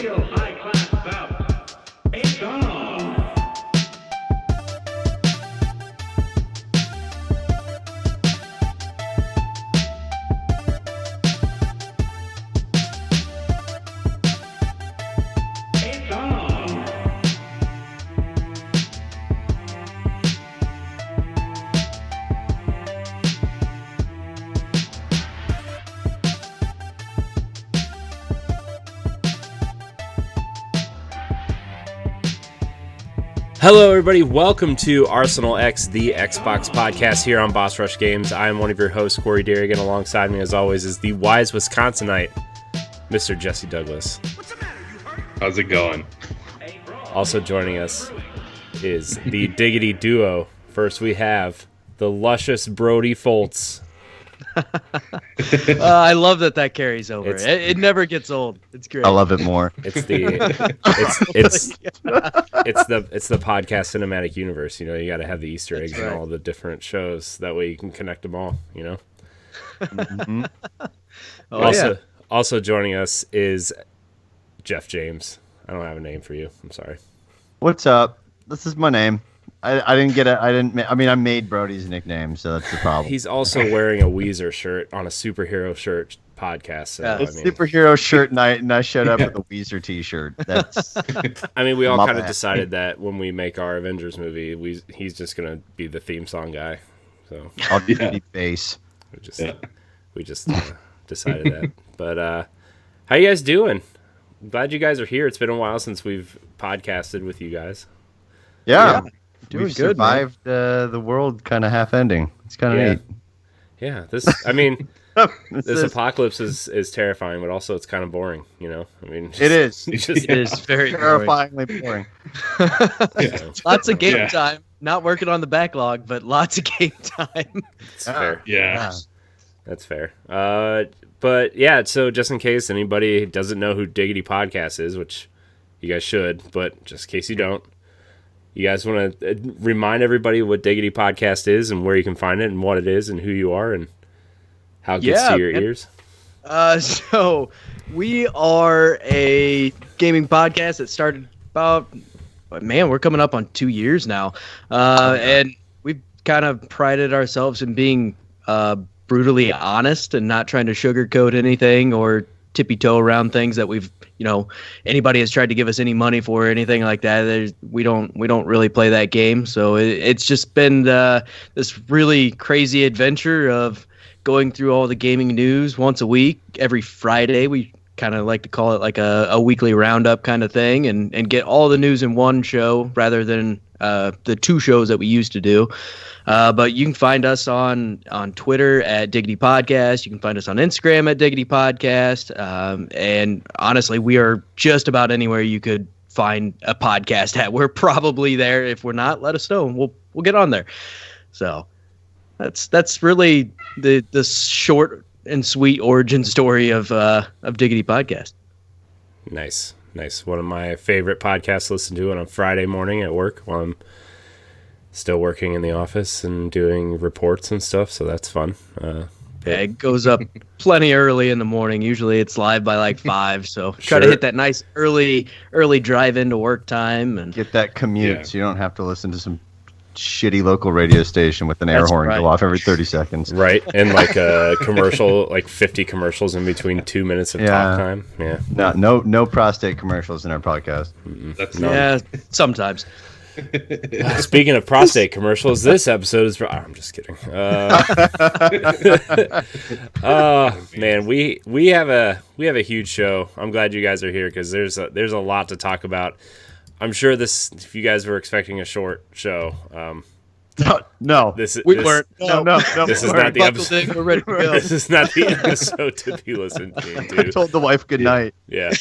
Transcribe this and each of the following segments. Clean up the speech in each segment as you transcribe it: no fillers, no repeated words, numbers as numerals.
real high-class bout. It's on! It's on! Hello, everybody. Welcome to Arsenal X, the Xbox podcast here on Boss Rush Games. I am one of your hosts, Corey Derrigan. Alongside me, as always, is the wise Wisconsinite, Mr. Jesse Douglas. How's it going? Also joining us is the Diggity duo. First, we have the luscious Brody Foltz. I love that carries over. It never gets old. It's great. I love it more. It's the it's the podcast cinematic universe. You know, you got to have the Easter eggs and all the different shows. That way, you can connect them all. You know. Mm-hmm. Also joining us is Jeff James. I don't have a name for you. I'm sorry. What's up? This is my name. I didn't get it. I made Brody's nickname, so that's the problem. He's also wearing a Weezer shirt on a superhero shirt podcast. So, Superhero shirt, and I showed up with a Weezer T-shirt. That's. I mean, we all kind of decided that when we make our Avengers movie, he's just gonna be the theme song guy. So I'll be bass. We just decided that. But how you guys doing? I'm glad you guys are here. It's been a while since we've podcasted with you guys. Yeah. Doing We've good, survived the world kind of half ending. It's kind of neat. Yeah, this apocalypse is terrifying, but also it's kind of boring, you know? I mean, it is. It is very terrifyingly boring. Lots of game time. Not working on the backlog, but lots of game time. It's fair. Yeah. That's fair. But yeah, so just in case anybody doesn't know who Diggity Podcast is, which you guys should, but just in case you don't, you guys want to remind everybody what Diggity Podcast is and where you can find it and what it is and who you are and how it gets to your ears? So we are a gaming podcast that started about, we're coming up on 2 years now. And we've kind of prided ourselves in being brutally honest and not trying to sugarcoat anything or tippy-toe around things that anybody has tried to give us any money for or anything like that. We don't really play that game. So it's just been this really crazy adventure of going through all the gaming news once a week. Every Friday, we kind of like to call it like a weekly roundup kind of thing and get all the news in one show rather than the two shows that we used to do. But you can find us on Twitter at Diggity Podcast. You can find us on Instagram at Diggity Podcast. And honestly, we are just about anywhere you could find a podcast at. We're probably there. If we're not, let us know. We'll get on there. So that's really the short and sweet origin story of Diggity Podcast. Nice. One of my favorite podcasts to listen to on a Friday morning at work while I'm still working in the office and doing reports and stuff, so that's fun. It goes up plenty early in the morning. Usually it's live by like 5, so try to hit that nice early drive into work time and get that commute so you don't have to listen to some shitty local radio station with an air horn go off every 30 seconds. Right, and like a commercial, like 50 commercials in between 2 minutes of talk time. Yeah. No prostate commercials in our podcast. Sometimes. Speaking of prostate commercials, this episode is I'm just kidding. Man, we have a huge show. I'm glad you guys are here because there's a lot to talk about. I'm sure if you guys were expecting a short show, no, we weren't. No. This is not the episode. We're ready to go. This is not the episode to be listened to. I told the wife good night. Yeah.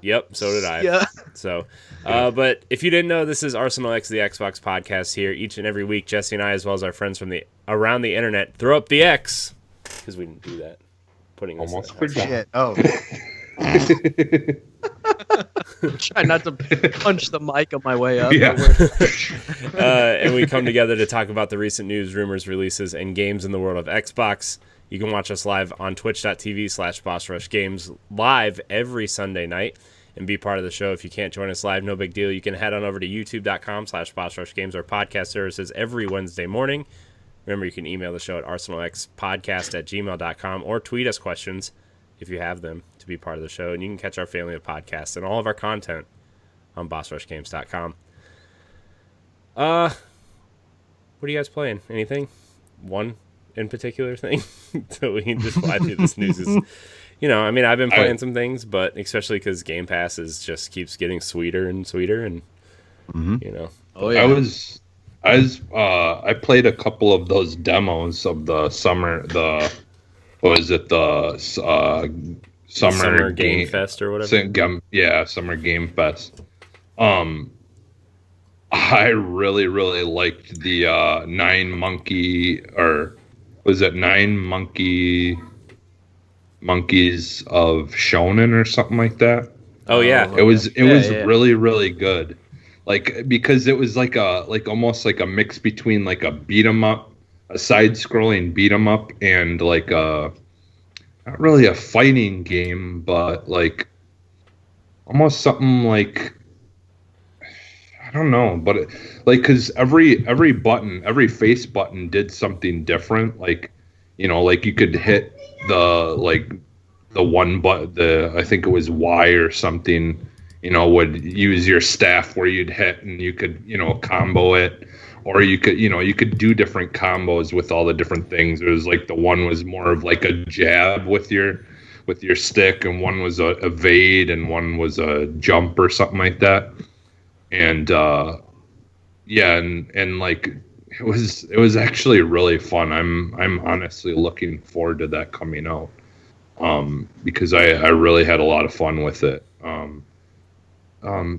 Yep. So did I. Yeah. So, but if you didn't know, this is Arsenal X, the Xbox podcast here each and every week. Jesse and I, as well as our friends from around the internet, throw up the X because we didn't do that. Putting almost forgot. Shit. Oh. Try not to punch the mic on my way up. Yeah. And we come together to talk about the recent news, rumors, releases, and games in the world of Xbox. You can watch us live on twitch.tv/Boss Rush Games live every Sunday night and be part of the show. If you can't join us live, no big deal. You can head on over to youtube.com/Boss Rush Games. Our podcast services every Wednesday morning. Remember, you can email the show at arsenalxpodcast@gmail.com or tweet us questions if you have them to be part of the show. And you can catch our family of podcasts and all of our content on bossrushgames.com. What are you guys playing? Anything? One in particular thing? So we can just fly through this news. I've been playing some things, but especially because Game Pass just keeps getting sweeter and sweeter, and Oh yeah. I played a couple of those demos of the summer. Summer Game Fest or whatever. Summer Game Fest. I really, really liked the 9 Monkeys of Shonen or something like that. Oh yeah, it was really, really good. Like, because it was almost like a mix between like a beat 'em up, a side-scrolling beat 'em up, and like not really a fighting game, but like almost something like, I don't know, but because every face button did something different. Like, like you could hit the one button, I think it was Y or something, would use your staff where you'd hit and you could, combo it, or you could do different combos with all the different things. It was like the one was more of like a jab with your stick, and one was a evade, and one was a jump or something like that. And and like it was actually really fun. I'm honestly looking forward to that coming out, because I really had a lot of fun with it.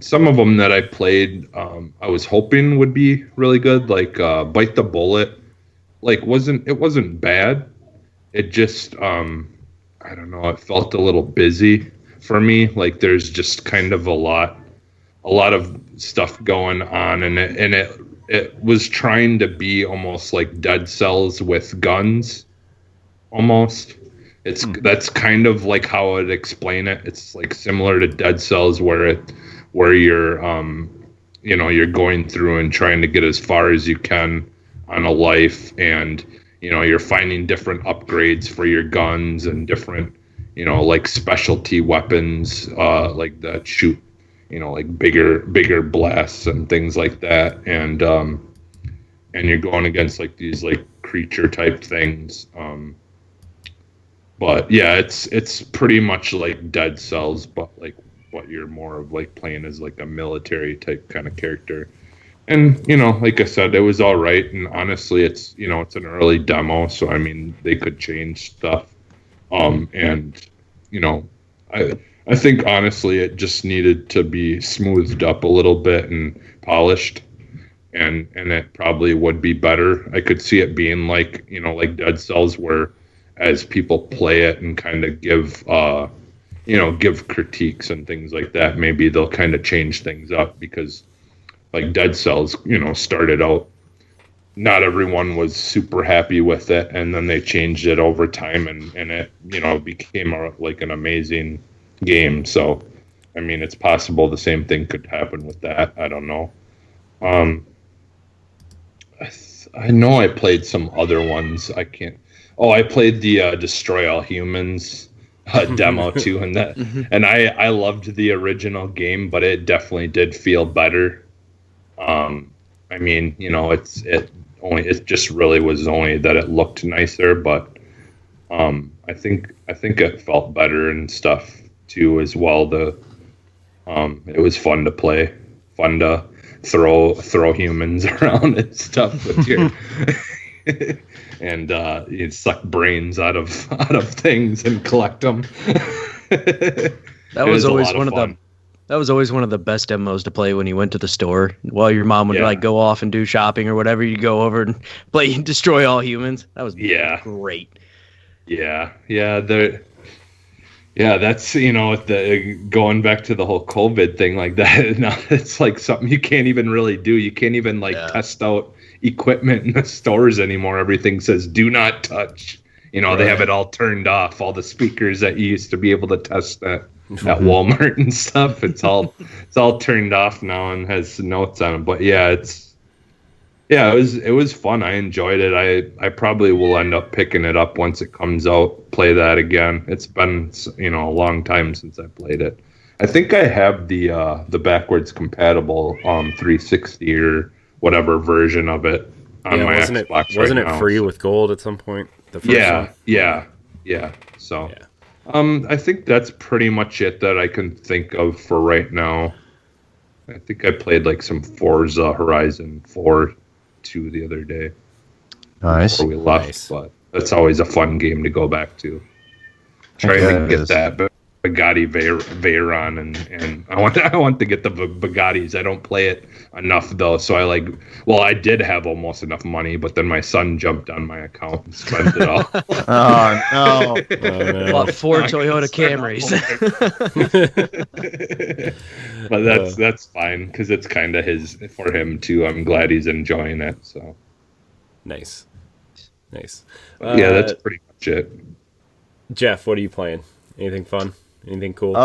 Some of them that I played, I was hoping would be really good, like Bite the Bullet. Like it wasn't bad. It just I don't know, it felt a little busy for me. Like there's just kind of a lot of stuff going on, and it was trying to be almost like Dead Cells with guns, almost. That's kind of like how I'd explain it. It's like similar to Dead Cells, where you're you're going through and trying to get as far as you can on a life, and you're finding different upgrades for your guns and different like specialty weapons like that shoot like bigger blasts and things like that, and you're going against like these like creature type things. But yeah, it's pretty much like Dead Cells, but like what you're more of like playing as like a military type kind of character. And like I said, it was all right. And honestly, it's it's an early demo, so I mean they could change stuff. And I think honestly it just needed to be smoothed up a little bit and polished, and it probably would be better. I could see it being like like Dead Cells, where as people play it and kind of give give critiques and things like that, maybe they'll kind of change things up, because like Dead Cells started out, not everyone was super happy with it, and then they changed it over time, and it became like an amazing game. So I mean, it's possible the same thing could happen with that. I don't know. I know I played some other ones. I played the Destroy All Humans demo too, and that, and I loved the original game, but it definitely did feel better. I mean, it just really was only that it looked nicer, but I think it felt better and stuff too as well. It was fun to play, fun to throw humans around and stuff with your and you suck brains out of things and collect them. That was always one of the That was always one of the best demos to play when you went to the store. While your mom would like go off and do shopping or whatever, you go over and play Destroy All Humans. That was great. That's going back to the whole COVID thing like that. Now it's like something you can't even really do. You can't even test out equipment in the stores anymore. Everything says do not touch. They have it all turned off. All the speakers that you used to be able to test at Walmart and stuff. It's all turned off now and has notes on it. But it was fun. I enjoyed it. I probably will end up picking it up once it comes out. Play that again. It's been a long time since I played it. I think I have the backwards compatible 360 or whatever version of it on my Xbox. Wasn't it free with gold at some point? The first one? Yeah. So, I think that's pretty much it that I can think of for right now. I think I played like some Forza Horizon 4 2 the other day. Nice. Before we left, but that's always a fun game to go back to. Trying to get that Bugatti Veyron, and I want to get the Bugattis. I don't play it enough though, so I did have almost enough money, but then my son jumped on my account and spent it all. Oh no! Bought 4 Toyota Camrys. But that's fine because it's kind of for him too. I'm glad he's enjoying it. So nice. That's pretty much it. Jeff, what are you playing? Anything fun? Anything cool?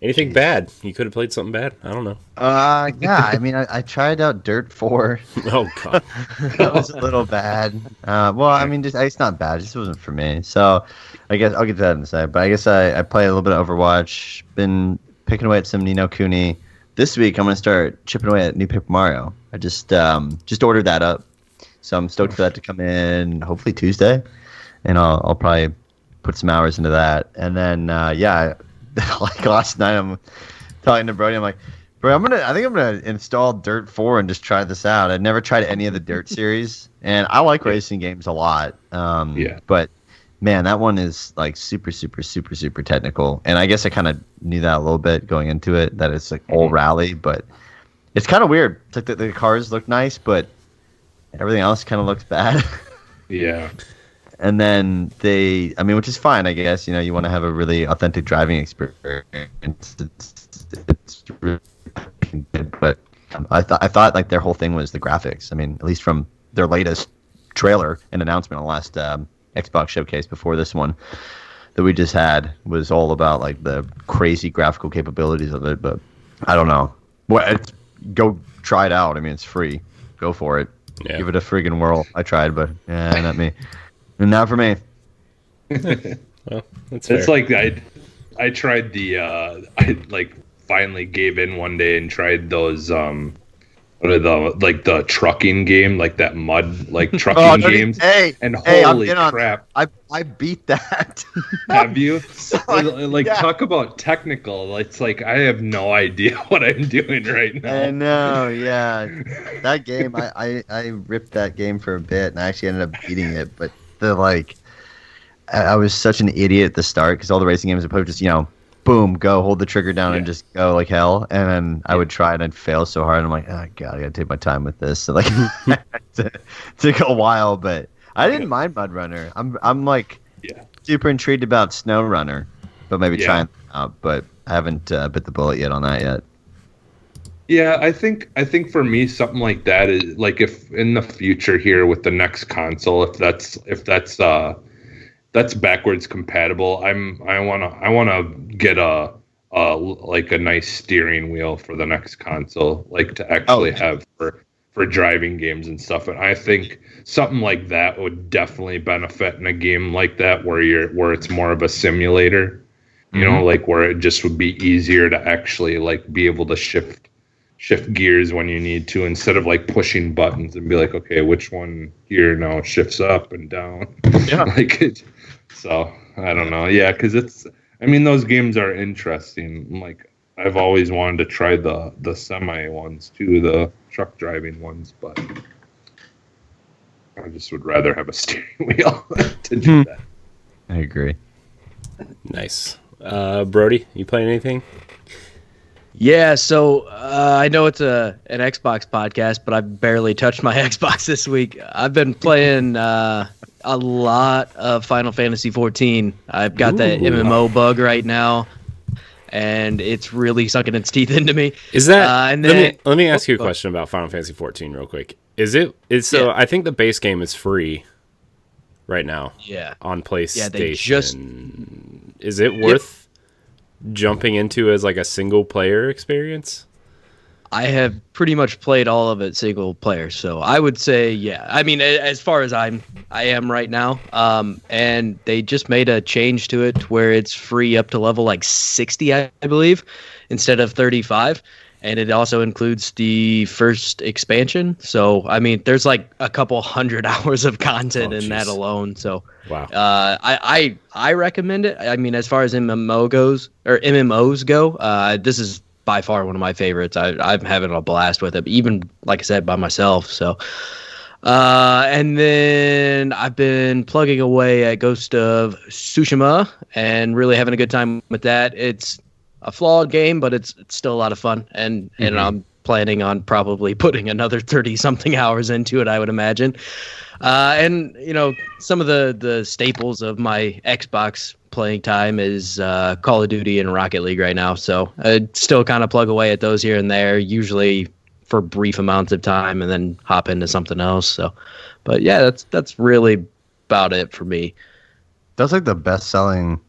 Anything bad? You could have played something bad. I don't know. Yeah. I mean, I tried out Dirt 4. Oh god, That was a little bad. Well, I mean, it's not bad. It just wasn't for me. So, I guess I'll get to that in a second. But I guess I play a little bit of Overwatch. Been picking away at some Ni no Kuni. This week I'm gonna start chipping away at New Paper Mario. I just ordered that up, so I'm stoked for that to come in hopefully Tuesday, and I'll probably put some hours into that. And then like last night I'm talking to Brody. I'm like, bro, I think I'm gonna install Dirt 4 and just try this out. I'd never tried any of the Dirt series, and I like racing games a lot. But man, that one is like super, super, super, super technical. And I guess I kind of knew that a little bit going into it, that it's like all rally, but it's kind of weird. It's like the cars look nice, but everything else kind of looks bad. Yeah. And then which is fine, I guess. You want to have a really authentic driving experience. It's really good, but I thought like their whole thing was the graphics. I mean, at least from their latest trailer and announcement on the last Xbox showcase before this one that we just had was all about like the crazy graphical capabilities of it. But I don't know. Go try it out. I mean, it's free. Go for it. Yeah. Give it a friggin' whirl. I tried, but not me. Not for me. Well, that's fair. It's like I tried I like finally gave in one day and tried those what are the trucking game, like that mud like trucking games. Holy crap. I beat that. Have you? Talk about technical. It's like I have no idea what I'm doing right now. I know, yeah. That game I ripped that game for a bit and I actually ended up beating it, but I was such an idiot at the start because all the racing games I played just boom, go, hold the trigger down and just go like hell. And then I would try and I'd fail so hard. And I'm like, oh god, I gotta take my time with this. So like, it took a while, but I didn't mind Mud Runner. I'm like super intrigued about Snow Runner, but maybe trying it out. But I haven't bit the bullet yet on that yet. Yeah, I think for me something like that is like if in the future here with the next console, if that's backwards compatible, I wanna get a nice steering wheel for the next console, like to actually have for driving games and stuff. And I think something like that would definitely benefit in a game like that where it's more of a simulator, like where it just would be easier to actually like be able to shift gears when you need to instead of like pushing buttons and be like, okay, which one gear now shifts up and down? Yeah. So I don't know. Yeah, because those games are interesting. Like I've always wanted to try the semi ones too, the truck driving ones, but I just would rather have a steering wheel to do that. I agree. Nice. Brody, you playing anything? Yeah, so I know it's an Xbox podcast, but I barely touched my Xbox this week. I've been playing a lot of Final Fantasy 14. I've got that MMO bug right now, and it's really sucking its teeth into me. Is that? Let me ask you a question about Final Fantasy 14 real quick. I think the base game is free. right now. Yeah. On PlayStation. Yeah, they just. Is it worth jumping into as like a single player experience? I have pretty much played all of it single player, so I would say yeah. I mean, as far as I am right now, and they just made a change to it where it's free up to level like 60, I believe, instead of 35, and it also includes the first expansion. So I mean, there's like a couple hundred hours of content in that alone. So wow, I recommend it. I mean, as far as MMOs go, this is by far one of my favorites. I'm having a blast with it, even like I said, by myself. So, and then I've been plugging away at Ghost of Tsushima and really having a good time with that. It's a flawed game, but it's still a lot of fun, and I'm planning on probably putting another 30-something hours into it, I would imagine. And you know, some of the staples of my Xbox playing time is Call of Duty and Rocket League right now, so I still kind of plug away at those here and there, usually for brief amounts of time, and then hop into something else. So, but yeah, that's really about it for me. That's like the best-selling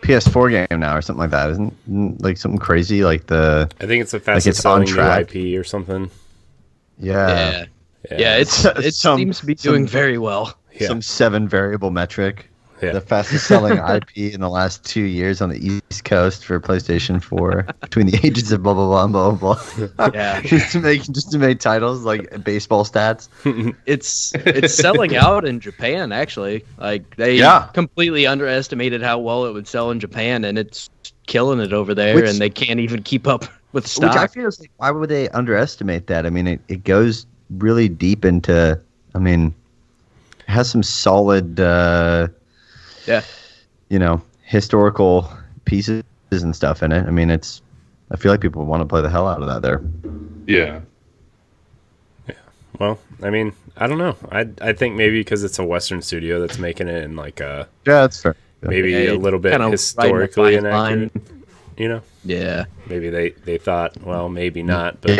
PS4 game now, or something like that, isn't it? Like something crazy, like I think it's the fastest selling new IP or something. Yeah. It seems to be doing very well. Yeah. Some 7-variable metric. Yeah. The fastest selling IP in the last 2 years on the East Coast for PlayStation 4 between the ages of blah blah blah blah blah. Yeah. just to make titles like baseball stats. It's selling out in Japan, actually. Like they completely underestimated how well it would sell in Japan, and it's killing it over there, and they can't even keep up with stock. Which I feel is like, why would they underestimate that? I mean, it goes really deep into. I mean, it has some solid. Historical pieces and stuff in it. I mean, I feel like people want to play the hell out of that there. Yeah. Well, I mean, I don't know. I think maybe because it's a Western studio that's making it in like a that's fair. Maybe a little bit historically inaccurate. You know? Yeah. Maybe they thought, well, maybe not. But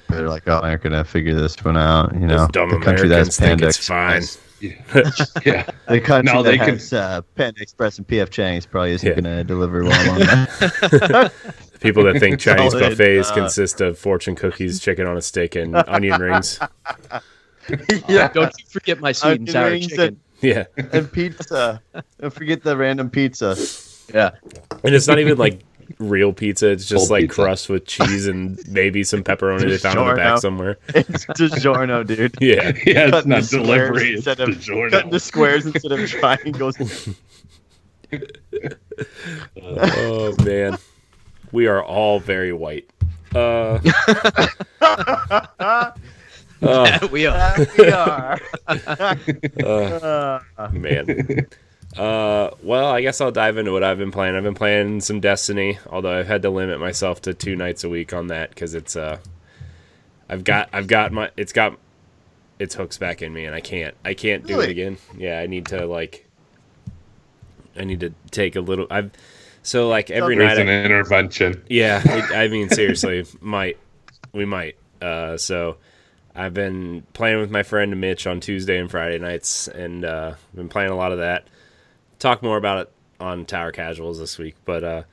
they're like, oh, they're gonna figure this one out. You know, those dumb the country Americans that's think Panda it's fine. Yeah. The country No, that they has Panda Express and PF Chang's probably isn't going to deliver well on that. The people that think Chinese Solid, buffets consist of fortune cookies, chicken on a stick, and onion rings. Yeah. Don't you forget my sweet and sour chicken. And pizza. Don't forget the random pizza. Yeah. And it's not even like real pizza. It's just Cold like pizza. crust with cheese and maybe some pepperoni they found in the back somewhere. It's DiGiorno, dude. Yeah. Yeah, it's Cutting not the squares delivery. It's instead of DiGiorno. cutting the squares instead of triangles. Oh, man. We are all very white. Yeah, we are. We are. Man. Well, I guess I'll dive into what I've been playing. I've been playing some Destiny, although I've had to limit myself to 2 nights a week on that because it's I've got its hooks back in me, and I can't do it again. Yeah, I need to take a little. Every night. There's an intervention. Yeah, I mean seriously, we might. So I've been playing with my friend Mitch on Tuesday and Friday nights, and been playing a lot of that. Talk more about it on Tower Casuals this week, but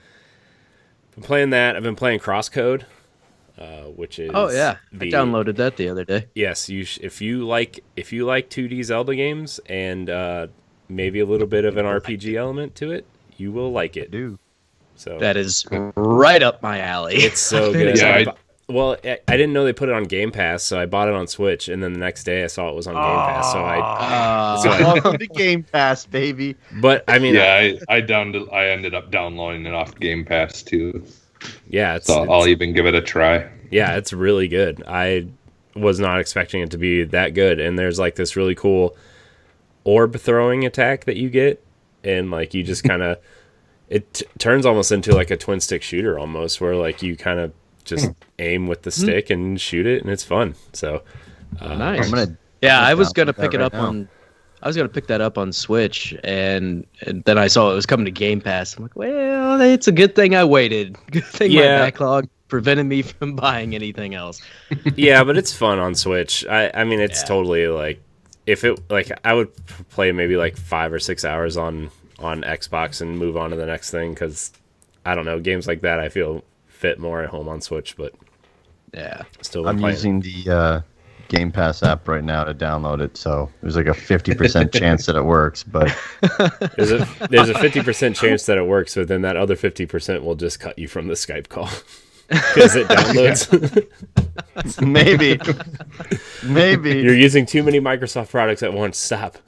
been playing that. I've been playing Crosscode, which is I downloaded that the other day. Yes, if you like 2D Zelda games and maybe a little bit of an RPG element to it, you will like it. Dude. So That is right up my alley. it's so good. Yeah, I didn't know they put it on Game Pass, so I bought it on Switch, and then the next day I saw it was on Game Pass. Welcome to Game Pass, baby. But I mean, Yeah, I ended up downloading it off Game Pass too. yeah, So I'll even give it a try. yeah, it's really good. I was not expecting it to be that good, and there's like this really cool orb throwing attack that you get, and like you just kind of it turns almost into like a twin stick shooter almost, where like you kind of just aim with the stick and shoot it, and it's fun. So Nice. I'm gonna. I was gonna download pick that it up right now. on. I was gonna pick that up on Switch, and then I saw it was coming to Game Pass. I'm like, well, it's a good thing I waited. Good thing my backlog prevented me from buying anything else. yeah, but it's fun on Switch. I mean, it's totally like if it like I would play maybe like 5 or 6 hours on Xbox and move on to the next thing, because I don't know, games like that I feel fit more at home on Switch, but Yeah. still I'm playing. using the Game Pass app right now to download it, so there's like a 50% chance that it works, but There's a 50% chance that it works, but then that other 50% will just cut you from the Skype call because it downloads. maybe You're using too many Microsoft products at once. Stop.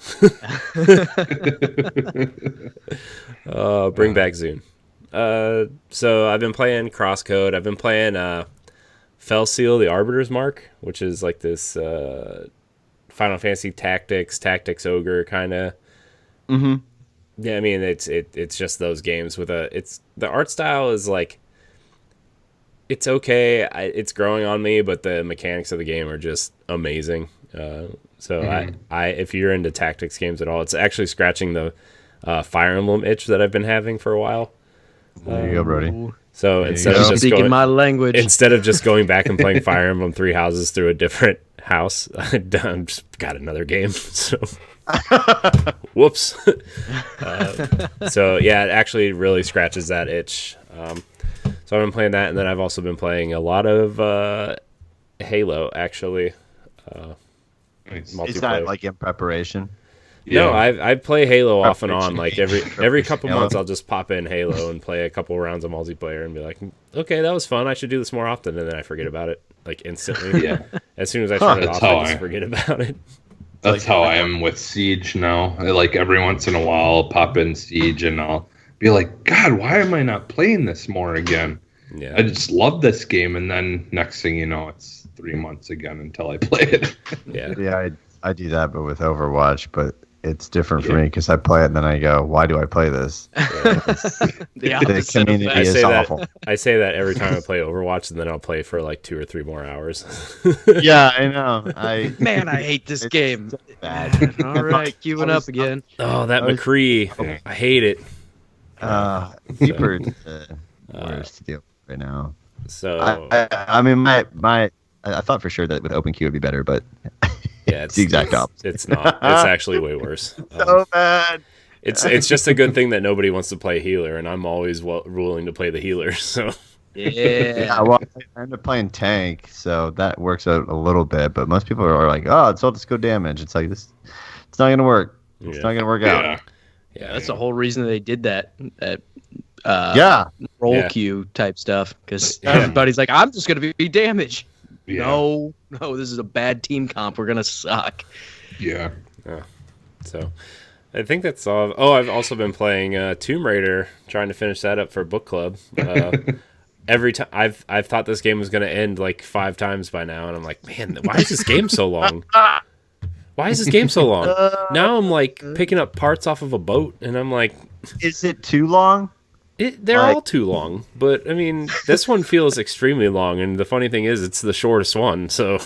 Bring back Zune. So I've been playing Crosscode. I've been playing Fell Seal, the Arbiter's Mark, which is like this Final Fantasy Tactics Ogre kind of. Mm-hmm. Yeah, I mean it's just those games with the art style is like, it's okay. It's growing on me, but the mechanics of the game are just amazing. I if you're into tactics games at all, it's actually scratching the Fire Emblem itch that I've been having for a while. There you go, Brody. So instead go. of just Speaking going, my language. instead of just going back and playing Fire Emblem Three Houses through a different house, I've just got another game. So, whoops. So yeah, it actually really scratches that itch. So I've been playing that, and then I've also been playing a lot of Halo. Actually, Nice. Is that multiplayer. like in preparation? No, I play Halo off and on. Preparation. Like every couple Halo. months, I'll just pop in Halo and play a couple rounds of multiplayer and be like, okay, that was fun. I should do this more often, and then I forget about it like instantly. Yeah. As soon as I turn it That's off, how I just I- forget about it. That's how I am with Siege now. I like every once in a while I'll pop in Siege and I'll be like, God, why am I not playing this more again? Yeah, I just love this game, and then next thing you know, it's 3 months again until I play it. yeah. Yeah, I do that, but with Overwatch. But it's different for me because I play it and then I go, why do I play this? The The opposite community effect. I is say that- awful. I say that every time I play Overwatch, and then I'll play for like 2 or 3 more hours. Yeah, I know. Man, I hate this It's game. bad. All right, queuing up again. Oh, that I was- McCree, I hate it. Super worst to deal with right now. So I mean, I thought for sure that with OpenQ would be better, but yeah, it's the exact opposite. It's not. It's actually way worse. So bad. It's just a good thing that nobody wants to play healer, and I'm always willing to play the healer. So Yeah, Yeah. well, I end up playing tank, so that works out a little bit. But most people are like, "Oh, it's all disco damage." It's like this. It's not gonna work. It's Yeah. not gonna work out. Yeah. yeah, That's the whole reason they did that Yeah, roll Yeah. queue type stuff, because Yeah. everybody's like, I'm just gonna be damage. Yeah. No, this is a bad team comp. We're gonna suck. Yeah. So I think that's all. Oh, I've also been playing Tomb Raider, trying to finish that up for book club. Every time I've thought this game was going to end like 5 times by now, and I'm like, man, why is this game so long? Why is this game so long? Now I'm like picking up parts off of a boat, and I'm like, is it too long? they're Like- all too long. But I mean, this one feels extremely long, and the funny thing is, it's the shortest one. So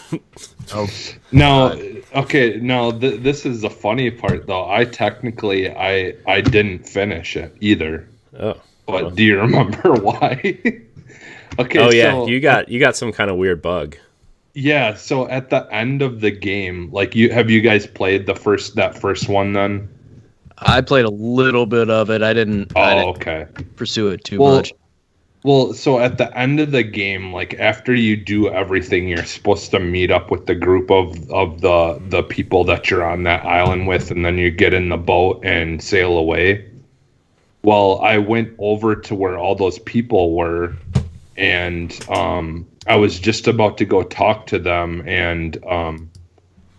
Oh, No, okay. No, this is the funny part though. I technically I didn't finish it either. oh. But do you remember why? Okay. Oh yeah, so, you got some kind of weird bug. Yeah. So at the end of the game, like have you guys played that first one then? I played a little bit of it. I didn't Oh, okay. pursue it too Well, much. Well, so at the end of the game, like after you do everything, you're supposed to meet up with the group of the people that you're on that island with, and then you get in the boat and sail away. Well, I went over to where all those people were, and I was just about to go talk to them, and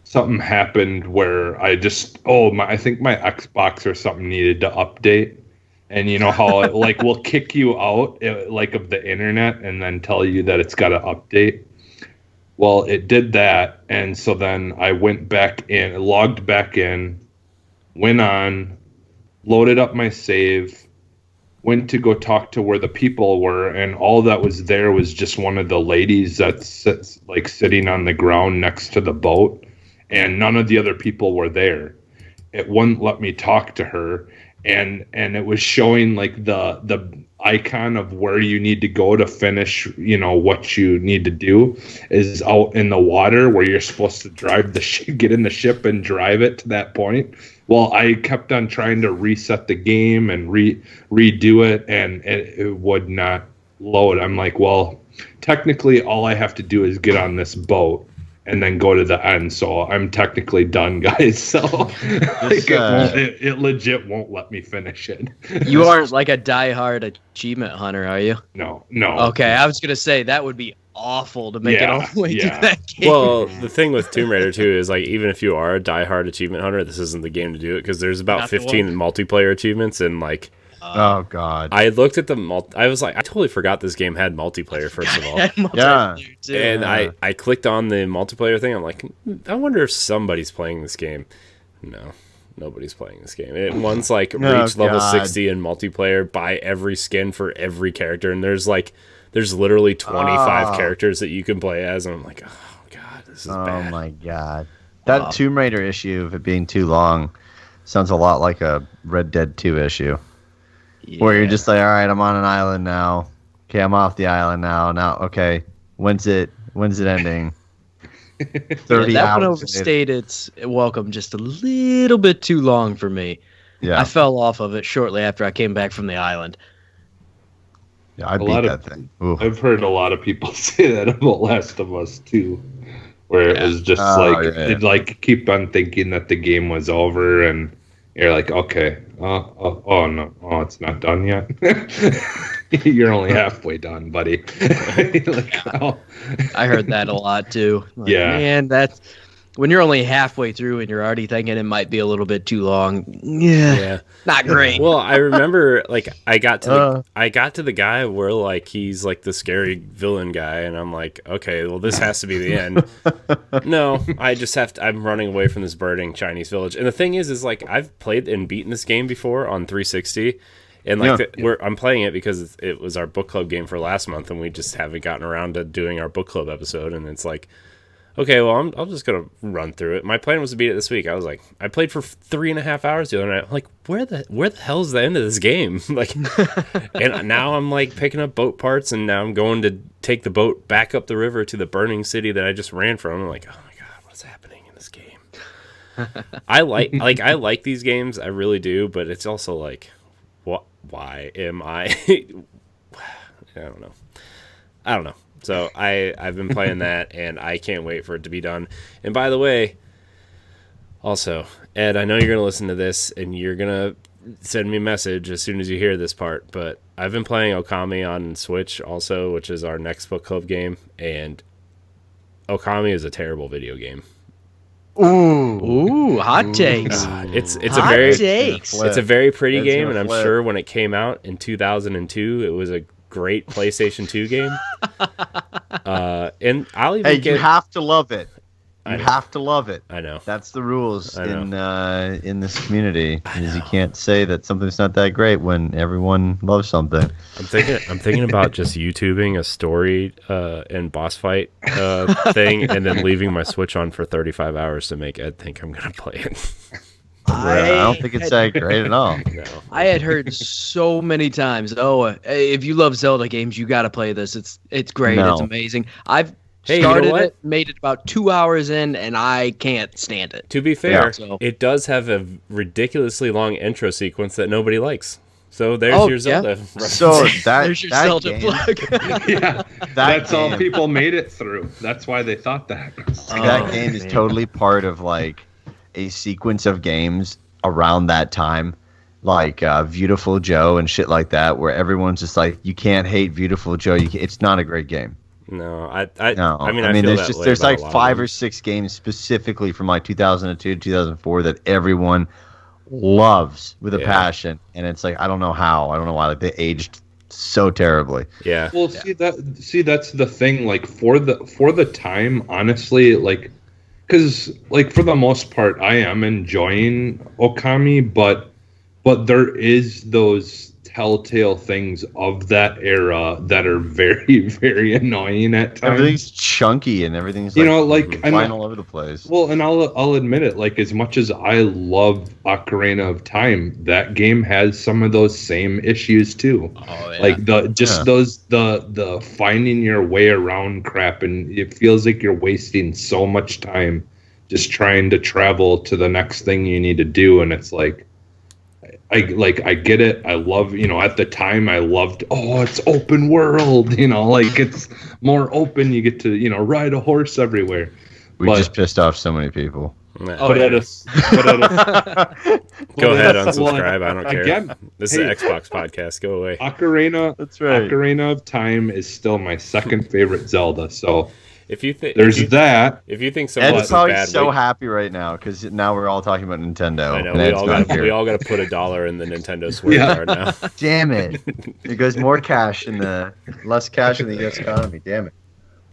something happened where I think my Xbox or something needed to update. And you know how it like will kick you out like of the internet and then tell you that it's got to update. Well, it did that, and so then I went back in, logged back in, went on, loaded up my save, went to go talk to where the people were, and all that was there was just one of the ladies that sits like sitting on the ground next to the boat, and none of the other people were there. It wouldn't let me talk to her. And it was showing like the icon of where you need to go to finish, what you need to do is out in the water where you're supposed to drive get in the ship and drive it to that point. Well, I kept on trying to reset the game and redo it, and it would not load. I'm like, well, technically all I have to do is get on this boat and then go to the end, so I'm technically done, guys. So it legit won't let me finish it. You aren't like a diehard achievement hunter, are you? No. Okay, I was gonna say that would be awful to make it all the way through that game. Well, the thing with Tomb Raider 2 is, like, even if you are a diehard achievement hunter, this isn't the game to do it, because there's about Not 15 multiplayer achievements, and, like, Oh God! I looked at I was like, I totally forgot this game had multiplayer. First of all, Yeah. and I clicked on the multiplayer thing. I'm like, I wonder if somebody's playing this game. No, nobody's playing this game. One's like reach level 60 in multiplayer, buy every skin for every character, and there's literally 25 characters that you can play as. And I'm like, oh God, this is bad. Oh my God! That Tomb Raider issue of it being too long sounds a lot like a Red Dead 2 issue. Yeah. Where you're just like, all right, I'm on an island now. Okay, I'm off the island now. Now, okay, when's it ending? 30 that one hours overstayed its welcome just a little bit too long for me. Yeah, I fell off of it shortly after I came back from the island. Yeah, I beat that thing. Ooh. I've heard a lot of people say that about Last of Us too, where it was just it like keep on thinking that the game was over, and you're like, okay, oh no, it's not done yet. You're only halfway done, buddy. I heard that a lot too. Like, yeah, man, that's when you're only halfway through and you're already thinking it might be a little bit too long. Yeah. Not great. Well, I remember, like, I got to the guy where, like, he's like the scary villain guy, and I'm like, okay, well, this has to be the end. No, I'm running away from this burning Chinese village. And the thing is like, I've played and beaten this game before on 360, and like I'm playing it because it was our book club game for last month, and we just haven't gotten around to doing our book club episode. And it's like, okay, well, I'm just gonna run through it. My plan was to beat it this week. I was like, I played for 3.5 hours the other night. I'm like, where the hell is the end of this game? Like, and now I'm like picking up boat parts, and now I'm going to take the boat back up the river to the burning city that I just ran from. I'm like, oh my God, what's happening in this game? I like these games, I really do, but it's also like, why am I? I don't know. So I've been playing that, and I can't wait for it to be done. And by the way, also, Ed, I know you're going to listen to this, and you're going to send me a message as soon as you hear this part, but I've been playing Okami on Switch also, which is our next book club game, and Okami is a terrible video game. Ooh, hot takes. It's a very pretty game, and I'm sure when it came out in 2002, it was a great PlayStation 2 game. And I'll even you have to love it. You have to love it. I know. That's the rules in this community. Is you can't say that something's not that great when everyone loves something. I'm thinking about just YouTubing a story and boss fight thing, and then leaving my Switch on for 35 hours to make Ed think I'm gonna play it. I don't think it's that great at all. No. I had heard so many times, if you love Zelda games, you got to play this. It's great. No. It's amazing. I've started it, made it about 2 hours in, and I can't stand it. To be fair, it does have a ridiculously long intro sequence that nobody likes. So there's your Zelda. Yeah. So there's your Zelda game, plug. Yeah, that's all people made it through. That's why they thought that. That game is totally part of like a sequence of games around that time, like Beautiful Joe and shit like that, where everyone's just like, you can't hate Beautiful Joe. It's not a great game. No, I mean, there's like 5 or 6 games specifically from like 2002 to 2004 that everyone loves with a passion, and it's like, I don't know why, like they aged so terribly. Yeah. Well, see that's the thing. Like for the time, honestly, like, because like for the most part, I am enjoying Okami, but there is those telltale things of that era that are very, very annoying at times. Everything's chunky and everything's flying all over the place. Well, and I'll admit it. Like, as much as I love Ocarina of Time, that game has some of those same issues too. Oh, yeah. Like the finding your way around crap, and it feels like you're wasting so much time just trying to travel to the next thing you need to do, and it's like. I get it. I love, at the time I loved, it's open world, like it's more open. You get to, ride a horse everywhere. We just pissed off so many people. Nah. Go ahead, unsubscribe. I don't care. Again, This is an Xbox podcast. Go away. Ocarina. That's right. Ocarina of Time is still my second favorite Zelda. So If you think that. if you think Ed's someone's probably bad, so happy right now because now we're all talking about Nintendo. I know and Ed's not here. we all got to put $1 in the Nintendo swear jar now. Damn it! There goes more cash in the less cash in the U.S. economy. Damn it!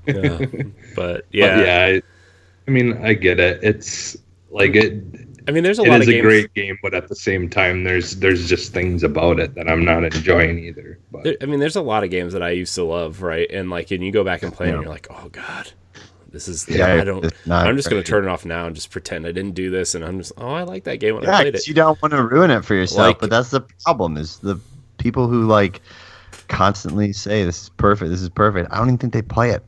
Yeah. But But I mean, I get it. It's like it. I mean, there's a It lot is of a games. great game, but at the same time, there's just things about it that I'm not enjoying either. But There's a lot of games that I used to love, right? And you go back and play, and you're like, oh god, this is. Yeah, I don't. it's not I'm just gonna great. turn it off now and just pretend I didn't do this, and I'm just. Oh, I like that game when I Yeah, played 'cause it. you don't want to ruin it for yourself. Like- But that's the problem: is the people who constantly say this is perfect. This is perfect. I don't even think they play it.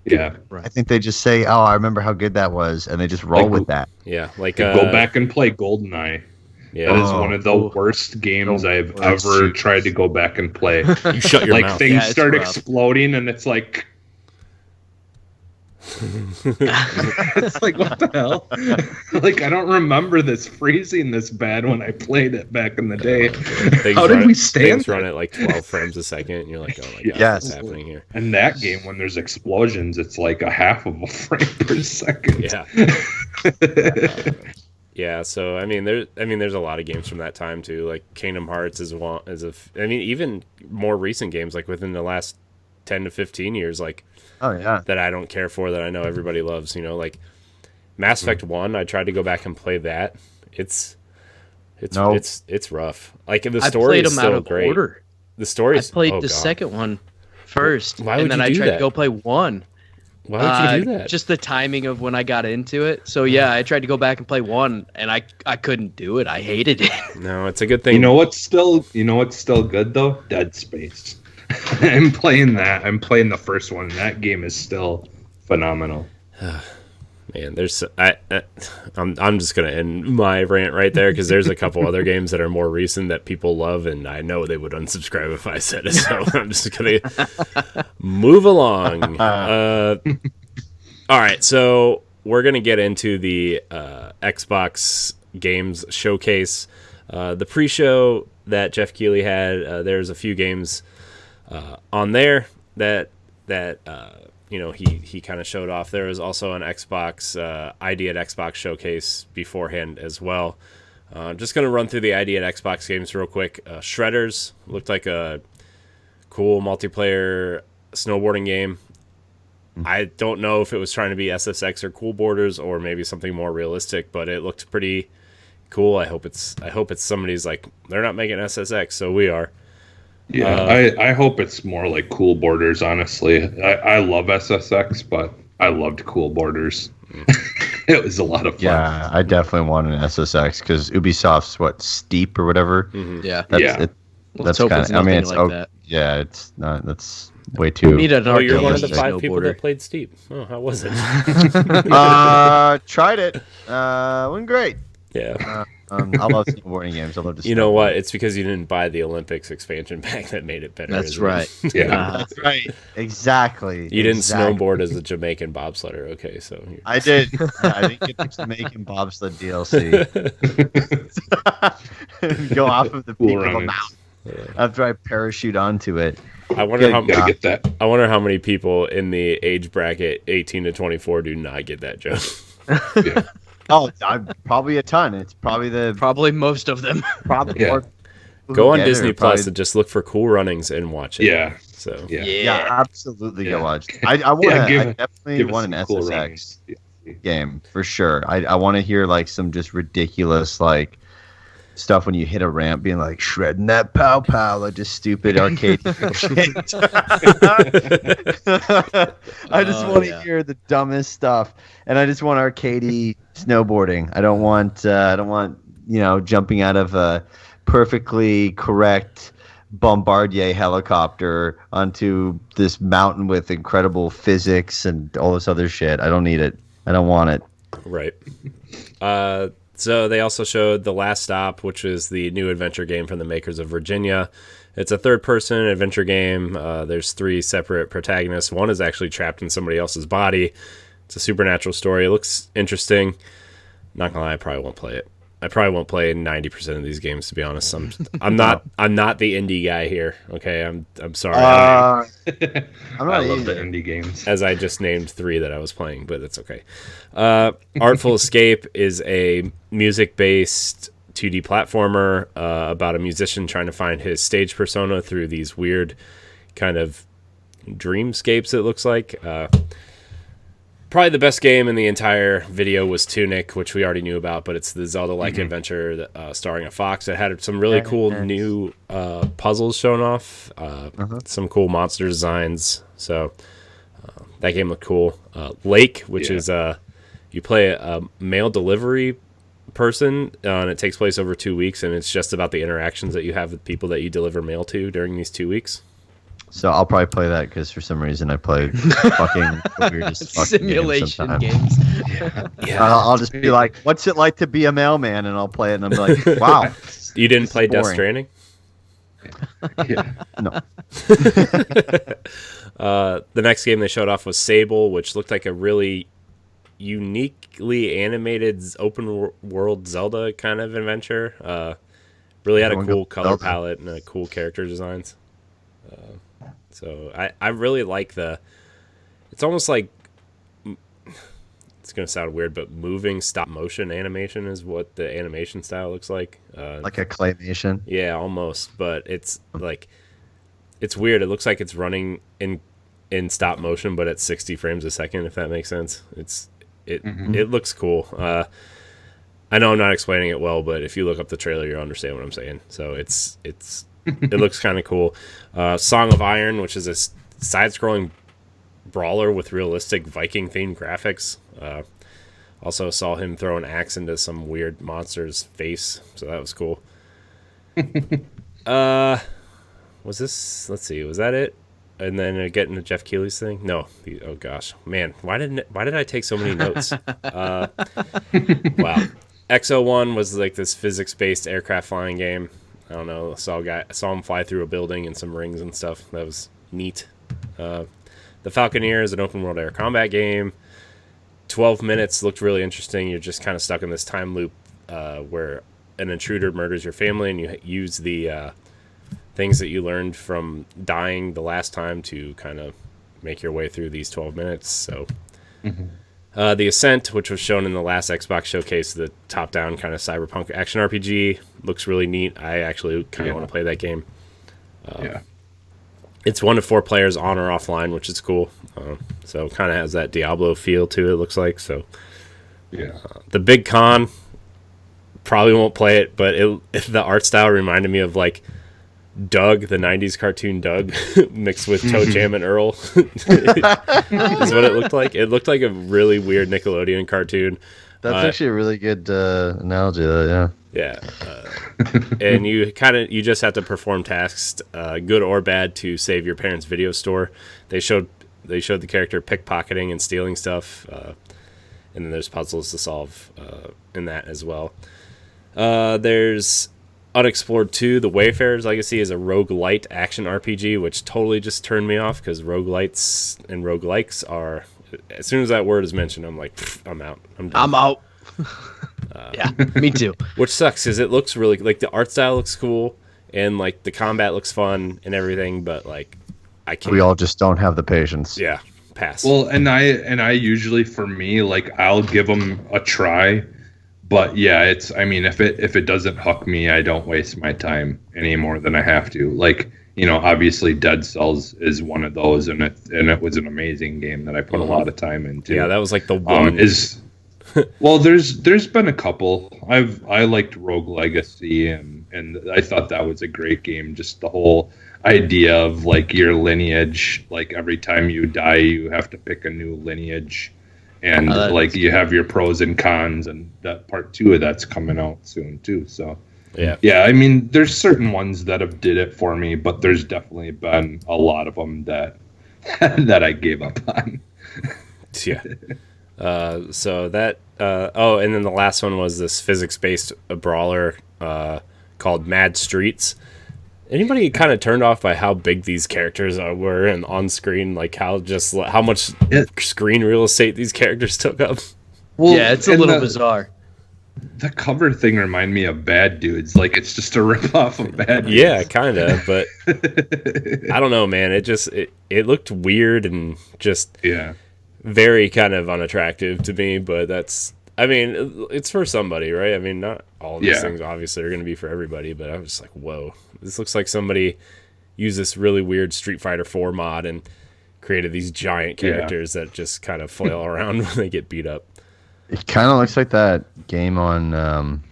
yeah, I think they just say, "Oh, I remember how good that was," and they just roll with that. Yeah, go back and play GoldenEye. Yeah, That is one of the worst games I've worst ever shoot. tried to go back and play. you shut your Like mouth. things Yeah, it's start rough. exploding, and it's like. It's like, what the hell? Like, I don't remember this freezing this bad when I played it back in the day. How did we stand Things run at 12 frames a second, and you're like, oh my god, Yes. what's happening here? In that game, when there's explosions, it's like a half of a frame per second. Yeah. Yeah, so there's a lot of games from that time too. Like Kingdom Hearts even more recent games, like within the last 10 to 15 years, Oh yeah. that I don't care for, that I know everybody loves. Like Mass Effect 1, I tried to go back and play that. It's rough. Like the I story played is them out still of great. order. The story I is played the second one first, Why would and then you I do tried that? to go play one. Why would you do that? Just the timing of when I got into it. So yeah, I tried to go back and play one, and I couldn't do it. I hated it. No, it's a good thing. You know what's still good though? Dead Space. I'm playing that. I'm playing the first one. That game is still phenomenal. Man, I'm just gonna end my rant right there because there's a couple other games that are more recent that people love, and I know they would unsubscribe if I said it. So I'm just gonna move along. All right, so we're gonna get into the Xbox games showcase, the pre-show that Jeff Keighley had. There's a few games on there that he kind of showed off. There was also an Xbox ID at Xbox showcase beforehand as well. Just going to run through the ID at Xbox games real quick. Shredders looked like a cool multiplayer snowboarding game. I don't know if it was trying to be SSX or Cool Borders or maybe something more realistic, but it looked pretty cool. I hope it's somebody's like, they're not making SSX, so we are. Yeah, I hope it's more like Cool Borders, honestly. I love SSX, but I loved Cool Borders. It was a lot of fun. Yeah, I definitely want an SSX because Ubisoft's Steep or whatever. Yeah. That's hope kind it's of. I mean, nothing it's like that. Yeah, it's not. That's way too. We need an Oh, you're one of the arcade 5 people snowboarder. that played Steep. Oh, how was it? Tried it. Went great. Yeah. I love snowboarding games. I love to. You know what? It's because you didn't buy the Olympics expansion pack that made it better. That's isn't right. it? Yeah. That's right. Exactly. You didn't Exactly. snowboard as a Jamaican bobsledder. Okay, so I did. I didn't get the Jamaican bobsled DLC. Go off of the peak of a runnings. mountain after I parachute onto it. I wonder how Gotta get that. I wonder how many people in the age bracket 18 to 24 do not get that joke. Yeah. Oh, probably a ton. It's Probably most of them. probably Yeah. more people Go who on get it Disney are Plus probably- and just look for Cool Runnings and watch it. Yeah. So Yeah. Yeah, absolutely Yeah. go watch. I want. Yeah, I definitely Give us want an some Cool SSX Runnings. game for sure. I want to hear some just ridiculous stuff when you hit a ramp, being like shredding that pow pow, like just stupid arcade shit. I just want to hear the dumbest stuff, and I just want arcadey snowboarding. I don't want jumping out of a perfectly correct Bombardier helicopter onto this mountain with incredible physics and all this other shit. I don't need it. I don't want it. Right. So they also showed The Last Stop, which is the new adventure game from the makers of Virginia. It's a third-person adventure game. There's 3 separate protagonists. One is actually trapped in somebody else's body. It's a supernatural story. It looks interesting. Not gonna lie, I probably won't play it. I probably won't play 90% of these games, to be honest. I'm not the indie guy here. Okay, I'm sorry. I love the indie games. As I just named 3 that I was playing, but that's okay. Artful Escape is a music-based 2D platformer about a musician trying to find his stage persona through these weird kind of dreamscapes, it looks like. Probably the best game in the entire video was Tunic, which we already knew about, but it's the Zelda-like adventure starring a fox. It had some really cool new puzzles shown off, some cool monster designs. So that game looked cool. Lake, which is you play a mail delivery person, and it takes place over 2 weeks, and it's just about the interactions that you have with people that you deliver mail to during these 2 weeks. So I'll probably play that because for some reason I play fucking the weirdest fucking simulation games. Yeah. I'll just be like, "What's it like to be a mailman?" And I'll play it, and I'm like, "Wow." You didn't play Death boring. Stranding? Yeah. No. The next game they showed off was Sable, which looked like a really uniquely animated open world Zelda kind of adventure. Really had a cool color palette and cool character designs. So I really like it's almost like, it's going to sound weird, but moving stop motion animation is what the animation style looks like. Like a claymation? Yeah, almost. But it's like, it's weird. It looks like it's running in stop motion, but at 60 frames a second, if that makes sense. It looks cool. I know I'm not explaining it well, but if you look up the trailer, you'll understand what I'm saying. So it looks kind of cool. Song of Iron, which is a side-scrolling brawler with realistic Viking-themed graphics. Also saw him throw an axe into some weird monster's face, so that was cool. Was this? Let's see. Was that it? And then get into Jeff Keighley's thing? No. Oh gosh, man. Why did I take so many notes? Wow. X01 was like this physics-based aircraft flying game. I don't know. I saw him fly through a building and some rings and stuff. That was neat. The Falconeer is an open world air combat game. 12 minutes looked really interesting. You're just kind of stuck in this time loop where an intruder murders your family, and you use the things that you learned from dying the last time to kind of make your way through these 12 minutes. So. The Ascent, which was shown in the last Xbox showcase, the top-down kind of cyberpunk action RPG, looks really neat. I actually kind of want to play that game. It's 1 to 4 players on or offline, which is cool. So it kind of has that Diablo feel to it, looks like. So the Big Con, probably won't play it, but the art style reminded me of like Doug, the 90s cartoon Doug, mixed with Toe Jam and Earl, is what it looked like. It looked like a really weird Nickelodeon cartoon. That's actually a really good analogy, though, yeah. And you just have to perform tasks, good or bad, to save your parents' video store. They showed the character pickpocketing and stealing stuff, and then there's puzzles to solve in that as well. There's Unexplored 2, The Wayfarer's Legacy, is a roguelite action RPG, which totally just turned me off because roguelites and roguelikes are, as soon as that word is mentioned, I'm like, I'm out. I'm out. Yeah, me too. Which sucks because it looks really, like, the art style looks cool and like the combat looks fun and everything, but like I can't. We all just don't have the patience. Yeah, pass. Well, and I usually, for me, like, I'll give them a try. But yeah, if it doesn't hook me, I don't waste my time any more than I have to. Like, obviously Dead Cells is one of those, and it was an amazing game that I put a lot of time into. Yeah, that was like the one. Well, there's been a couple. I liked Rogue Legacy, and I thought that was a great game. Just the whole idea of like your lineage, like every time you die, you have to pick a new lineage, and like you have your pros and cons, and that part 2 of that's coming out soon too. So yeah. I mean, there's certain ones that have did it for me, but there's definitely been a lot of them that that I gave up on. Yeah. So that and then the last one was this physics-based brawler called Mad Streets. Anybody kind of turned off by how big these characters were and on screen, like how much screen real estate these characters took up? Well, yeah, it's a little bizarre. The cover thing reminded me of Bad Dudes. Like it's just a ripoff of Bad Dudes. Yeah, kind of, but I don't know, man. It looked weird and just very kind of unattractive to me. But it's for somebody, right? I mean, not all these things obviously are going to be for everybody, but I was just like, whoa, this looks like somebody used this really weird Street Fighter 4 mod and created these giant characters that just kind of flail around when they get beat up. It kind of looks like that game on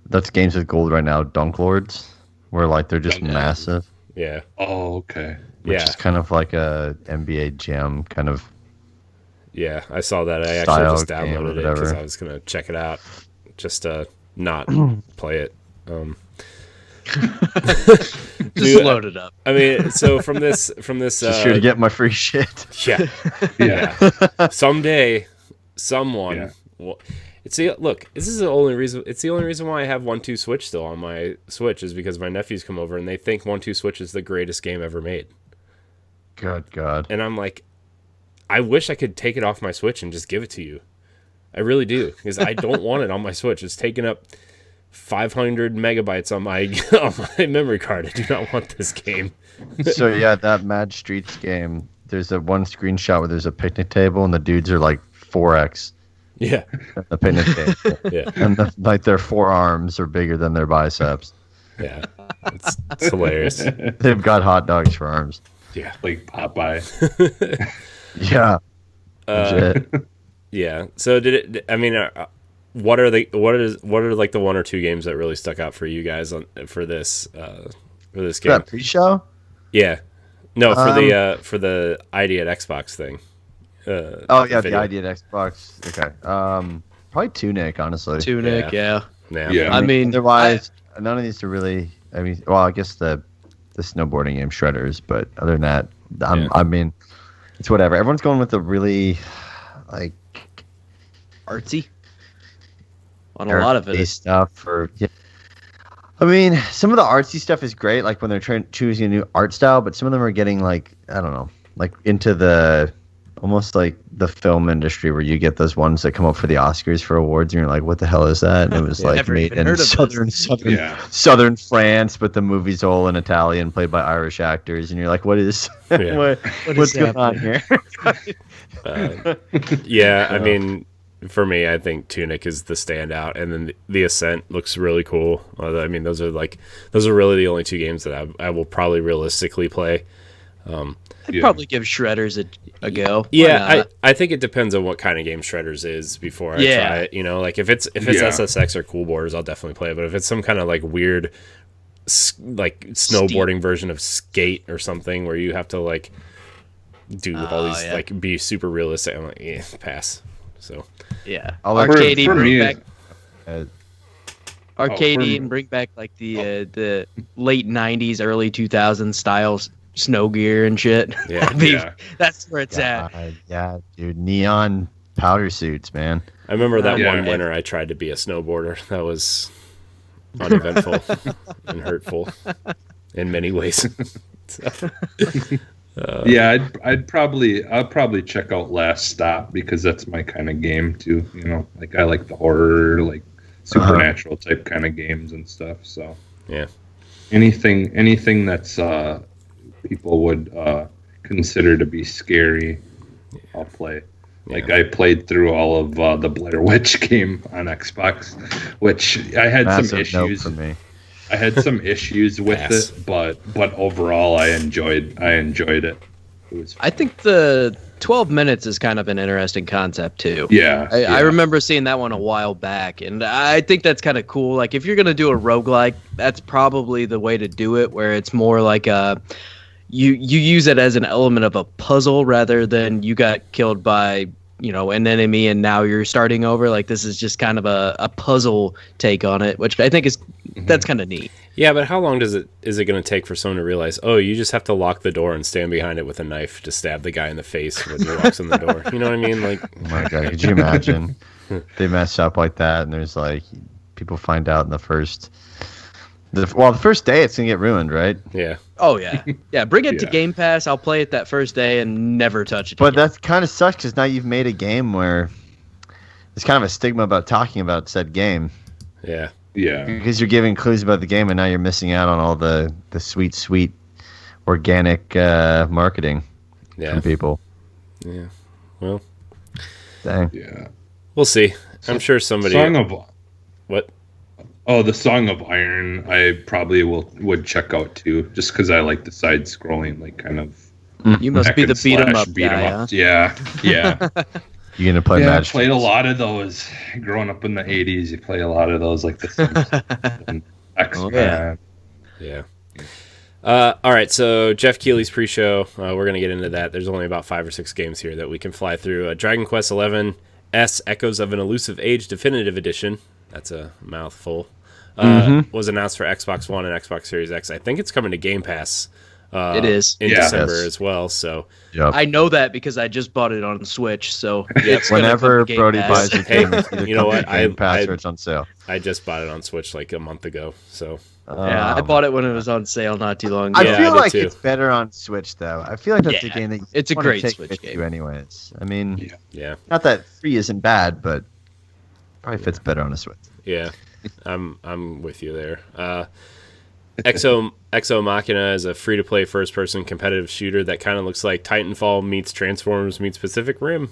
that's games with gold right now, Dunk Lords, where like they're just massive. Yeah. Oh, okay. Which is kind of like a NBA Jam kind of. Yeah, I saw that. I actually just downloaded it because I was gonna check it out, just to not play it. Just load it up. I mean, so from this, just sure to get my free shit. Yeah. Someday, someone. Well, look. This is the only reason. It's the only reason why I have 1-2 Switch still on my Switch is because my nephews come over and they think 1-2 Switch is the greatest game ever made. Good God. And I'm like, I wish I could take it off my Switch and just give it to you. I really do, because I don't want it on my Switch. It's taking up 500 megabytes on my memory card. I do not want this game. So yeah, that Mad Streets game. There's a one screenshot where there's a picnic table and the dudes are like 4x. Yeah. The picnic table. Yeah. And like their forearms are bigger than their biceps. Yeah. It's hilarious. They've got hot dogs for arms. Yeah. Like Popeye. Yeah. Legit. Yeah. So what are like the 1 or 2 games that really stuck out for you guys for this game? That pre-show? Yeah. No, for the ID at Xbox thing. The ID at Xbox. Okay. Probably Tunic, honestly. Tunic, yeah. I mean, otherwise, none of these are really. I mean, well, I guess the snowboarding game Shredders, but other than that, I mean, it's whatever. Everyone's going with the really like artsy on a lot of it. Stuff I mean, some of the artsy stuff is great, like when they're choosing a new art style, but some of them are getting like, I don't know, like into the almost like the film industry where you get those ones that come up for the Oscars for awards and you're like, what the hell is that? And it was like made in southern France, but the movie's all in Italian, played by Irish actors, and you're like, what's going on here? I mean, for me, I think Tunic is the standout, and then the Ascent looks really cool. I mean, those are really the only 2 games that I will probably realistically play. I'd probably give Shredders a go. Yeah, I think it depends on what kind of game Shredders is before I try it. You know, like if it's SSX or Cool Borders, I'll definitely play it. But if it's some kind of like weird, like snowboarding version of Skate or something where you have to like do all these like be super realistic, I'm like, pass. So arcade for me, and bring back like the late 90s, early 2000s styles. Snow gear and shit. Yeah, that's where it's at. Yeah, dude, neon powder suits, man. I remember that one winter I tried to be a snowboarder. That was uneventful and hurtful in many ways. I'll probably check out Last Stop because that's my kind of game too. You know, like I like the horror, like supernatural type kind of games and stuff. So yeah, anything that's people would consider to be scary, I'll play. Like I played through all of the Blair Witch game on Xbox, which I had some issues. For me. I had some issues with it, but overall I enjoyed it. It was fun. I think the 12 minutes is kind of an interesting concept too. Yeah. I remember seeing that one a while back, and I think that's kind of cool. Like, if you're going to do a roguelike, that's probably the way to do it, where it's more like you use it as an element of a puzzle rather than you got killed by, an enemy and now you're starting over. Like, this is just kind of a puzzle take on it, which I think that's kind of neat. Yeah, but how long is it going to take for someone to realize, oh, you just have to lock the door and stand behind it with a knife to stab the guy in the face when he walks in the door? You know what I mean? Like, Oh my god, could you imagine? They mess up like that, and there's like people find out in the first day it's gonna get ruined, right? yeah. Oh yeah, yeah. Bring it to Yeah. Game Pass. I'll play it that first day and never touch it. But again. that kind of sucks because now you've made a game where there's kind of a stigma about talking about said game Yeah. Yeah. because you're giving clues about the game, and now you're missing out on all the sweet organic marketing Yeah. from people. Yeah. Well, Dang. Yeah. we'll see. I'm sure somebody. What? Oh, the Song of Iron, I probably would check out too, just because I like the side scrolling, like kind of. You must be the hack and slash beat 'em up guy, huh? Yeah, yeah. You're gonna play Yeah, I Magic. played a lot of those. Growing up in the 80s, you play a lot of those, like the Simpsons and X-Men. Yeah. All right, so Jeff Keighley's pre-show. We're going to get into that. There's only about 5 or 6 games here that we can fly through. Dragon Quest XI S Echoes of an Elusive Age Definitive Edition. That's a mouthful. Was announced for Xbox One and Xbox Series X. I think it's coming to Game Pass. It is. In Yeah. December Yes. as well. So Yep. I know that because I just bought it on Switch. So it's gonna Whenever come to Game Brody Pass. buys a Hey, game, it's either you know coming what? to Game Pass I- or it's on sale. I just bought it on Switch like a month ago. So Yeah, I bought it when it was on sale not too long I ago. Yeah, feel I did like too. it's better on Switch though. I feel like that's a Yeah, game that you it's a wanna great take Switch with game. you anyways. I mean, Yeah. yeah. not that 3 isn't bad, but probably fits better on a Switch. Yeah, I'm with you there. Exo Machina is a free-to-play first-person competitive shooter that kind of looks like Titanfall meets Transformers meets Pacific Rim,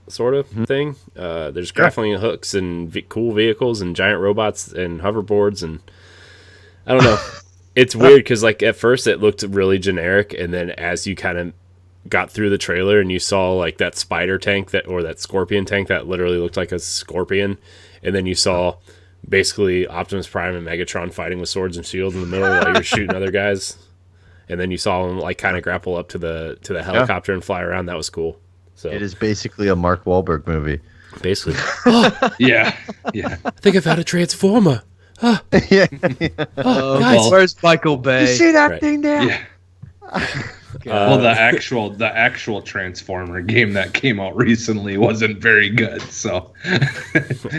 sort of thing. There's grappling hooks and cool vehicles and giant robots and hoverboards, and I don't know. It's weird because like at first it looked really generic, and then as you kind of got through the trailer and you saw like that spider tank or that scorpion tank that literally looked like a scorpion, and then you saw basically Optimus Prime and Megatron fighting with swords and shields in the middle while you're shooting other guys, and then you saw them like kind of grapple up to the helicopter and fly around. That was cool. So It is basically a Mark Wahlberg movie. basically, Yeah. Yeah. I think I found a transformer. yeah. Guys. Where's Michael Bay? You see that Right. thing there? Yeah. Well, the actual Transformer game that came out recently wasn't very good, so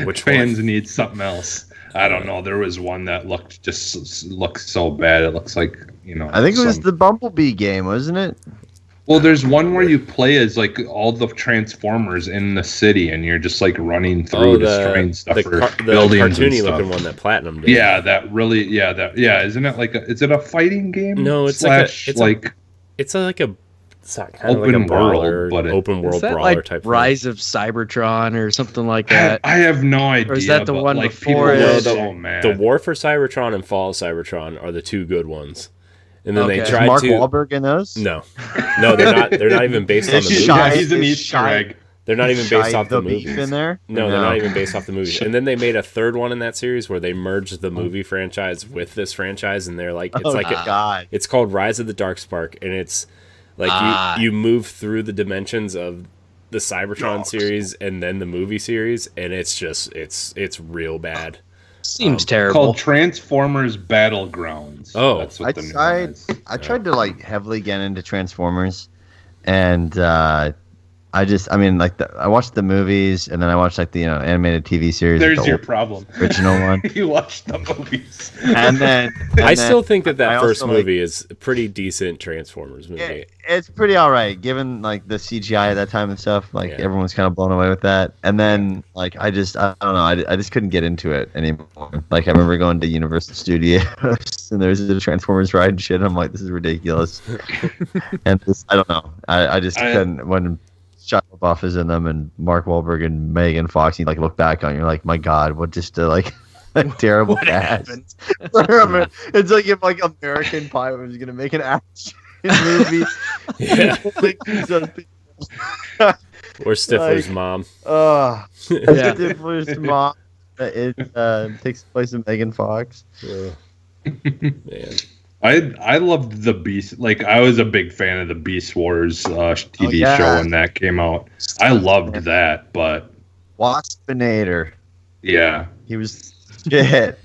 Which fans need something else. I don't know. There was one that looked so bad. It looks like I think it was the Bumblebee game, wasn't it? Well, there's one where you play as like all the Transformers in the city, and you're just like running through destroying stuff the or the buildings and cartoony stuff. looking one that Platinum did. Yeah, isn't it like is it a fighting game? No, it's slash, it's like a it's kind of like a Open brawler, world, but open Is world that brawler like type Rise of Cybertron or something like that? I have no idea. Or is that the but, one like, before people it? were No, so mad. The War for Cybertron and Fall of Cybertron are the two good ones, and then they Okay. tried Mark to. Wahlberg in those? No, they're not. They're not even based on the movie. Shy- He's an is Easter Shy- egg. They're not even based Shia off the Beef movies. in there? No, they're not even based off the movies. And then they made a third one in that series where they merged the movie franchise with this franchise, and they're like, it's God. it's called Rise of the Darkspark, and it's like you move through the dimensions of the Cybertron series and then the movie series, and it's just it's real bad. Seems terrible. Called Transformers Battlegrounds. Oh. That's what the new one I is. tried to like heavily get into Transformers, and I watched the movies, and then I watched like the animated TV series. There's like, your the problem. original one, You watched the movies. and then I still think that I first also, like- movie is a pretty decent Transformers movie. it's pretty all right given like the CGI at that time and stuff. Like Yeah. everyone's kind of blown away with that, and then like I don't know, I just couldn't get into it anymore. Like I remember going to Universal Studios and there's a Transformers ride and shit. And I'm like, this is ridiculous, and this I don't know. I just couldn't when Shia LaBeouf is in them and Mark Wahlberg and Megan Fox. You like look back on, it, you're like, my God, what just like a terrible What cast. happened? It's like if like American Pie was gonna make an action movie. Yeah. Like these other things Or Stifler's mom. Oh, Yeah. Stifler's mom. It takes place in Megan Fox. Man. I loved the Beast. Like, I was a big fan of the Beast Wars TV show when that came out. I loved that, but Waspinator. yeah, He was shit.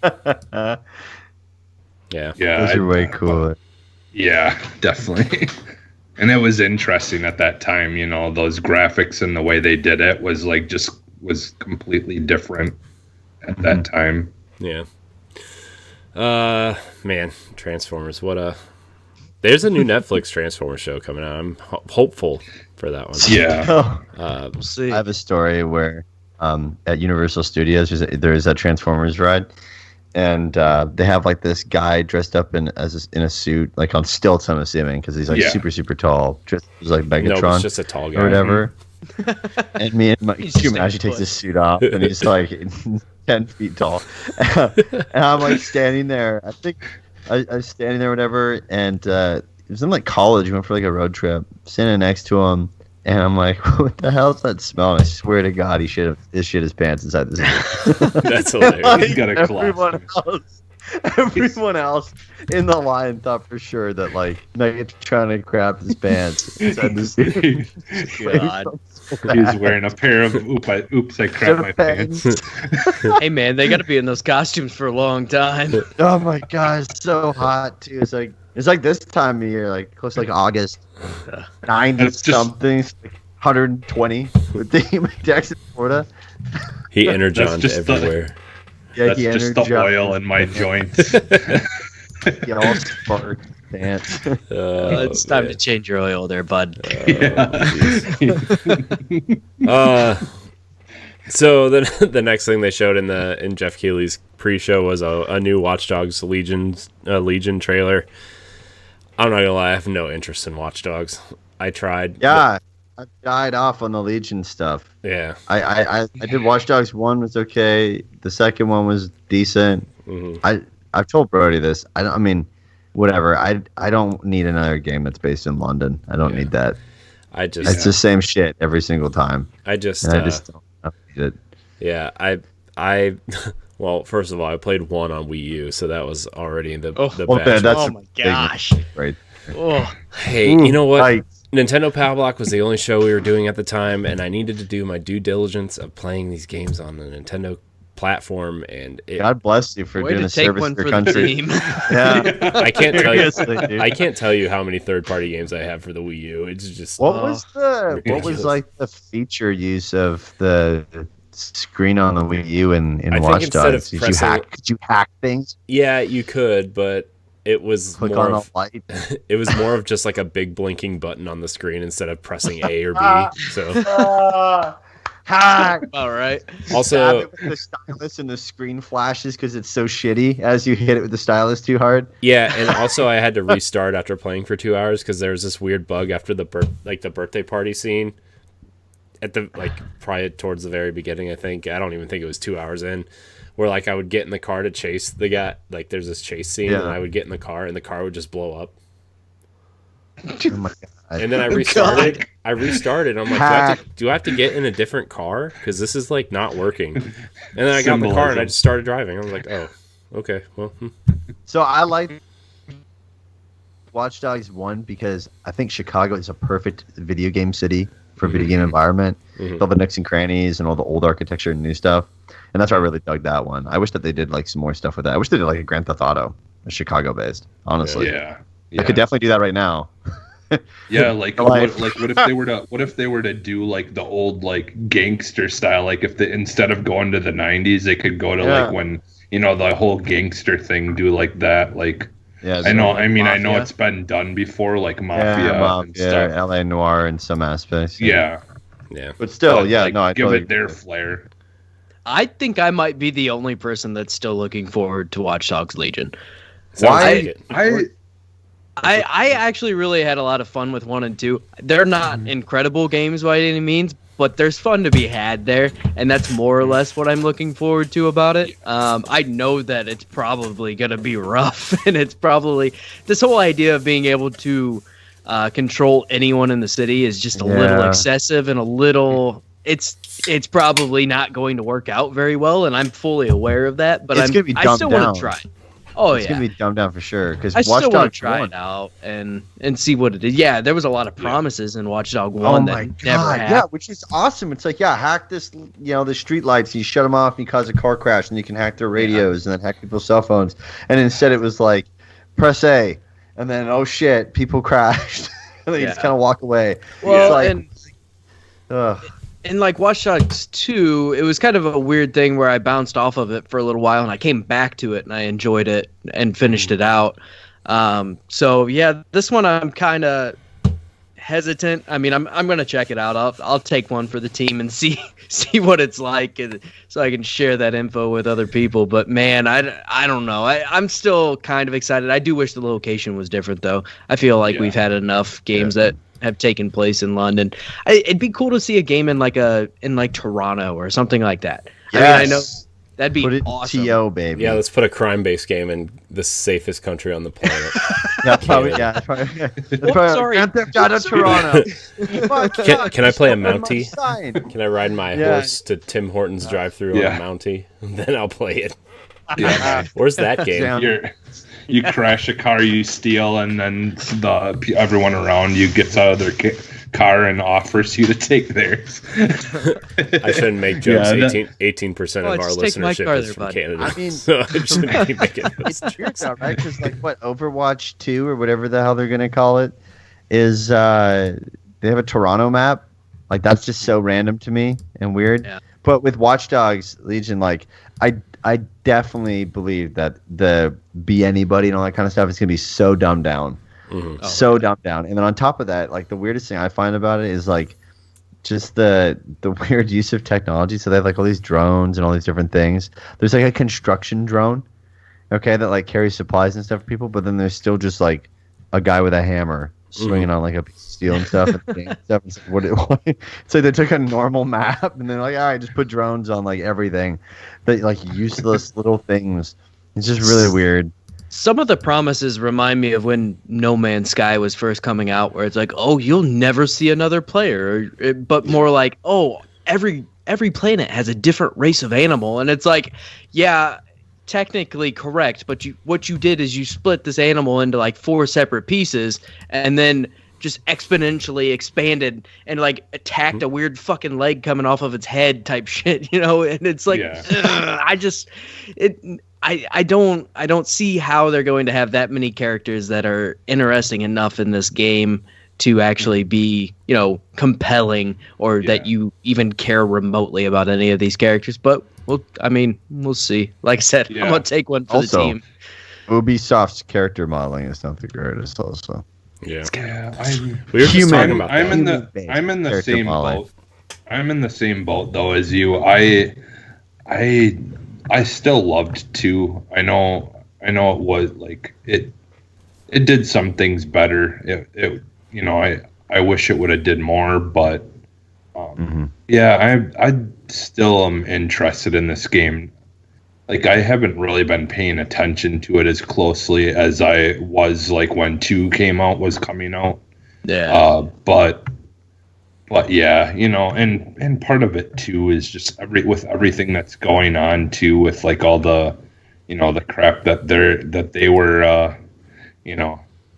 Yeah. yeah, Those are way cooler. Yeah, definitely. And it was interesting at that time. You know, those graphics and the way they did it was like was completely different at that time. Yeah. Man, Transformers. There's a new Netflix Transformers show coming out. I'm hopeful for that one. Yeah. We'll see. I have a story where at Universal Studios there is a Transformers ride, and they have like this guy dressed up in a suit, like on stilts, I'm assuming, because he's like super tall, dressed as like Megatron, No, it's just a tall guy or whatever. And me and my He's just imagine takes his suit off, and he's like 10 feet tall, and I'm like standing there. I think I was standing there, whatever, and it was in like college. We went for like a road trip, standing next to him. And I'm like, what the hell is that smell? And I swear to God, he shit his pants inside this. That's hilarious. He's got a Everyone else in the line thought for sure that like trying to crap his pants inside the suit. God. He's wearing a pair of oops, I crapped my pants. Hey man, they got to be in those costumes for a long time. Oh my God, it's so hot too. It's like this time of year, like close to like August, 90 something, like 120 with the index in Florida. He energoned everywhere. That's just the oil in my joints. Yeah, all spark pants. It's time to change your oil there, bud. So the next thing they showed in Jeff Keighley's pre-show was a new Watch Dogs Legion trailer. I'm not gonna lie, I have no interest in Watch Dogs. I tried. Yeah, I died off on the Legion stuff. Yeah. I did Watch Dogs 1 was okay. The second one was decent. Mm-hmm. I've told Brody this. I mean, whatever. I don't need another game that's based in London. I don't need that. It's the same shit every single time. I just don't need it. Yeah, I well, first of all, I played 1 on Wii U, so that was already the batch. Oh my gosh. Right. Oh. Hey, you know what? Right. Nintendo Power Block was the only show we were doing at the time, and I needed to do my due diligence of playing these games on the Nintendo platform, and God bless you for Way doing to a take service one for for your the country. team. Yeah. I can't tell you. Seriously, dude. I can't tell you how many third-party games I have for the Wii U. It's just What was ridiculous. like the feature use of the screen on the Wii U in I think Watch instead Dogs? of Did you hack things? Yeah, you could, but it was Click more on of a light. it was more of just like a big blinking button on the screen instead of pressing A or B. So Hack. All right. Stab also, it with the stylus and the screen flashes because it's so shitty as you hit it with the stylus too hard. yeah, and also I had to restart after playing for 2 hours because there was this weird bug after the birthday party scene at the probably towards the very beginning. I think I don't even think it was 2 hours in, where like I would get in the car to chase the guy. Like there's this chase scene, and I would get in the car, and the car would just blow up. Oh my God. And then I restarted. I'm like, do I have to get in a different car? Because this is like not working. And then I got in the car and I just started driving. I was like, oh, okay, well. So I like Watch Dogs 1 because I think Chicago is a perfect video game city for a video game environment. With all the nooks and crannies and all the old architecture and new stuff. And that's why I really dug that one. I wish that they did like some more stuff with that. I wish they did like a Grand Theft Auto, Chicago based, honestly. Yeah. I could definitely do that right now. Yeah, what if they were to do like the old like gangster style, like if instead of going to the 90s they could go to like when the whole gangster thing, do like that, like I know it's been done before, like Mafia and stuff. LA Noir in some aspects. Yeah. But still, I give totally it their flair. I think I might be the only person that's still looking forward to Watch Dogs Legion. Why? I actually really had a lot of fun with 1 and 2. They're not incredible games by any means, but there's fun to be had there, and that's more or less what I'm looking forward to about it. I know that it's probably going to be rough, and it's probably this whole idea of being able to control anyone in the city is just a little excessive and a little. It's probably not going to work out very well, and I'm fully aware of that. But It's gonna be I dumbed still want down. to try. Oh It's yeah, gonna be dumbed down for sure. Because I Watch still want Dogs to try 1. it out and see what it is. Yeah, there was a lot of promises in Watch Dog 1 Oh that my never god! happened. Yeah, which is awesome. It's like, hack this, the street lights. You shut them off, and you cause a car crash, and you can hack their radios, and then hack people's cell phones. And instead, it was like, press A, and then oh shit, people crashed, and then you just kind of walk away. Well, it's like, in like Watch Dogs 2, it was kind of a weird thing where I bounced off of it for a little while, and I came back to it, and I enjoyed it and finished it out. So yeah, this one I'm kind of hesitant. I mean, I'm gonna check it out. I'll take one for the team and see what it's like, so I can share that info with other people. But man, I don't know. I'm still kind of excited. I do wish the location was different though. I feel like we've had enough games that have taken place in London. It'd be cool to see a game in like Toronto or something like that. Yes. I mean, I know that'd be put it awesome. TO, baby. Yeah, let's put a crime-based game in the safest country on the planet. Probably. Sorry. Grand Theft Auto Toronto. Can I play a My Mountie? sign. Can I ride my horse to Tim Hortons drive-through on a Mountie? Then I'll play it. Yeah. Where's that game? You crash a car you steal, and then everyone around you gets out of their car and offers you to take theirs. I shouldn't make jokes. 18% of our just take my listenership car is there, from bud. Canada. I mean, so I shouldn't be making those It's weird though, right? Because Overwatch 2 or whatever the hell they're gonna call it is they have a Toronto map. Like that's just so random to me and weird. Yeah. But with Watch Dogs Legion, like I definitely believe that the Be Anybody and all that kind of stuff is gonna be so dumbed down. Mm-hmm. So dumbed down. And then on top of that, like the weirdest thing I find about it is like just the weird use of technology. So they have like all these drones and all these different things. There's like a construction drone, okay, that like carries supplies and stuff for people, but then there's still just like a guy with a hammer swinging on like a piece of steel and stuff. And stuff. It's like, it's like they took a normal map and then like, all right, just put drones on like everything. But like useless little things. It's just really weird. Some of the promises remind me of when No Man's Sky was first coming out, where it's like, oh, you'll never see another player, but more like, oh, every planet has a different race of animal, and it's like, yeah, technically correct, but what you did is you split this animal into like 4 separate pieces, and then just exponentially expanded and like attacked a weird fucking leg coming off of its head type shit, and it's like, I don't see how they're going to have that many characters that are interesting enough in this game to actually be, compelling or that you even care remotely about any of these characters. But we'll see. Like I said, I'm gonna take one for the team. Ubisoft's character modeling is not the greatest, also. Yeah. We were just talking about that. I'm in the same modeling. boat. I'm in the same boat though as you. I still loved 2. I know it was like it did some things better. I wish it would have did more, but I still am interested in this game. Like I haven't really been paying attention to it as closely as I was like when 2 was coming out. Yeah. But yeah, and part of it too is just with everything that's going on too, with like all the, the crap that they were,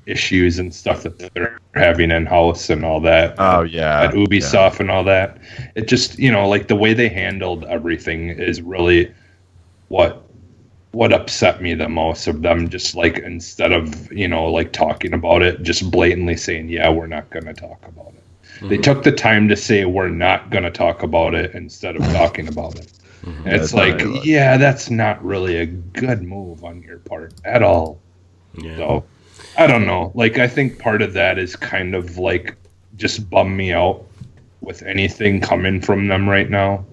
issues and stuff that they're having in house and all that. Oh yeah. At Ubisoft and all that. It just, like the way they handled everything is really what upset me the most, of them just like, instead of, like talking about it, just blatantly saying, yeah, we're not going to talk about it. Mm-hmm. They took the time to say we're not going to talk about it instead of talking about it. Mm-hmm. And it's like, that's not really a good move on your part at all. Yeah. So I don't know. Like, I think part of that is kind of like just bum me out with anything coming from them right now.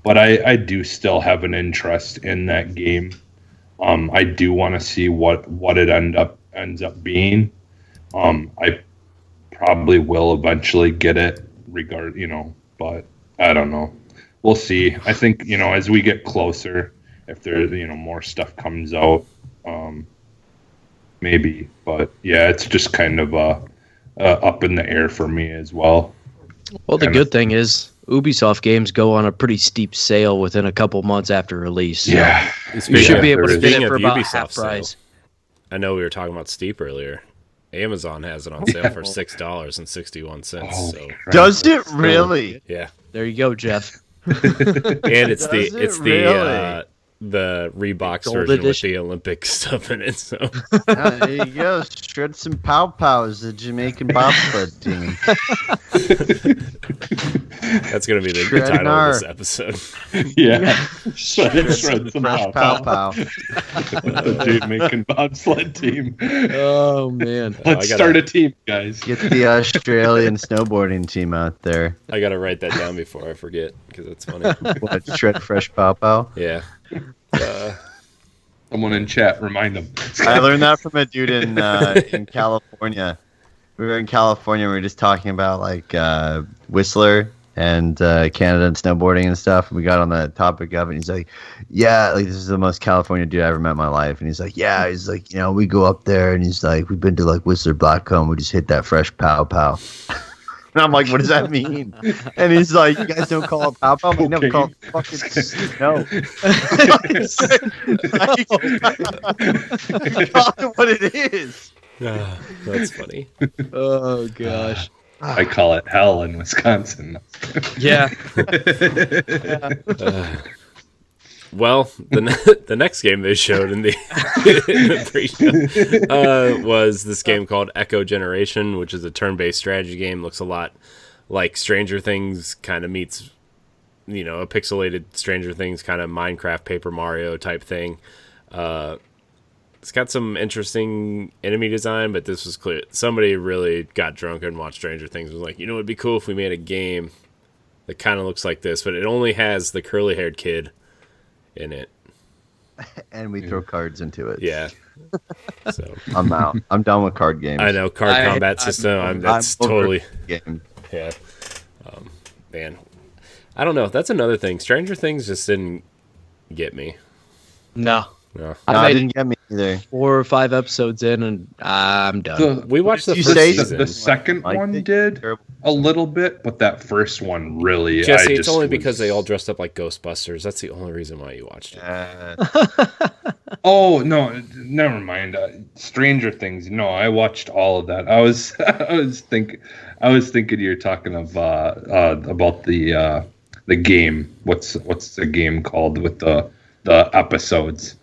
But I do still have an interest in that game. I do want to see what it ends up being. I probably will eventually get it, but I don't know. We'll see. I think, as we get closer, if there's, more stuff comes out, maybe. But yeah, it's just kind of up in the air for me as well. Well, the good thing is Ubisoft games go on a pretty steep sale within a couple months after release. So Yeah, you should be able to get Speaking it for of about Ubisoft half price. sale, I know we were talking about steep earlier. Amazon has it on sale for $6.61. So Does it really? yeah, There you go, Jeff. and it's Does it really? the Reeboks Gold version edition. with the Olympic stuff in it. So There you go. Shred some pow pows, the Jamaican bobsled team. that's gonna be the Shred title our- of this episode. yeah. Shred Some some fresh pow pow. The Jamaican bobsled team. Oh man. Let's start a team, guys. Get the Australian snowboarding team out there. I gotta write that down before I forget because it's funny. What, shred fresh pow pow? Yeah. Someone in chat, remind them. I learned that from a dude in California. We were in California. We were just talking about like Whistler and Canada and snowboarding and stuff. And we got on the topic of it. And he's like, "Yeah, like this is the most California dude I ever met in my life." And he's like, "Yeah," he's like, we go up there, and he's like, "We've been to like Whistler Blackcomb. We just hit that fresh pow pow." And I'm like, "What does that mean?" And he's like, "You guys don't call it pow pow? We never call it fucking snow." Call it what it is. That's funny. Oh gosh. I call it hell in Wisconsin. Yeah. Well, the next game they showed in the, in the pre-show was this game called Echo Generation, which is a turn-based strategy game. Looks a lot like Stranger Things, kind of meets, a pixelated Stranger Things kind of Minecraft, Paper Mario type thing. It's got some interesting enemy design, but this was clear. Somebody really got drunk and watched Stranger Things and was like, it'd be cool if we made a game that kind of looks like this, but it only has the curly-haired kid in it, And we throw cards into it. yeah. So I'm out. I'm done with card games. I know combat system. That's I'm over totally game. yeah. Man, I don't know. That's another thing. Stranger Things just didn't get me. No. No, No, I it made didn't get me either. 4 or 5 episodes in, and I'm done. we watched the You first say season. The second Like one it? did Terrible. a little bit, but that first one really. Jesse, I it's just only was- because they all dressed up like Ghostbusters. That's the only reason why you watched it. Oh no, never mind. Stranger Things. No, I watched all of that. I was thinking you're talking of about the game. What's the game called with the episodes?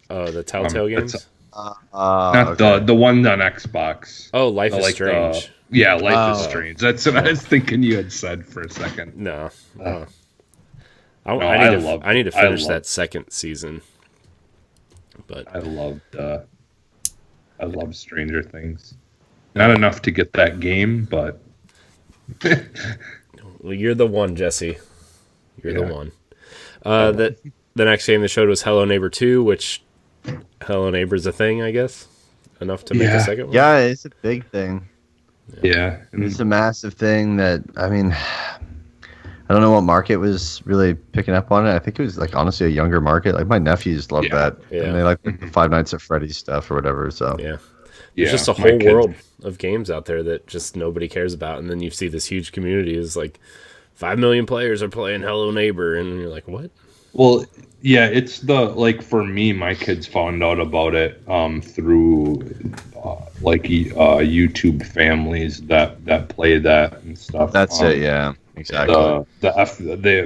Oh, the Telltale it's- games. Not okay. the one on Xbox. Oh, Life is Like Strange. Life is Oh. Strange. That's what I was thinking you had said for a second. No. No, I I need to finish loved- that second season. But I love Stranger Things. Not enough to get that game, but well, you're the one, Jesse. You're the Yeah. one. The next game they showed was Hello Neighbor 2, which Hello Neighbor's a thing, I guess. Enough to make a Yeah. second one. Yeah, it's a big thing. yeah. It's a massive thing that, I don't know what market was really picking up on it. I think it was like honestly a younger market. Like my nephews love Yeah. that. Yeah. And they like the Five Nights at Freddy's stuff or whatever. So Yeah. Yeah, There's just a my whole kids- world of games out there that just nobody cares about. And then you see this huge community is like 5 million players are playing Hello Neighbor. And you're like, what? Well, yeah, it's for me, my kids found out about it through YouTube families that play that and stuff. that's it. Yeah, exactly.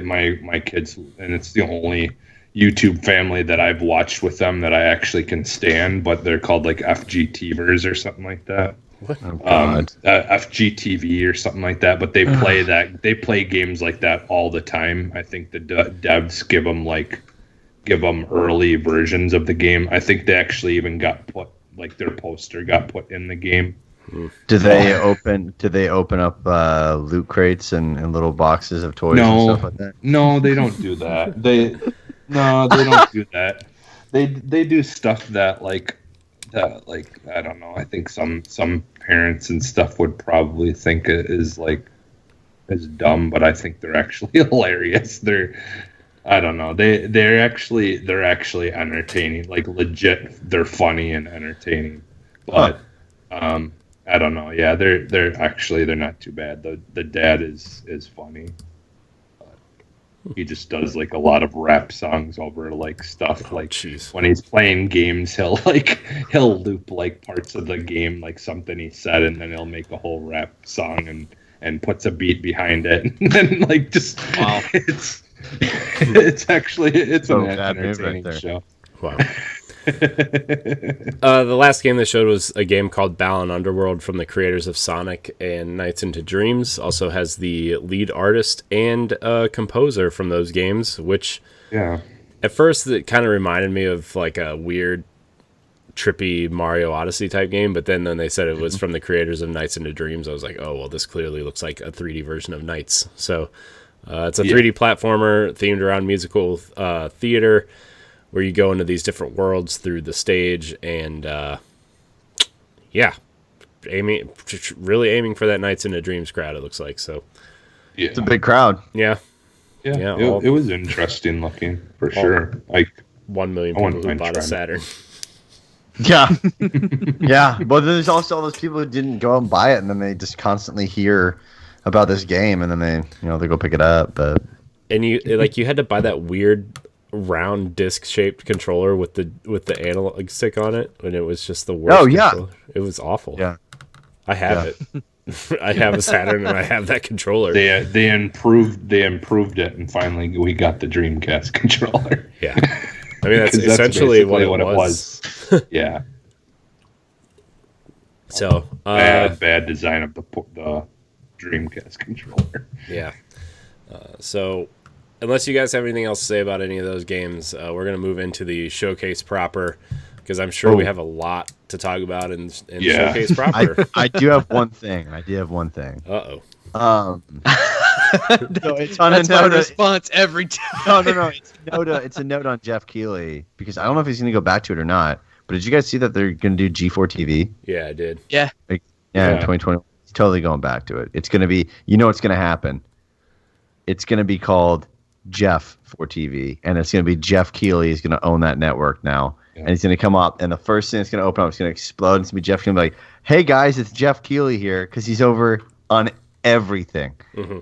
My kids, and it's the only YouTube family that I've watched with them that I actually can stand, but they're called like FGTvers or something like that. Oh, God. FGTV or something like that, but they play that. They play games like that all the time. I think the devs give them early versions of the game. I think they actually even got put their poster got put in the game. Do they open up loot crates and little boxes of toys and stuff like that? No, they don't do that. They don't do that. They do stuff that I don't know. I think some parents and stuff would probably think it is dumb, but I think they're actually hilarious. I don't know. They're actually entertaining. Like legit, they're funny and entertaining. But I don't know. Yeah, they're not too bad. The dad is funny. He just does like a lot of rap songs over like stuff like jeez. when he's playing games he'll loop like parts of the game like something he said and then he'll make a whole rap song and puts a beat behind it and then like just Wow. it's So an bad move right entertaining there. show. Wow. The last game they showed was a game called Balan Underworld from the creators of Sonic and Nights into Dreams. Also has the lead artist and composer from those games, which Yeah. at first it kind of reminded me of like a weird, trippy Mario Odyssey type game. But then they said it was from the creators of Nights into Dreams. I was like, oh, well, this clearly looks like a 3D version of Nights. So it's a 3D platformer themed around musical theater, where you go into these different worlds through the stage, and really aiming for that Nights into Dreams crowd. It looks like so. Yeah. It's a big crowd. Yeah, Yeah, all- it was interesting looking for sure. Like 1 million I wouldn't people who mind bought a trying it. Saturn. Yeah. Yeah. But there's also all those people who didn't go out and buy it, and then they just constantly hear about this game, and then they go pick it up. But And you had to buy that weird round disc shaped controller with the analog stick on it, and it was just the worst. Oh, yeah. controller. It was awful. yeah. I have it. I have a Saturn and I have that controller. they improved it and finally we got the Dreamcast controller. Yeah, I mean that's 'Cause essentially what basically it was. Yeah. So Bad design of the Dreamcast controller. yeah. So unless you guys have anything else to say about any of those games, we're going to move into the showcase proper, because I'm sure we have a lot to talk about in Yeah. showcase proper. I do have one thing. Uh-oh. So it's on That's a my note. response every time. No. It's a note on Jeff Keighley, because I don't know if he's going to go back to it or not. But did you guys see that they're going to do G4 TV? Yeah, I did. Yeah. In Yeah. 2020. He's totally going back to it. It's going to be, what's going to happen? It's going to be called Jeff for TV, and it's going to be Jeff Keighley is going to own that network now. Yeah. And he's going to come up, and the first thing it's going to open up, it's going to explode. And it's going to be Jeff going to be like, "Hey guys, it's Jeff Keighley here," because he's over on everything. Mm-hmm.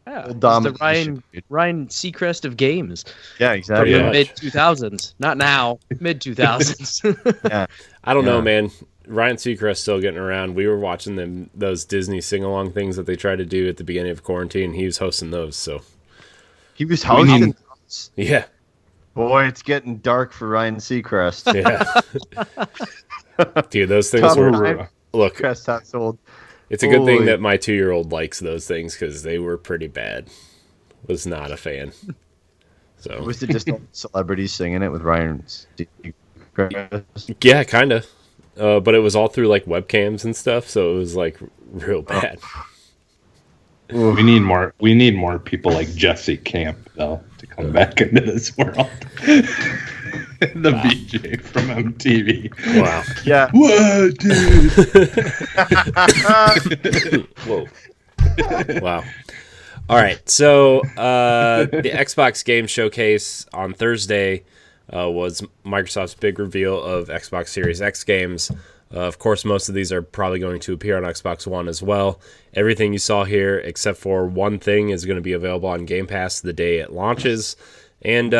Yeah. Full It's the domination, dude. Ryan Seacrest of games. Yeah, From exactly. Pretty the much. mid 2000s. Not now. Mid 2000s. Yeah. I don't know, Yeah. man. Ryan Seacrest still getting around. We were watching those Disney sing-along things that they tried to do at the beginning of quarantine. He was hosting those, so He was hosting. yeah. Boy, it's getting dark for Ryan Seacrest. Yeah. Dude, those things Tough were... time. Look, Seacrest household. it's a good thing Holy- that my 2-year-old likes those things, because they were pretty bad. Was not a fan. So Was it just all celebrities singing it with Ryan Seacrest? yeah, kind of. But it was all through like webcams and stuff, so it was like real bad. We need more people like Jesse Camp though to come back into this world. The BJ from MTV. Wow. Yeah. Whoa, dude. Whoa. Wow. All right. So the Xbox Game Showcase on Thursday was Microsoft's big reveal of Xbox Series X games. Of course, most of these are probably going to appear on Xbox One as well. Everything you saw here, except for one thing, is going to be available on Game Pass the day it launches. And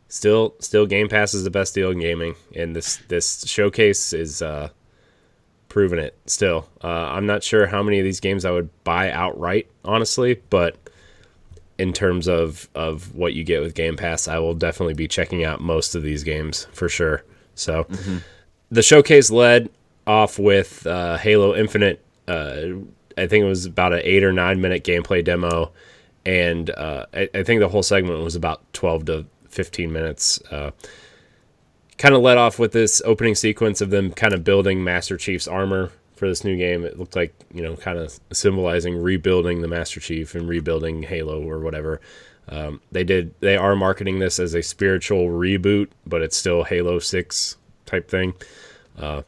still, Game Pass is the best deal in gaming. And this showcase is proving it still. I'm not sure how many of these games I would buy outright, honestly, but in terms of what you get with Game Pass, I will definitely be checking out most of these games for sure. So the showcase led off with Halo Infinite. I think it was about an 8 or 9 minute gameplay demo, and I think the whole segment was about 12 to 15 minutes. Kind of led off with this opening sequence of them kind of building Master Chief's armor for this new game. It looked like, kind of symbolizing rebuilding the Master Chief and rebuilding Halo or whatever. They are marketing this as a spiritual reboot, but it's still Halo 6 type thing. The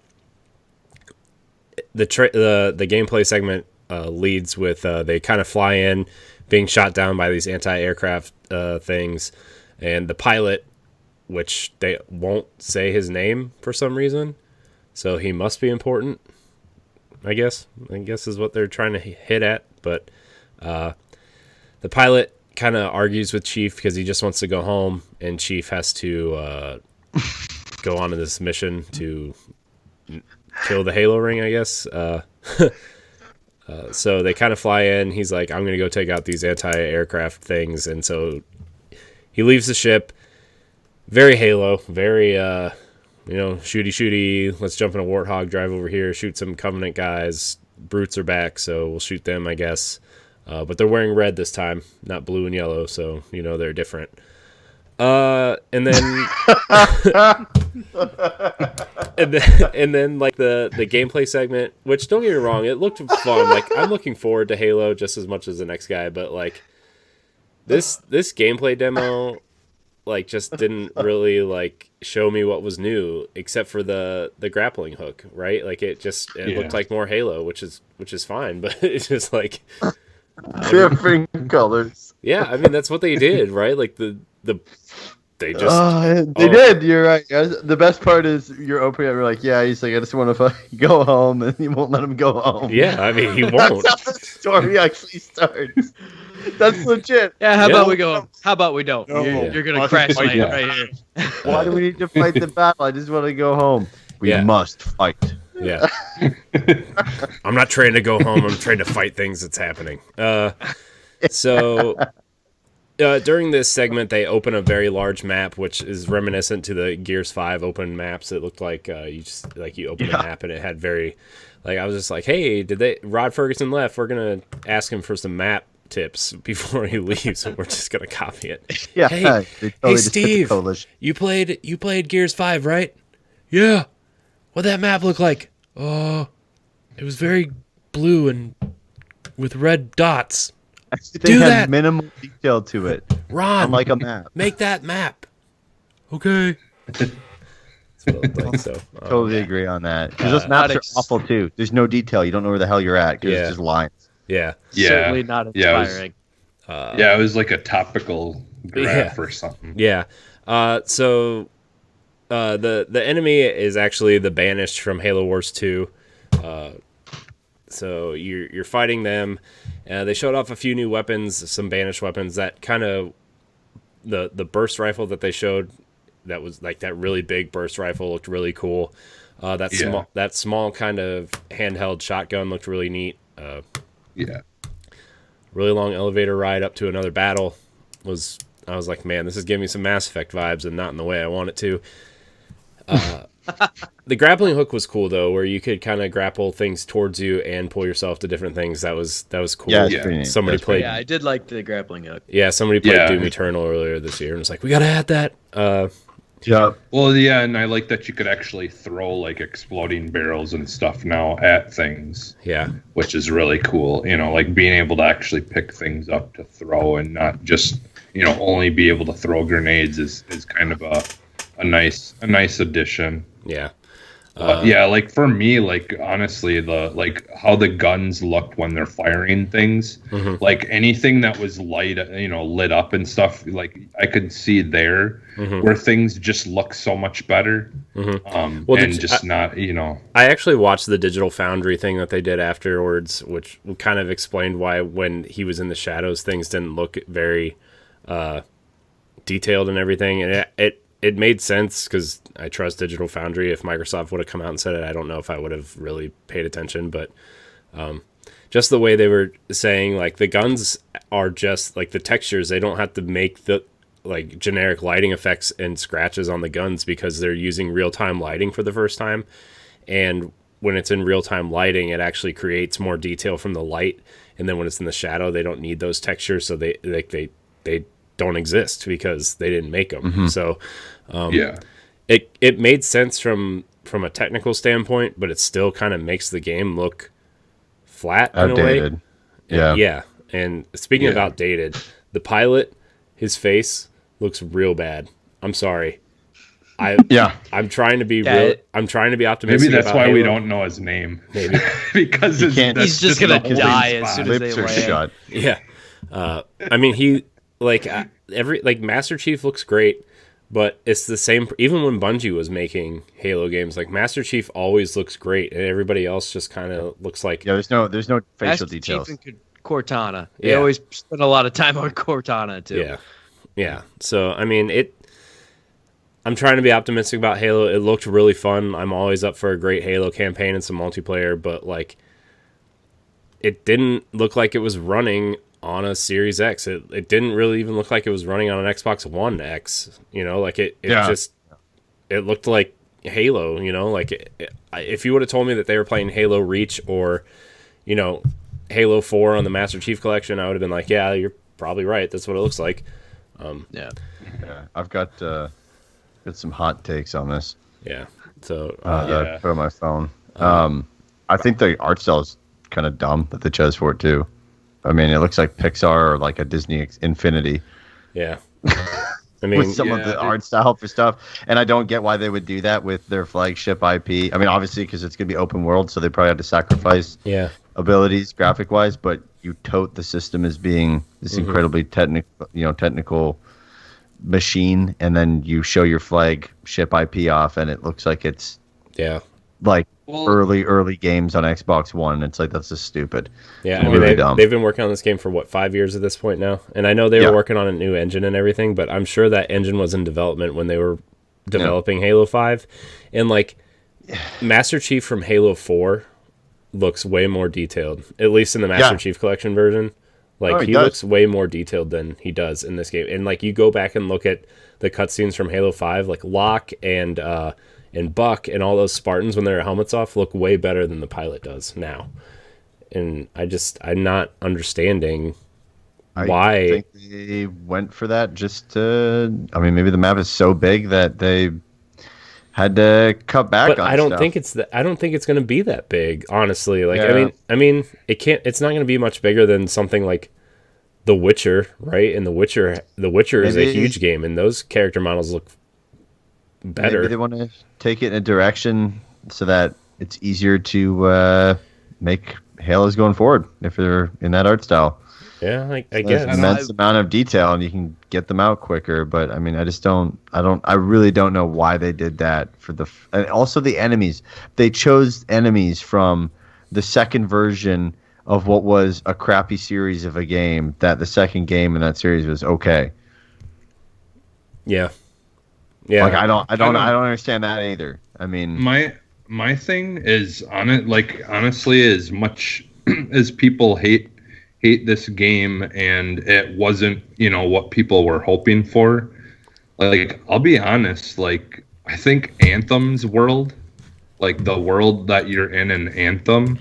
gameplay segment leads with they kind of fly in, being shot down by these anti-aircraft things, and the pilot, which they won't say his name for some reason, so he must be important. I guess is what they're trying to hit at. But the pilot kind of argues with Chief because he just wants to go home, and Chief has to go on to this mission to kill the Halo ring, I guess. So they kind of fly in. He's like, I'm going to go take out these anti-aircraft things. And so he leaves the ship. Very Halo. Very, shooty. Let's jump in a Warthog, drive over here, shoot some Covenant guys. Brutes are back, so we'll shoot them, I guess. But they're wearing red this time, not blue and yellow, so, they're different. And then... and then like the gameplay segment, which don't get me wrong, it looked fun. Like I'm looking forward to Halo just as much as the next guy, but like this gameplay demo like just didn't really like show me what was new except for the grappling hook, right? Like it looked like more Halo, which is fine, but it's just like different colors. Yeah, I mean that's what they did, right? Like they did. You're right. The best part is you're opening up. You're like, yeah. He's like, I just want to go home, and you won't let him go home. Yeah, I mean, he won't. That's how the story actually starts. That's legit. Yeah. How about we go? How about we don't? No. You're gonna crash land right here. Why do we need to fight the battle? I just want to go home. We must fight. Yeah. I'm not trained to go home. I'm trained to fight things that's happening. During this segment, they open a very large map, which is reminiscent to the Gears 5 open maps. It looked like you open a map and it had very, like I was just like, hey, Rod Ferguson left? We're gonna ask him for some map tips before he leaves, so we're just gonna copy it. Yeah. Hey, Steve, you played Gears 5, right? Yeah. What'd that map look like? It was very blue and with red dots. They had minimal detail to it. Ron, unlike a map. Make that map. Okay. That's what it like, so, totally agree on that. Because those maps are awful too. There's no detail. You don't know where the hell you're at because it's just lines. Yeah. Certainly not inspiring. It was like a topical graph or something. Yeah. So the enemy is actually the Banished from Halo Wars 2. So you're fighting them. They showed off a few new weapons, some Banished weapons. That kind of the burst rifle that they showed, that was like that really big burst rifle, looked really cool. That small kind of handheld shotgun looked really neat. Really long elevator ride up to another battle I was like, man, this is giving me some Mass Effect vibes and not in the way I want it to. The grappling hook was cool though, where you could kind of grapple things towards you and pull yourself to different things. That was cool. Yeah. Somebody played. Yeah, I did like the grappling hook. Yeah, somebody played Doom Eternal earlier this year and was like, we gotta add that. Yeah. Well, yeah, and I like that you could actually throw like exploding barrels and stuff now at things. Yeah. Which is really cool. Like being able to actually pick things up to throw and not just only be able to throw grenades is kind of a nice addition. Yeah. Like for me, like honestly, how the guns looked when they're firing things, like anything that was lit up and stuff, like I could see there where things just look so much better. I actually watched the Digital Foundry thing that they did afterwards, which kind of explained why when he was in the shadows, things didn't look very detailed and everything, and it made sense because I trust Digital Foundry. If Microsoft would have come out and said it, I don't know if I would have really paid attention. But just the way they were saying, like, the guns are just, like, the textures. They don't have to make the, like, generic lighting effects and scratches on the guns because they're using real-time lighting for the first time. And when it's in real-time lighting, it actually creates more detail from the light. And then when it's in the shadow, they don't need those textures, so they don't exist because they didn't make them. So it made sense from a technical standpoint, but it still kind of makes the game look flat outdated. In a way. Yeah. And speaking of outdated, the pilot, his face looks real bad. I'm sorry. I'm trying to be real. I'm trying to be optimistic. Maybe that's about why Halo. we don't know his name. Maybe because he's just gonna die as soon as they Lips are land. shut. Yeah. I mean, he Master Chief looks great, But it's the same. Even when Bungie was making Halo games, like Master Chief always looks great, and everybody else just kind of looks like Yeah, there's no facial Master details. Chief and Cortana. They Yeah. always spend a lot of time on Cortana too. Yeah. So I mean, I'm trying to be optimistic about Halo. It looked really fun. I'm always up for a great Halo campaign and some multiplayer, but like, it didn't look like it was running on a Series X. It didn't really even look like it was running on an Xbox One X. You know, like it looked like Halo. You know, like if you would have told me that they were playing Halo Reach or, you know, Halo 4 on the Master Chief Collection, I would have been like, yeah, you're probably right. That's what it looks like. Yeah, I've got some hot takes on this. Yeah. So That I put on my phone. I think the art style is kind of dumb that they chose for it too. I mean, it looks like Pixar or like a Disney Infinity. Yeah. I mean, with some of the art style for stuff, and I don't get why they would do that with their flagship IP. I mean, obviously because it's gonna be open world, so they probably had to sacrifice abilities graphic wise. But you tote the system as being this incredibly technical machine, and then you show your flagship IP off, and it looks like it's like early games on Xbox One. It's like that's just stupid. Yeah, it's I mean really they've been working on this game for what, 5 years at this point now, and I know they were working on a new engine and everything, but I'm sure that engine was in development when they were developing Halo 5, and like Master Chief from Halo 4 looks way more detailed, at least in the Master Chief Collection version. Like he looks way more detailed than he does in this game, and like you go back and look at the cutscenes from Halo 5, like Locke and Buck and all those Spartans when their helmets off look way better than the pilot does now. And I'm not understanding why. I think they went for that just to. I mean, maybe the map is so big that they had to cut back but on I don't stuff. think I don't think it's going to be that big, honestly. Like I mean it's not going to be much bigger than something like The Witcher, right? And The Witcher is a huge game, and those character models look better. Maybe they want to take it in a direction so that it's easier to make Halos going forward if they're in that art style. Yeah, I There's guess. an immense amount of detail, and you can get them out quicker. But I mean, I really don't know why they did that and also the enemies. They chose enemies from the second version of what was a crappy series of a game. That the second game in that series was okay. Yeah. Like I don't understand that either. I mean, my thing is on it. Like honestly, as much as people hate this game and it wasn't, what people were hoping for. Like I'll be honest. Like I think Anthem's world, like the world that you're in Anthem,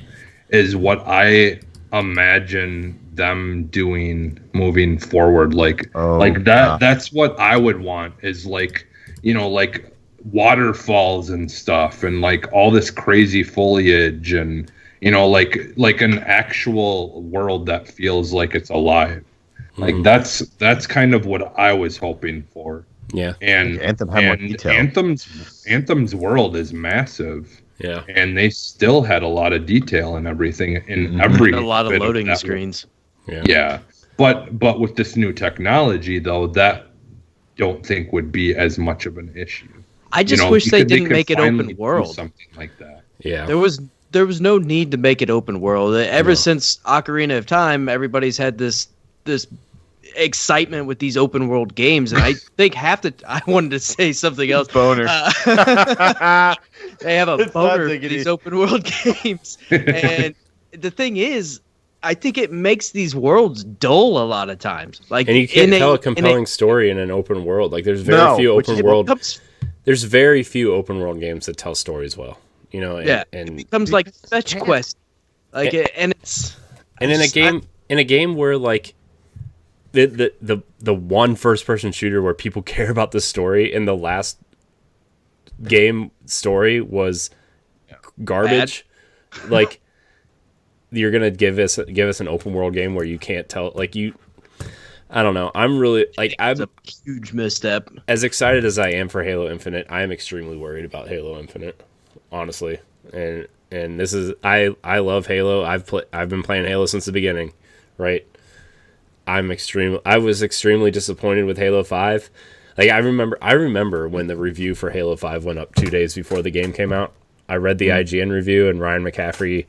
is what I imagine them doing moving forward. That's what I would want is like waterfalls and stuff and like all this crazy foliage and like an actual world that feels like it's alive. Like that's kind of what I was hoping for. Yeah. And Anthem had more detail. Anthem's world is massive. Yeah. And they still had a lot of detail and everything in And every a lot of bit loading that screens. Yeah. But with this new technology though, that don't think would be as much of an issue. I just wish they didn't make it open world. Something like that. Yeah. There was no need to make it open world. Ever since Ocarina of Time, everybody's had this excitement with these open world games, and I think I wanted to say something else. Boner. They have a boner for these open world games, and the thing is, I think it makes these worlds dull a lot of times. Like, and you can't tell a compelling story in an open world. Like there's There's very few open world games that tell stories well. And it becomes like fetch quest, like and it's in a game where like the one first person shooter where people care about the story in the last game story was garbage. Like you're gonna give us an open world game where you can't tell I don't know. I'm really I'm a huge misstep. As excited as I am for Halo Infinite, I am extremely worried about Halo Infinite. Honestly, and this is I love Halo. I've been playing Halo since the beginning, right? I was extremely disappointed with Halo 5. Like I remember when the review for Halo 5 went up 2 days before the game came out. I read the IGN review, and Ryan McCaffrey,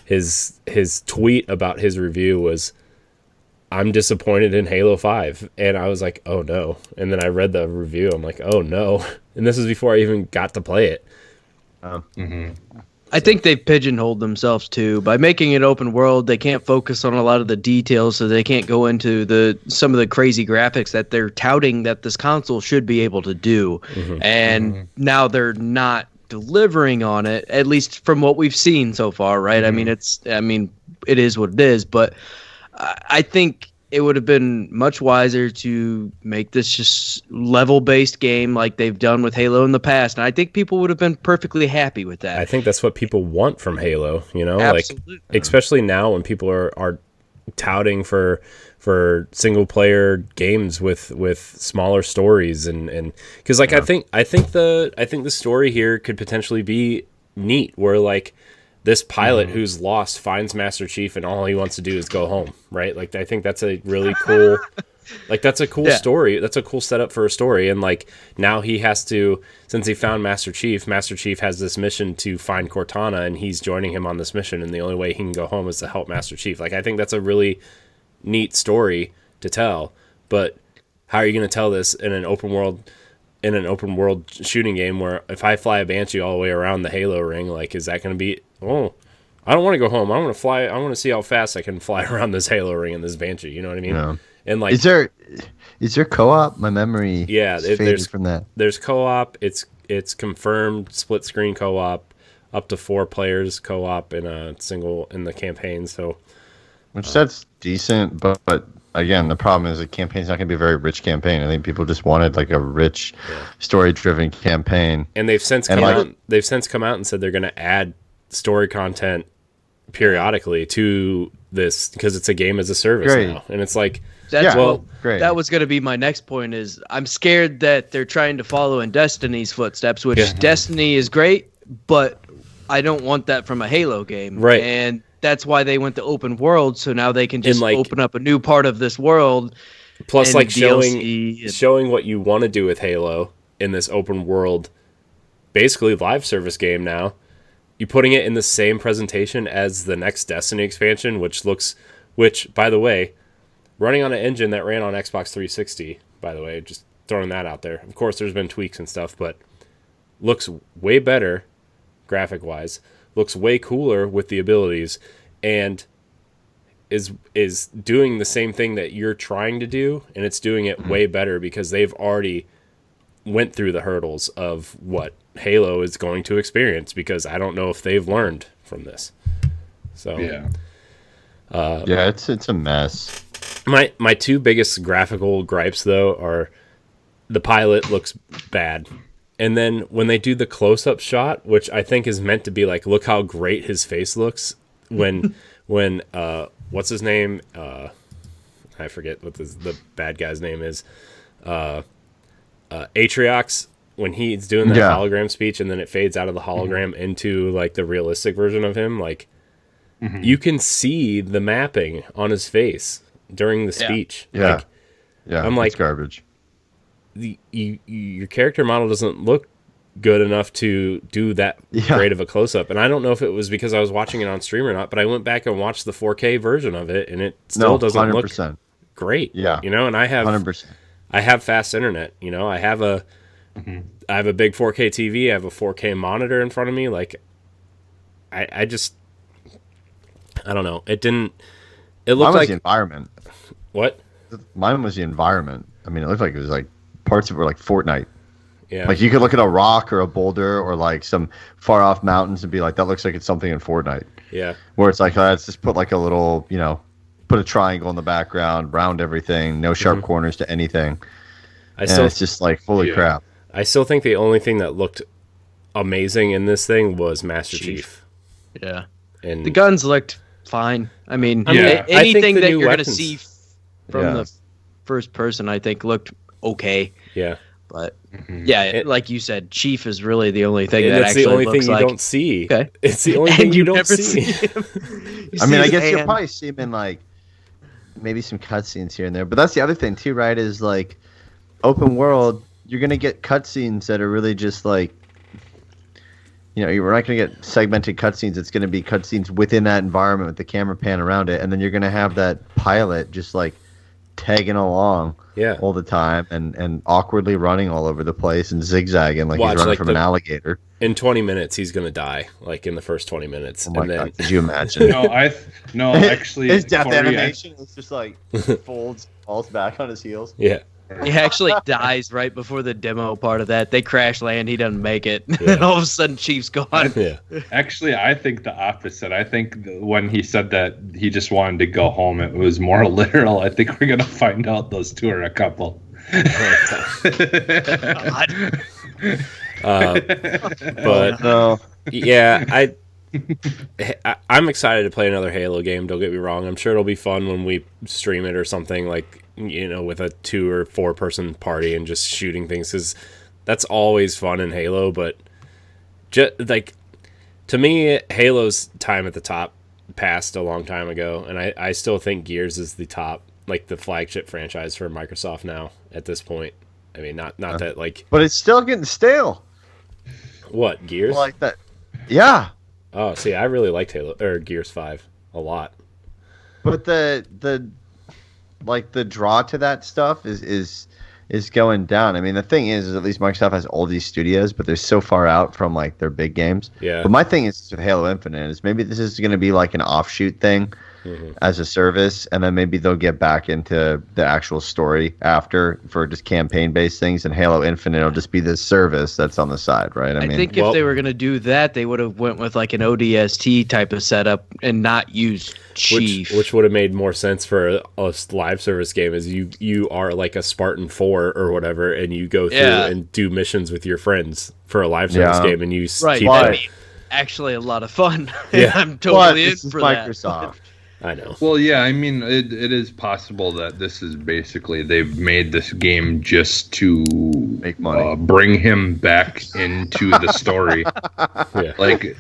his tweet about his review was, "I'm disappointed in Halo 5," and I was like, "Oh no!" And then I read the review. I'm like, "Oh no!" And this is before I even got to play it. I think they pigeonholed themselves too by making it open world. They can't focus on a lot of the details, so they can't go into some of the crazy graphics that they're touting that this console should be able to do. And now they're not delivering on it, at least from what we've seen so far, right? I mean, it is what it is, but I think it would have been much wiser to make this just level-based game like they've done with Halo in the past, and I think people would have been perfectly happy with that. I think that's what people want from Halo, you know? Absolutely. Like, especially now when people are touting for single-player games with smaller stories, and because like I think the story here could potentially be neat, where like this pilot who's lost finds Master Chief and all he wants to do is go home, right? Like, I think that's a really cool, like, that's a cool story. That's a cool setup for a story. And like, now he has to, since he found Master Chief has this mission to find Cortana, and he's joining him on this mission. And the only way he can go home is to help Master Chief. Like, I think that's a really neat story to tell, but how are you going to tell this in an open world shooting game where if I fly a Banshee all the way around the Halo ring, like, is that going to be, oh, I don't want to go home. I want to fly. I want to see how fast I can fly around this Halo ring in this Banshee. You know what I mean? Yeah. And like, is there co-op? My memory, there's from that. There's co-op. It's confirmed split screen co-op, up to 4 players co-op in the campaign. So, which that's decent, but again, the problem is the campaign's not going to be a very rich campaign. I think people just wanted like a rich, story-driven campaign. And they've since come out and said they're going to add story content periodically to this because it's a game as a service now. And it's like, great. That was going to be my next point. Is I'm scared that they're trying to follow in Destiny's footsteps, which Destiny is great, but I don't want that from a Halo game. Right. And that's why they went to open world, so now they can just open up a new part of this world. Plus, like, DLC showing what you want to do with Halo in this open world, basically live service game now. You putting it in the same presentation as the next Destiny expansion, which, by the way, running on an engine that ran on Xbox 360, by the way, just throwing that out there. Of course, there's been tweaks and stuff, but looks way better graphic-wise. Looks way cooler with the abilities, and is doing the same thing that you're trying to do, and it's doing it way better because they've already went through the hurdles of what Halo is going to experience, because I don't know if they've learned from this. So it's a mess. My 2 biggest graphical gripes, though, are the pilot looks bad. And then when they do the close-up shot, which I think is meant to be like, look how great his face looks when what's his name? I forget what the bad guy's name is. Atriox, when he's doing that hologram speech, and then it fades out of the hologram into like the realistic version of him, like you can see the mapping on his face during the speech. I'm like, it's garbage. Your character model doesn't look good enough to do that great of a close-up. And I don't know if it was because I was watching it on stream or not, but I went back and watched the 4K version of it, and it still doesn't 100%. Look great. Yeah. You know, and I have 100%. I have fast internet. You know, I have a big 4K TV. I have a 4K monitor in front of me. Like, I don't know. It looked like the environment. What? Mine was the environment. I mean, it looked like it was like parts of it were like Fortnite. Yeah. Like you could look at a rock or a boulder or like some far off mountains and be like, that looks like it's something in Fortnite. Yeah. Where it's like, let's just put like a little, put a triangle in the background, round everything, no sharp corners to anything. It's just like, holy crap. I still think the only thing that looked amazing in this thing was Master Chief. Yeah. And the guns looked fine. I mean, I anything think that you're going to weapons, see from the first person, I think, looked okay. Yeah. But like you said, Chief is really the only thing that actually the only looks thing you like, don't see. Okay. It's the only thing you don't never see. him. I mean, I guess you'll probably see him in like maybe some cutscenes here and there. But that's the other thing too, right? Is like open world, you're gonna get cutscenes that are really just like, you're not gonna get segmented cutscenes. It's gonna be cutscenes within that environment with the camera pan around it, and then you're gonna have that pilot just like tagging along all the time and awkwardly running all over the place and zigzagging like he's running from an alligator. In 20 minutes, he's gonna die. Like in the first 20 minutes, Oh my and then God, could you imagine? No, actually, his death Corey, animation is just like falls back on his heels. yeah. He actually dies right before the demo part of that. They crash land. He doesn't make it. And all of a sudden, Chief's gone. Yeah. Actually, I think the opposite. I think when he said that he just wanted to go home, it was more literal. I think we're gonna find out those two are a couple. But No. yeah, I'm excited to play another Halo game. Don't get me wrong. I'm sure it'll be fun when we stream it or something, like, with a 2 or 4 person party and just shooting things, because that's always fun in Halo. But just like, to me, Halo's time at the top passed a long time ago, and I still think Gears is the top, like the flagship franchise for Microsoft now at this point. I mean, not that like, But it's still getting stale. what, Gears? Like that. Yeah. Oh, see, I really liked Halo or Gears 5 a lot. But the draw to that stuff is going down. I mean, the thing is at least Microsoft has all these studios, but they're so far out from like their big games. Yeah. But my thing is with Halo Infinite is maybe this is going to be like an offshoot thing as a service, and then maybe they'll get back into the actual story after for just campaign-based things, and Halo Infinite will just be this service that's on the side, right? I think if they were going to do that, they would have went with like an ODST type of setup and not use Chief. Which would have made more sense for a live service game, is you are like a Spartan 4 or whatever, and you go through and do missions with your friends for a live service game, and you keep that'd be actually a lot of fun. Yeah. I'm totally in this is for Microsoft. I know. Well, yeah, I mean, it is possible that this is basically they've made this game just to Make money. Bring him back into the story. Yeah. Like this.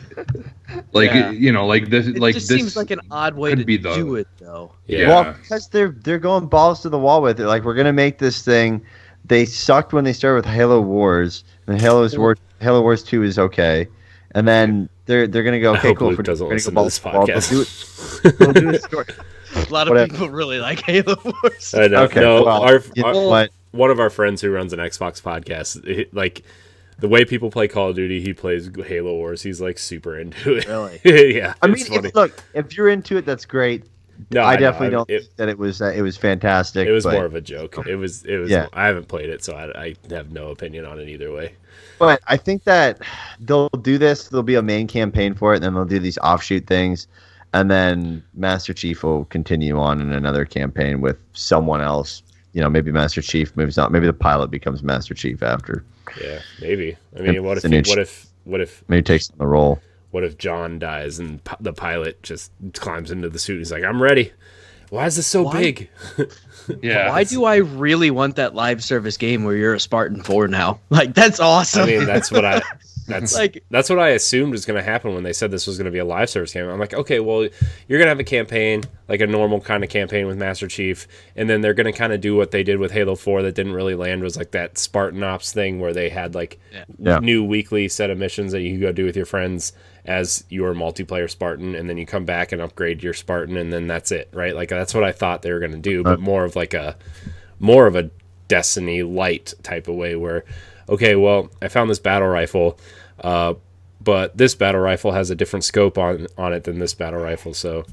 It Like just this seems like an odd way to do it, though. Yeah. Well, because they're going balls to the wall with it. Like, we're gonna make this thing. They sucked when they started with Halo Wars, and Halo Wars 2 is okay, and then they're gonna go, okay, cool. Luke doesn't we're gonna listen go to this balls to the wall. podcast. We'll do a story. A lot of people really like Halo Wars. I know. Okay, No, well, you know what? one of our friends who runs an Xbox podcast, like the way people play Call of Duty, he plays Halo Wars. He's like super into it. Really? Yeah. I mean, it's funny. if you're into it, that's great. No, I know. definitely don't think that it was fantastic. It was but, more of a joke. It was. Yeah. I haven't played it, so I have no opinion on it either way. But I think that they'll do this. There'll be a main campaign for it, and then they'll do these offshoot things, and then Master Chief will continue on in another campaign with someone else. Maybe Master Chief moves on. Maybe the pilot becomes Master Chief after. Yeah, maybe. I mean, what if maybe takes on the role? What if John dies and the pilot just climbs into the suit? He's like, "I'm ready." Why is this so big? Yeah. Why do I really want that live service game where you're a Spartan 4 now? Like, that's awesome. I mean, that's what I Like- that's what I assumed was going to happen when they said this was going to be a live service game. I'm like, okay, well, you're going to have a campaign, like a normal kind of campaign with Master Chief, and then they're going to kind of do what they did with Halo 4 that didn't really land, was like that Spartan Ops thing where they had like new weekly set of missions that you could go do with your friends as your multiplayer Spartan, and then you come back and upgrade your Spartan, and then that's it, right? Like, that's what I thought they were going to do, but more of a Destiny light type of way where, okay, well, I found this battle rifle, but this battle rifle has a different scope on it than this battle rifle, so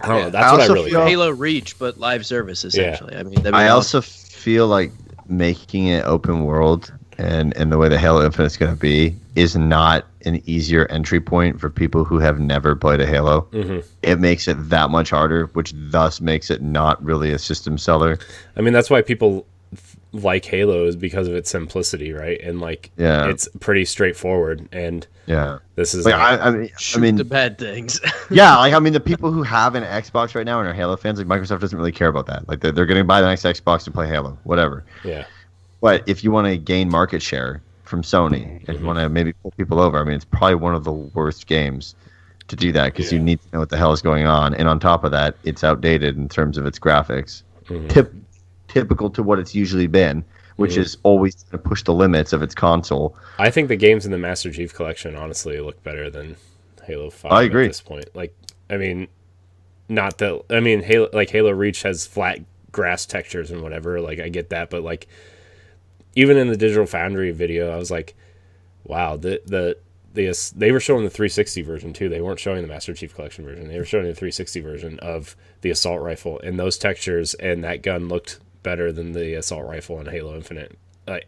I don't know. That's what I really feel- think. Halo Reach, but live service, essentially. I mean, that'd be I awesome. also feel like making it open world and the way that Halo Infinite is going to be is not an easier entry point for people who have never played a Halo. Mm-hmm. It makes it that much harder, which thus makes it not really a system seller. I mean, that's why people like Halo, is because of its simplicity, right? And it's pretty straightforward. And this is I mean, the bad things. the people who have an Xbox right now and are Halo fans, like Microsoft doesn't really care about that. Like they're going to buy the next Xbox to play Halo, whatever. Yeah. But if you want to gain market share from Sony, and you want to maybe pull people over, I mean, it's probably one of the worst games to do that, because you need to know what the hell is going on. And on top of that, it's outdated in terms of its graphics. typical to what it's usually been, which is always to push the limits of its console. I think the games in the Master Chief Collection honestly look better than Halo 5 I agree. at this point. Like, I mean, not that I mean Halo Reach has flat grass textures and whatever. Like, I get that, but like, even in the Digital Foundry video, I was like, wow, they were showing the 360 version too. They weren't showing the Master Chief Collection version. They were showing the 360 version of the assault rifle, and those textures and that gun looked better than the assault rifle in Halo Infinite.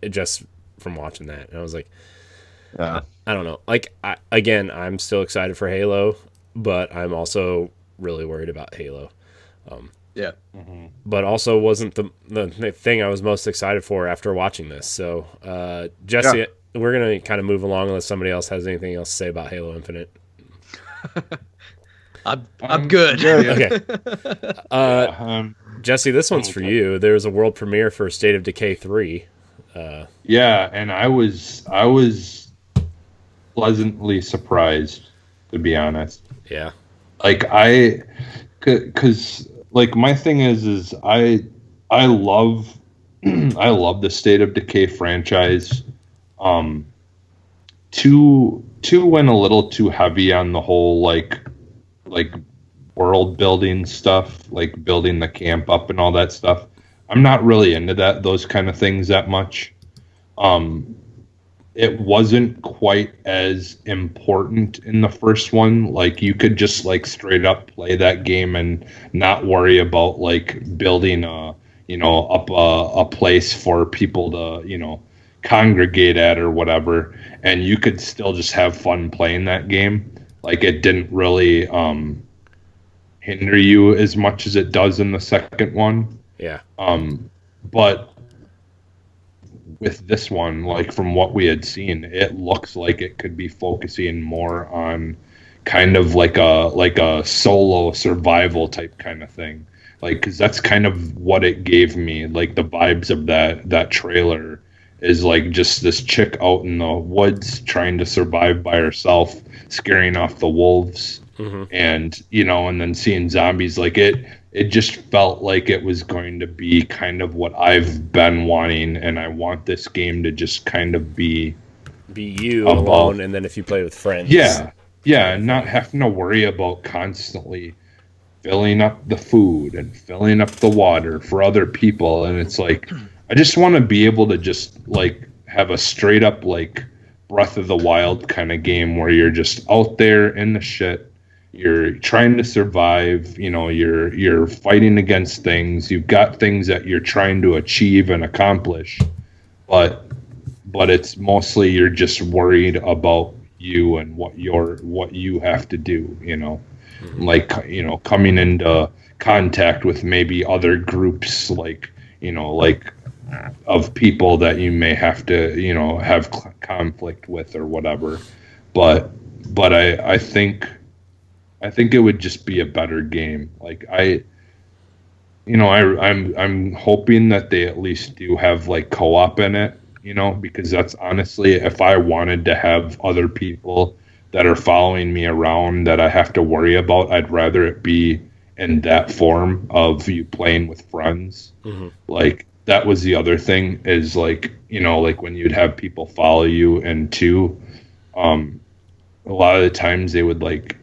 Just from watching that, and I was like, Yeah. I don't know. Like, I'm still excited for Halo, but I'm also really worried about Halo. Yeah. But also wasn't the thing I was most excited for after watching this. So, Jesse, we're going to kind of move along unless somebody else has anything else to say about Halo Infinite. I'm good. Okay. Jesse, this one's for you. There's a world premiere for State of Decay 3. Yeah, and I was pleasantly surprised, to be honest. Yeah. Like, because like my thing is I love I love the State of Decay franchise. Two went a little too heavy on the whole like world building stuff, like building the camp up and all that stuff. I'm not really into those kind of things that much. It wasn't quite as important in the first one. Like, you could just like straight up play that game and not worry about like building up a place for people to, congregate at or whatever. And you could still just have fun playing that game. Like, it didn't really hinder you as much as it does in the second one. Yeah. But with this one, like, from what we had seen, it looks like it could be focusing more on kind of like a solo survival type kind of thing. Like, because that's kind of what it gave me. Like, the vibes of that trailer is like just this chick out in the woods trying to survive by herself, scaring off the wolves. And and then seeing zombies. Like, it just felt like it was going to be kind of what I've been wanting, and I want this game to just kind of be you alone, and then if you play with friends. Yeah, and not having to worry about constantly filling up the food and filling up the water for other people. And it's like, I just want to be able to just like have a straight up like Breath of the Wild kind of game where you're just out there in the shit. You're trying to survive, you're fighting against things. You've got things that you're trying to achieve and accomplish, but it's mostly you're just worried about you and what you have to do, like, coming into contact with maybe other groups, like, of people that you may have to, have conflict with or whatever. But I think it would just be a better game. Like, I'm hoping that they at least do have like co-op in it, because that's honestly, if I wanted to have other people that are following me around that I have to worry about, I'd rather it be in that form of you playing with friends. Like, that was the other thing is like, like when you'd have people follow you and a lot of the times they would like,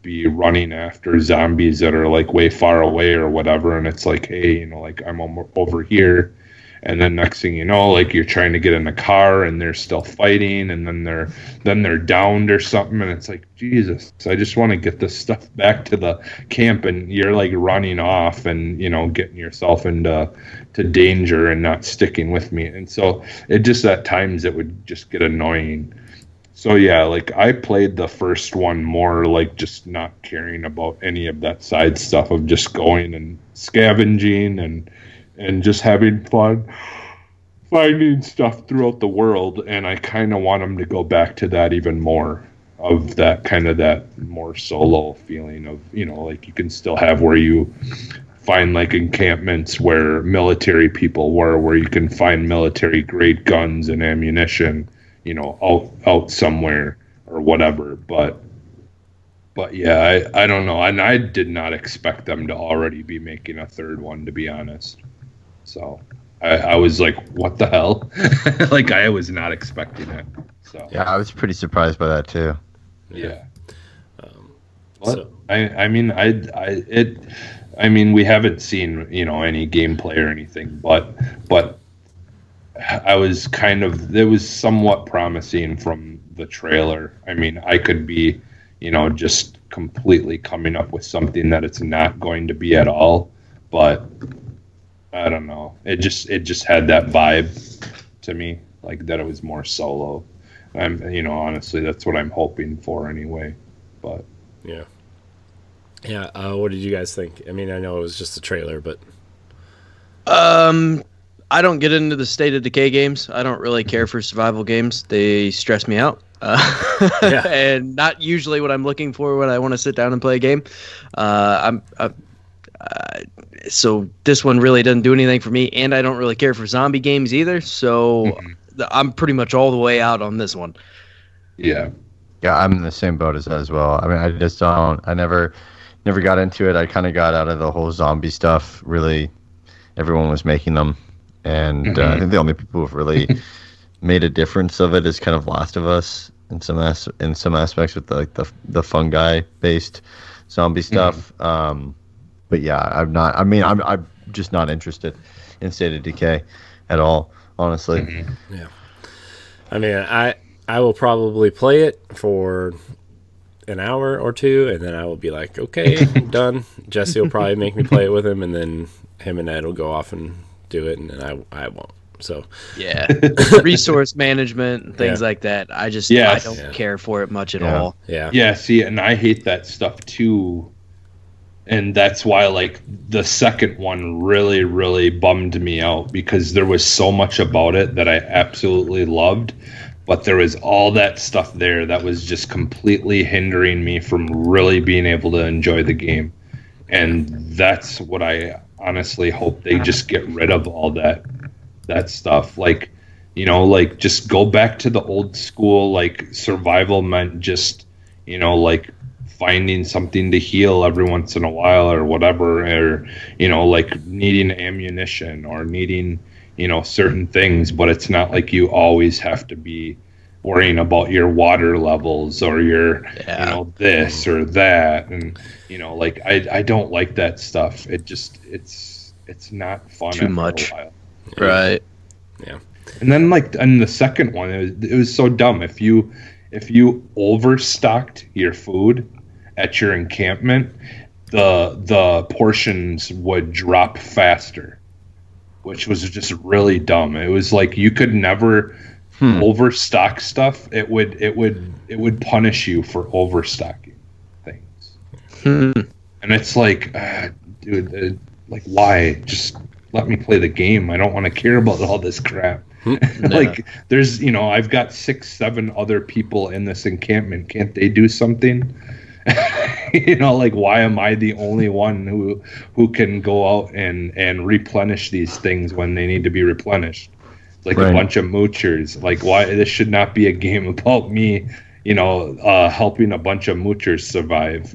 be running after zombies that are like way far away or whatever, and it's like, hey, like, I'm over here, and then next thing you know, like, you're trying to get in a car and they're still fighting, and then they're downed or something, and it's like, Jesus, I just want to get this stuff back to the camp, and you're like running off and getting yourself into danger and not sticking with me. And so it just, at times it would just get annoying. So yeah, like, I played the first one more like just not caring about any of that side stuff of just going and scavenging and just having fun finding stuff throughout the world. And I kind of want them to go back to that even more, of that kind of that more solo feeling of, like, you can still have where you find like encampments where military people were, where you can find military grade guns and ammunition, out somewhere or whatever. But yeah, I don't know. And I did not expect them to already be making a third one, to be honest. So I was like, what the hell? Like, I was not expecting it. So Yeah, I was pretty surprised by that too. yeah. So- I mean, we haven't seen, any gameplay or anything, but I was it was somewhat promising from the trailer. I mean, I could be, just completely coming up with something that it's not going to be at all, but I don't know. It just had that vibe to me, like that it was more solo. Honestly, that's what I'm hoping for anyway. But Yeah. Yeah. What did you guys think? I mean, I know it was just a trailer, but I don't get into the State of Decay games. I don't really care for survival games. They stress me out. Yeah. And not usually what I'm looking for when I want to sit down and play a game. So this one really doesn't do anything for me, and I don't really care for zombie games either. So I'm pretty much all the way out on this one. yeah. Yeah, I'm in the same boat as well. I mean, I just don't. I never got into it. I kind of got out of the whole zombie stuff. Really, everyone was making them, and I think the only people who've really made a difference of it is kind of Last of Us in some aspects with the fungi based zombie stuff. But yeah, I'm not. I mean, I'm just not interested in State of Decay at all, honestly. yeah. I mean, I will probably play it for an hour or two, and then I will be like, okay, I'm done. Jesse will probably make me play it with him, and then him and Ed will go off and do it, and then I won't. So Yeah, resource management and things Yeah. like that. I Yes. don't care for it much at Yeah. all. yeah, Yeah, see, and I hate that stuff too. And that's why, like, the second one really, really bummed me out because there was so much about it that I absolutely loved. But there was all that stuff there that was just completely hindering me from really being able to enjoy the game. And that's what I honestly hope they just get rid of all that stuff. Like, like just go back to the old school, like survival meant just, like finding something to heal every once in a while or whatever, or, like needing ammunition or needing, certain things, but it's not like you always have to be worrying about your water levels or your, this or that. And, like, I don't like that stuff. It just, it's not fun. Too after much. a while. Right. yeah. And then, like, in the second one, it was so dumb. If you overstocked your food at your encampment, the portions would drop faster, which was just really dumb. It was like you could never overstock stuff. It would punish you for overstocking things. And it's like, dude, like, why? Just let me play the game. I don't want to care about all this crap. Like, there's, I've got 6-7 other people in this encampment. Can't they do something? Like, why am I the only one who can go out and replenish these things when they need to be replenished? It's like a bunch of moochers. Like, why? This should not be a game about me, helping a bunch of moochers survive.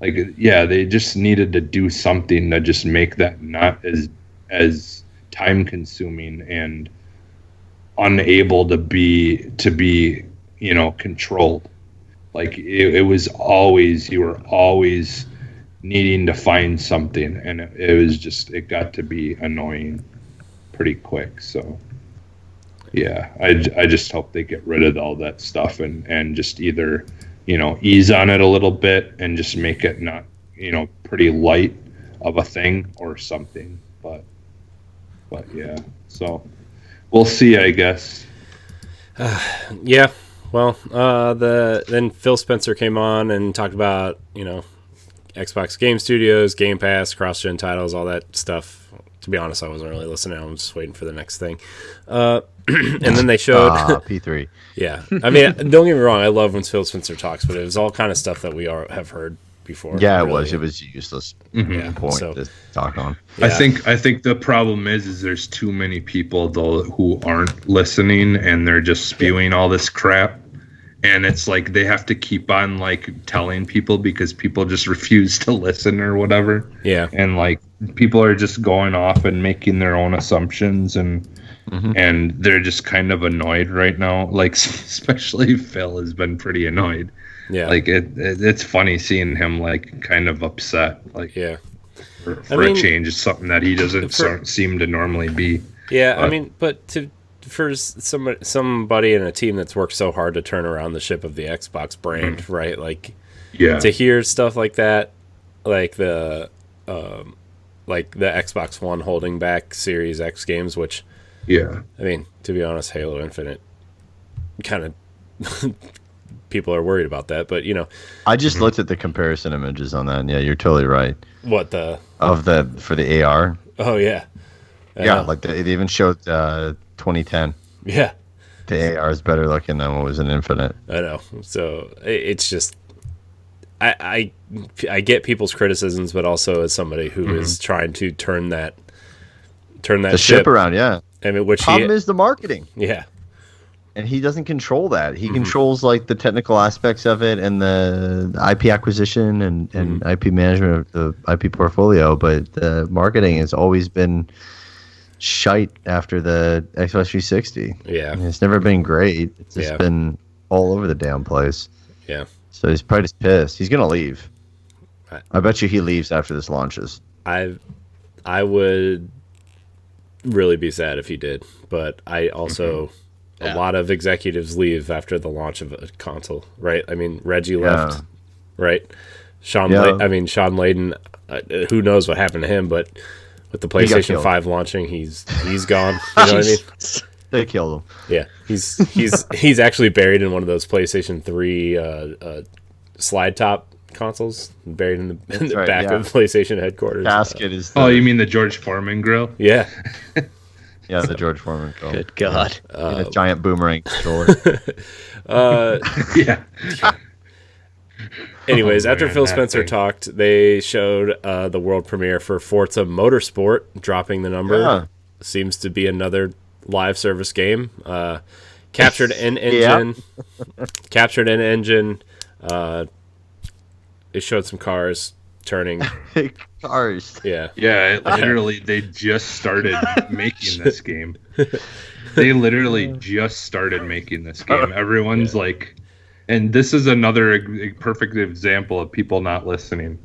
They just needed to do something to just make that not as time consuming and unable to be controlled. Like, it was always, you were always needing to find something, and it got to be annoying pretty quick. So yeah, I just hope they get rid of all that stuff and just either, ease on it a little bit and just make it not, pretty light of a thing or something. But yeah, so we'll see, I guess. Yeah. Well, then Phil Spencer came on and talked about, Xbox Game Studios, Game Pass, cross-gen titles, all that stuff. To be honest, I wasn't really listening. I was just waiting for the next thing. And then they showed P3. Yeah. I mean, don't get me wrong. I love when Phil Spencer talks, but it was all kind of stuff that we have heard before. Yeah, really. it was useless Yeah, point so- to talk on. Yeah. I think the problem is there's too many people though who aren't listening and they're just spewing all this crap, and it's like they have to keep on like telling people because people just refuse to listen or whatever. Yeah. And like people are just going off and making their own assumptions, and they're just kind of annoyed right now. Like especially Phil has been pretty annoyed. Yeah. Like it's funny seeing him like kind of upset. Like Yeah. for a change, it's something that he doesn't seem to normally be. Yeah, I mean, but for somebody in a team that's worked so hard to turn around the ship of the Xbox brand, right? Like, to hear stuff like that, like the Xbox One holding back Series X games, which, I mean, to be honest, Halo Infinite kind of people are worried about that, but you know, I just looked at the comparison images on that, and yeah, you're totally right. What for the AR? Oh yeah. Yeah, like they even showed 2010. Yeah, the AR is better looking than what was in Infinite. I know. So it's just, I get people's criticisms, but also as somebody who is trying to turn that ship around. Yeah, I mean, which problem is the marketing. Yeah, and he doesn't control that. He controls like the technical aspects of it and the IP acquisition and IP management of the IP portfolio, but the marketing has always been shite after the Xbox 360. Yeah. I mean, it's never been great. It's just been all over the damn place. Yeah. So he's probably just pissed. He's gonna leave. I bet you he leaves after this launches. I would really be sad if he did, but I also a lot of executives leave after the launch of a console, right? I mean, Reggie left, right? Sean Layden, who knows what happened to him, but with the PlayStation 5 launching, he's gone. You know what I mean? They killed him. Yeah, he's actually buried in one of those PlayStation 3 slide top consoles, buried in the back of PlayStation headquarters. Casket is. You mean the George Foreman grill? Yeah. Yeah, the George Foreman grill. Good God. In a giant boomerang controller. Yeah. Anyways, after Phil Spencer talked, they showed the world premiere for Forza Motorsport, dropping the number. Yeah. Seems to be another live service game. Captured in engine. Captured in engine. It showed some cars turning. Cars. Yeah. Yeah, literally, they just started making this game. They literally just started making this game. Everyone's like... And this is another perfect example of people not listening.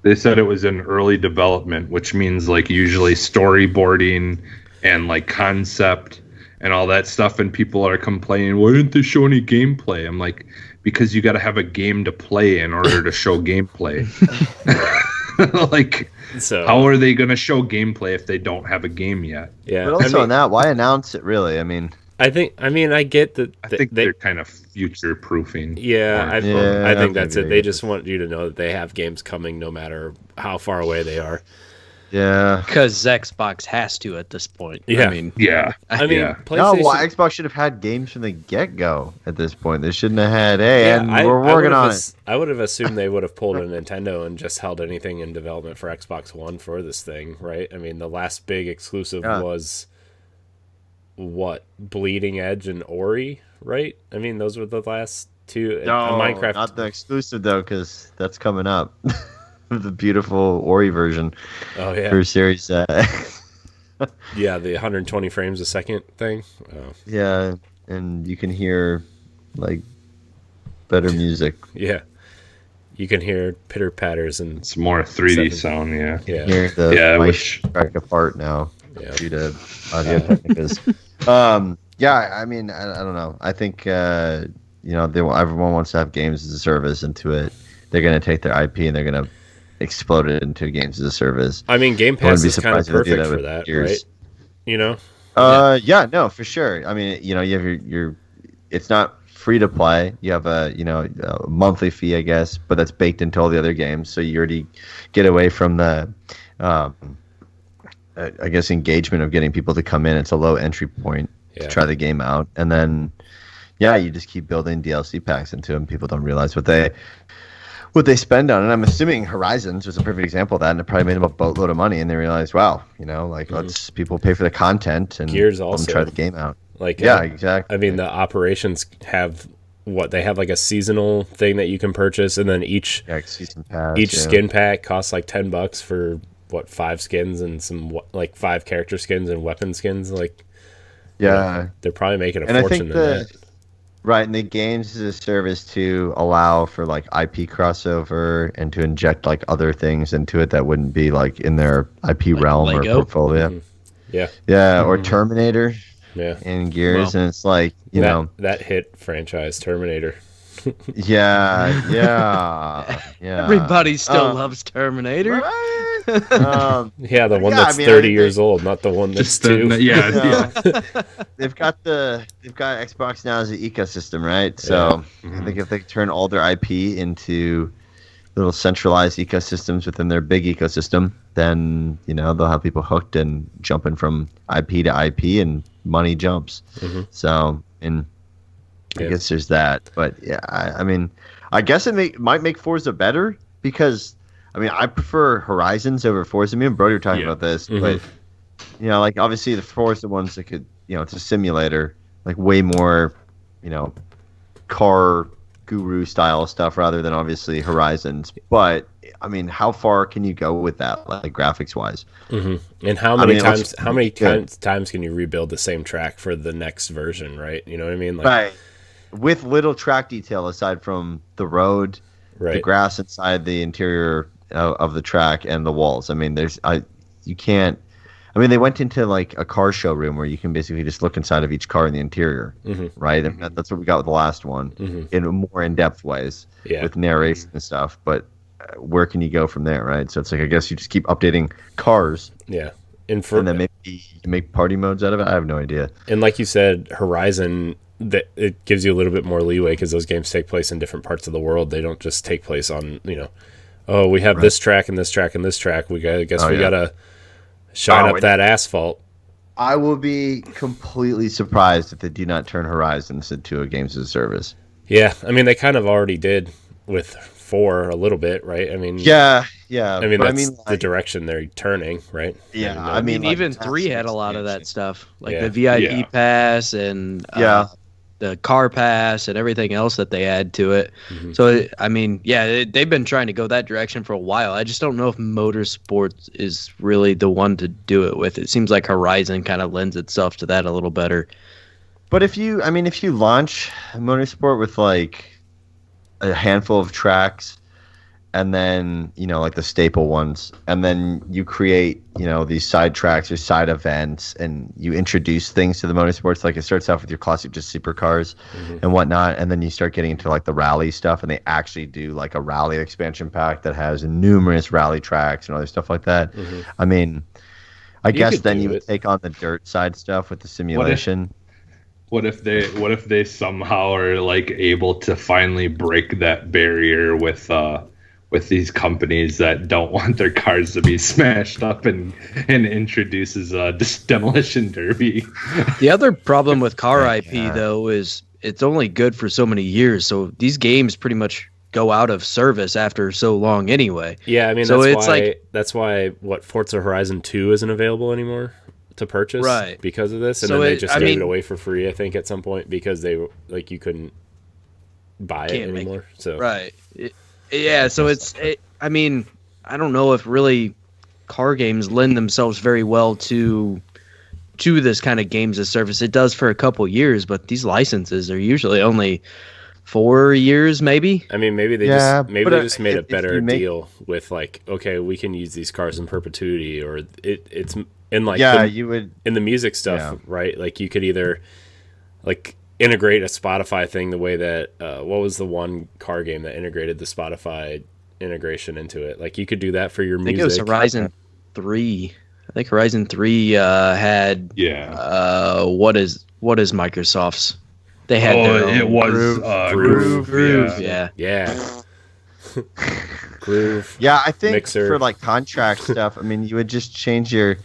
They said it was in early development, which means like usually storyboarding and like concept and all that stuff. And people are complaining, why didn't they show any gameplay? I'm like, because you got to have a game to play in order to show gameplay. Like, so how are they going to show gameplay if they don't have a game yet? Yeah. But also on that, why announce it really? I mean, I get that. I think they're kind of future proofing. Yeah, I think that's it. They just want you to know that they have games coming no matter how far away they are. Yeah. Because Xbox has to at this point. Yeah. I mean, PlayStation... No, Xbox should have had games from the get-go at this point. They shouldn't have had, we're working on it. I would have assumed they would have pulled a Nintendo and just held anything in development for Xbox One for this thing, right? I mean, the last big exclusive was... What, Bleeding Edge and Ori, right? I mean, those were the last two. No, Minecraft, not the exclusive though, because that's coming up. The beautiful Ori version. Oh yeah, for Series X. Yeah, the 120 frames a second thing. Oh. Yeah, and you can hear like better music. Yeah, you can hear pitter patters and it's more 3D sound. Yeah, you can hear the mic crack apart now due to audio technicas. I mean, I don't know. I think everyone wants to have games as a service into it. They're going to take their IP and they're going to explode it into games as a service. I mean, Game Pass is kind of perfect for that, right? You know? Yeah, no, for sure. I mean, you have your it's not free to play. You have a monthly fee, I guess, but that's baked into all the other games. So you already get away from the I guess engagement of getting people to come in. It's a low entry point to try the game out, and then you just keep building DLC packs into them. People don't realize what they spend on it. And I'm assuming Horizons was a perfect example of that, and it probably made them a boatload of money, and they realized, wow, let's people pay for the content and Gears also try the game out. Like exactly. I mean, the operations have what they have like a seasonal thing that you can purchase, and then each season pass, skin pack costs like $10 for 5 skins and some like 5 character skins and weapon skins. Like, they're probably making a fortune in that. Right, and the games is a service to allow for like IP crossover and to inject like other things into it that wouldn't be like in their IP realm Lego? or portfolio. Yeah. Or Terminator. Yeah. And Gears, and it's like that hit franchise Terminator. Yeah. Everybody still loves Terminator. Right? The one that's 30 years old, not the one that's 2. They've got Xbox now as an ecosystem, right? So I think if they turn all their IP into little centralized ecosystems within their big ecosystem, then they'll have people hooked and jumping from IP to IP, and money jumps. So, and I guess there's that. But yeah, I mean, I guess it might make Forza better, because I prefer Horizons over Forza. Me and Brody were talking about this, but like obviously the Forza ones that could, it's a simulator, like way more, car guru style stuff rather than obviously Horizons. But I mean, how far can you go with that, like graphics wise? And how many times can you rebuild the same track for the next version, right? You know what I mean? Like, right. With little track detail aside from the road, the grass inside the interior of the track, and the walls. I mean, you can't. I mean, they went into like a car showroom where you can basically just look inside of each car in the interior, right? And that's what we got with the last one, in more in-depth ways, with narration and stuff. But where can you go from there, right? So it's like, I guess you just keep updating cars. Yeah. And then maybe you make party modes out of it. I have no idea. And like you said, Horizon, that it gives you a little bit more leeway because those games take place in different parts of the world. They don't just take place on, we have this track and this track and this track. We gotta shine up that asphalt. I will be completely surprised if they do not turn Horizons into a games as a service. Yeah, I mean, they kind of already did with 4 a little bit, right? I mean, yeah. I mean, that's the direction they're turning, right? Yeah, I mean, even 3 had a lot of that stuff, like the VIP pass and the car pass and everything else that they add to it. So, I mean, they've been trying to go that direction for a while. I just don't know if motorsports is really the one to do it with. It seems like Horizon kind of lends itself to that a little better. But if you launch motorsport with like a handful of tracks, and then like the staple ones, and then you create these side tracks or side events, and you introduce things to the motorsports. Like it starts off with your classic just supercars and whatnot, and then you start getting into like the rally stuff, and they actually do like a rally expansion pack that has numerous rally tracks and other stuff like that. I mean, I guess then you would take on the dirt side stuff with the simulation. What if they somehow are like able to finally break that barrier with these companies that don't want their cars to be smashed up, and introduces this demolition derby? The other problem with car IP though is it's only good for so many years. So these games pretty much go out of service after so long anyway. Yeah, I mean, so that's why what Forza Horizon 2 isn't available anymore to purchase, right? Because of this, and then they just gave it away for free, I think, at some point, because they you couldn't buy it anymore. So right. So I mean, I don't know if really car games lend themselves very well to this kind of games as service. It does for a couple years, but these licenses are usually only 4 years, maybe. I mean, maybe they just made a better deal with like, okay, we can use these cars in perpetuity, or it's in like in the music stuff, right? Like you could either like integrate a Spotify thing the way that what was the one car game that integrated the Spotify integration into it? Like you could do that for your music. I think it was Horizon 3. I think Horizon 3 had what is Microsoft's? They had Groove. Yeah. Groove. Yeah, I think Mixer. For like contract stuff, I mean, you would just change your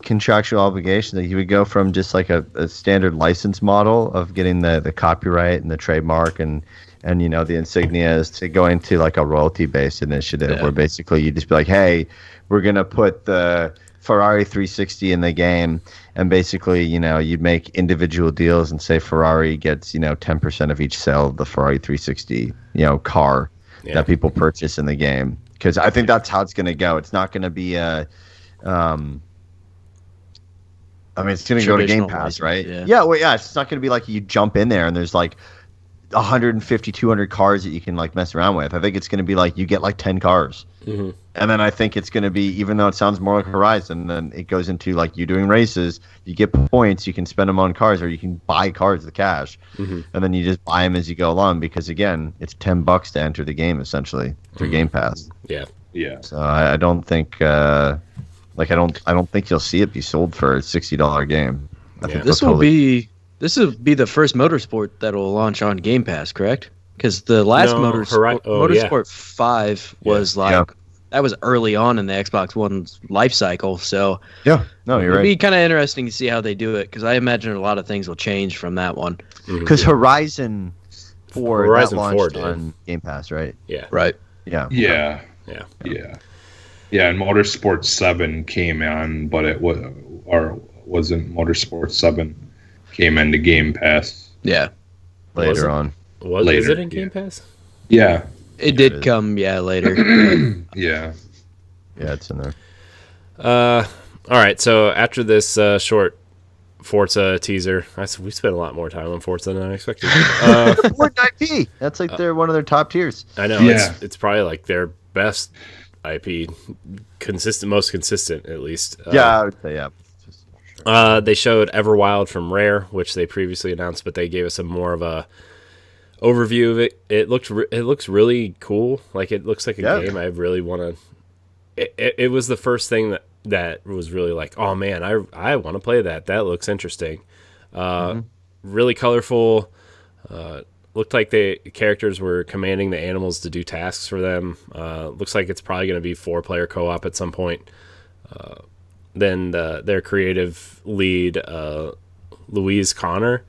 contractual obligation. That you would go from just like a standard license model of getting the copyright and the trademark and the insignias, to going to like a royalty based initiative where basically you just be like, hey, we're gonna put the Ferrari 360 in the game, and basically, you'd make individual deals and say Ferrari gets, 10% of each sale of the Ferrari 360, car that people purchase in the game. Because I think that's how it's going to go. It's not going to be a, it's going to go to Game Pass, right? Yeah. Well, yeah. It's not going to be like you jump in there and there's like 150, 200 cars that you can like mess around with. I think it's going to be like you get like 10 cars. Mm-hmm. And then I think it's going to be, even though it sounds more like Horizon, then it goes into like you doing races, you get points, you can spend them on cars, or you can buy cars with cash. Mm-hmm. And then you just buy them as you go along because, again, it's $10 to enter the game essentially through Game Pass. Yeah. Yeah. So I don't think, I don't think you'll see it be sold for a $60 game. I think this will be the first motorsport that will launch on Game Pass, correct? Because the last Motorsport 5 was that was early on in the Xbox One's life cycle. So you're right. It'll be kind of interesting to see how they do it because I imagine a lot of things will change from that one. Because Horizon 4 launched on Game Pass, right? Yeah. Right. Yeah. And Motorsport 7 came on, but it wasn't Motorsport 7 came into Game Pass. Yeah. Later on. Is it in Game Pass? Yeah. It did come, later. Yeah. Yeah, it's in there. All right, so after this short Forza teaser, we spent a lot more time on Forza than I expected. Fortnite IP. That's like they're one of their top tiers. I know. It's probably like their best IP, most consistent at least. I would say They showed Everwild from Rare, which they previously announced, but they gave us more of a overview of it. It looks really cool. Like it looks like a game I really want to. It was the first thing that was really like, oh man, I want to play that. That looks interesting. Really colorful. Looked like the characters were commanding the animals to do tasks for them. Looks like it's probably going to be 4-player co-op at some point. Then their creative lead, Louise Connor,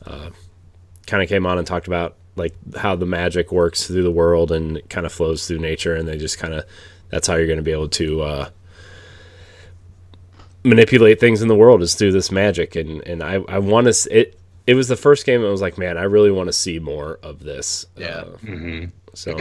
kind of came on and talked about like how the magic works through the world and it kind of flows through nature, and they just kind of that's how you're going to be able to manipulate things in the world is through this magic. And I want to it was the first game that was like, man, I really want to see more of this. So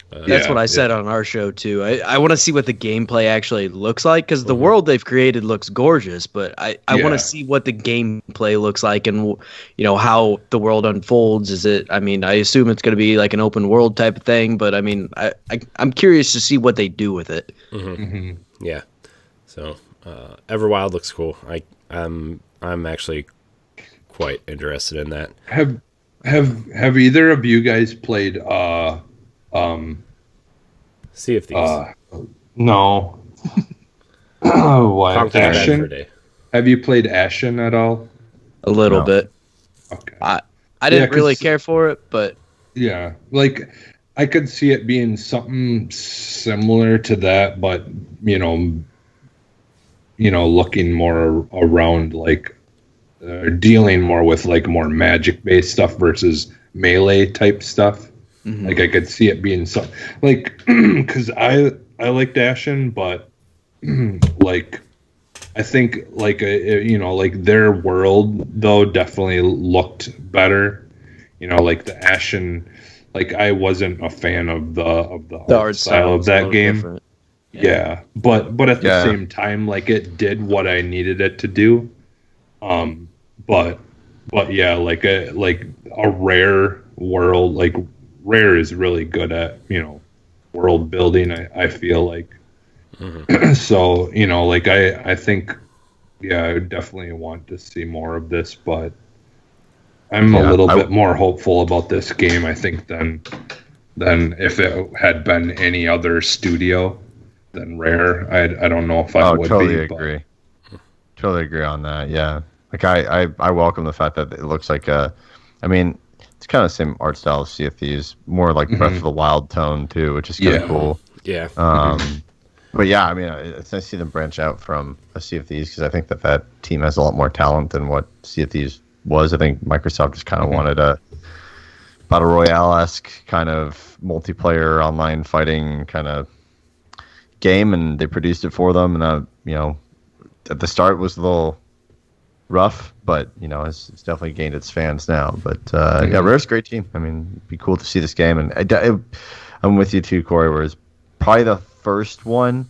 that's what I said on our show too. I want to see what the gameplay actually looks like because the world they've created looks gorgeous, but I want to see what the gameplay looks like and how the world unfolds. I assume it's going to be like an open world type of thing, but I'm curious to see what they do with it. Yeah. So Everwild looks cool. I'm actually quite interested in that. Have either of you guys played Sea of Thieves? No. What? Ashen? Have you played Ashen at all? A little bit. Okay. I didn't really care for it, but yeah, like I could see it being something similar to that, but looking more around like dealing more with like more magic based stuff versus melee type stuff. Like I could see it being something like because I liked Ashen, but like I think like like their world though definitely looked better. Like the Ashen, like I wasn't a fan of the art style of that game. Yeah, but at the same time, like it did what I needed it to do. But yeah, like a Rare world, like Rare is really good at world building. I feel like so like I think I would definitely want to see more of this, but I'm a little bit more hopeful about this game I think than if it had been any other studio than Rare. I don't know if I would totally agree. Totally agree on that. Yeah. Like I welcome the fact that it looks like it's kind of the same art style as Sea of Thieves, more like Breath of the Wild tone too, which is kind of cool. Yeah. But yeah, it's nice to see them branch out from a Sea of Thieves because I think that team has a lot more talent than what Sea of Thieves was. I think Microsoft just kind of wanted a Battle Royale-esque kind of multiplayer online fighting kind of game, and they produced it for them. And at the start was a little rough, but it's definitely gained its fans now. But yeah, Rare's a great team. I mean, it'd be cool to see this game, and I'm with you too, Corey. Where it's probably the first one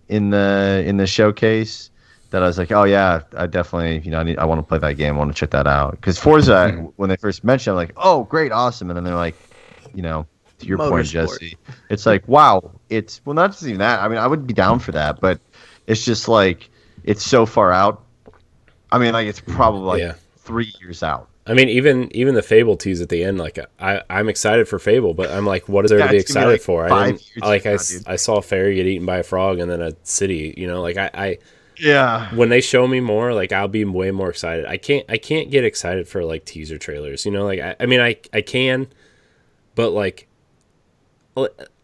in the showcase that I was like, oh yeah, I definitely, I want to play that game. I want to check that out. Because Forza, when they first mentioned it, I'm like, oh great, awesome, and then they're like, to your point, Jesse, it's like, wow, well, not just even that. I mean, I would be down for that, but it's just like it's so far out. I mean, like it's probably 3 years out. I mean, even the Fable tease at the end, like I'm excited for Fable, but I'm like, what is there to be excited for? I saw a fairy get eaten by a frog and then a city. When they show me more, like I'll be way more excited. I can't get excited for like teaser trailers. I can, but like,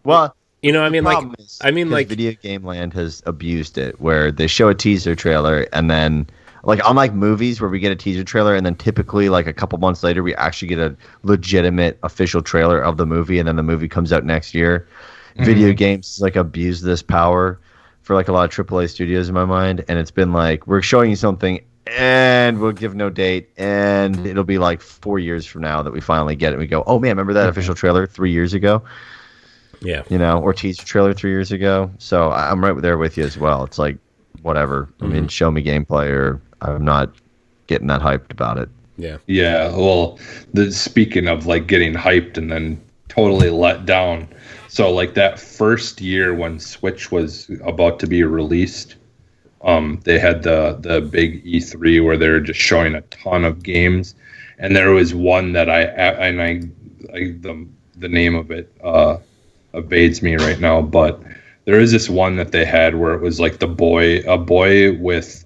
well, video game land has abused it, where they show a teaser trailer and then. Like, unlike movies where we get a teaser trailer and then typically, like, a couple months later, we actually get a legitimate official trailer of the movie and then the movie comes out next year. Video games, like, abuse this power for, like, a lot of AAA studios in my mind. And it's been like, we're showing you something and we'll give no date. And it'll be, like, 4 years from now that we finally get it. And we go, oh, man, remember that official trailer 3 years ago? Yeah. Or teaser trailer 3 years ago. So I'm right there with you as well. It's like, whatever. I mean, show me gameplay or I'm not getting that hyped about it. Yeah. Yeah. Well, speaking of like getting hyped and then totally let down. So like that first year when Switch was about to be released, they had the big E3 where they were just showing a ton of games, and there was one that the name of it evades me right now, but. There is this one that they had where it was like a boy with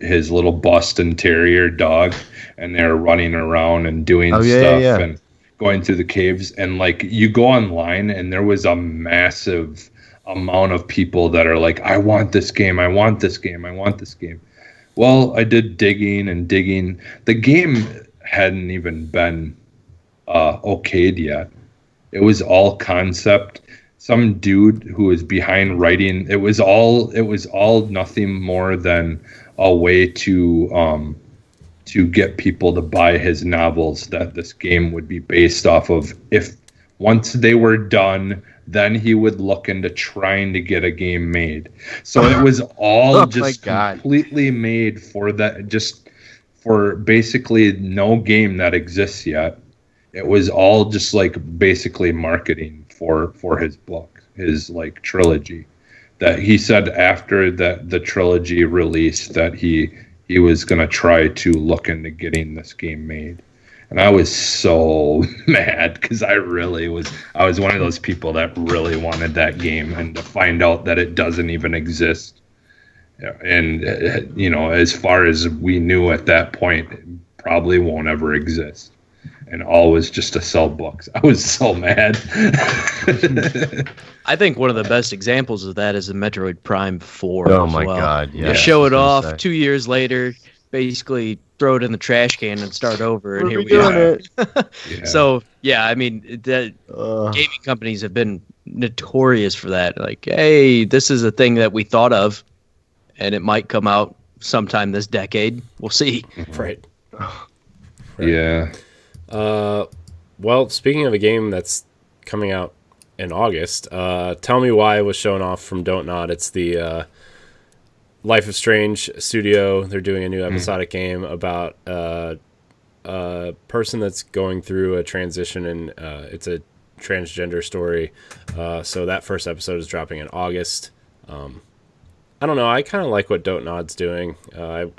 his little Boston Terrier dog, and they're running around and doing stuff and going through the caves. And like you go online, and there was a massive amount of people that are like, I want this game, I want this game, I want this game. Well, I did digging. The game hadn't even been okayed yet. It was all concept. Some dude who was behind writing, it was all nothing more than a way to get people to buy his novels that this game would be based off of. If once they were done, then he would look into trying to get a game made. So it was all completely made for that, just for basically no game that exists yet. It was all just like basically marketing for his book, his like trilogy, that he said after that the trilogy released that he was going to try to look into getting this game made. And I was so mad because I was one of those people that really wanted that game, and to find out that it doesn't even exist. And as far as we knew at that point, it probably won't ever exist. And all was just to sell books. I was so mad. I think one of the best examples of that is the Metroid Prime 4. Oh my God! Yeah. They show it off 2 years later, basically throw it in the trash can and start over, and here we are. Yeah. So yeah, I mean, gaming companies have been notorious for that. Like, hey, this is a thing that we thought of, and it might come out sometime this decade. We'll see. Right. Yeah. Well, speaking of a game that's coming out in August, Tell Me Why was shown off from Don't Nod. It's the Life is Strange studio. They're doing a new episodic game about a person that's going through a transition, and it's a transgender story. So that first episode is dropping in August. I don't know. I kind of like what Don't Nod's doing. I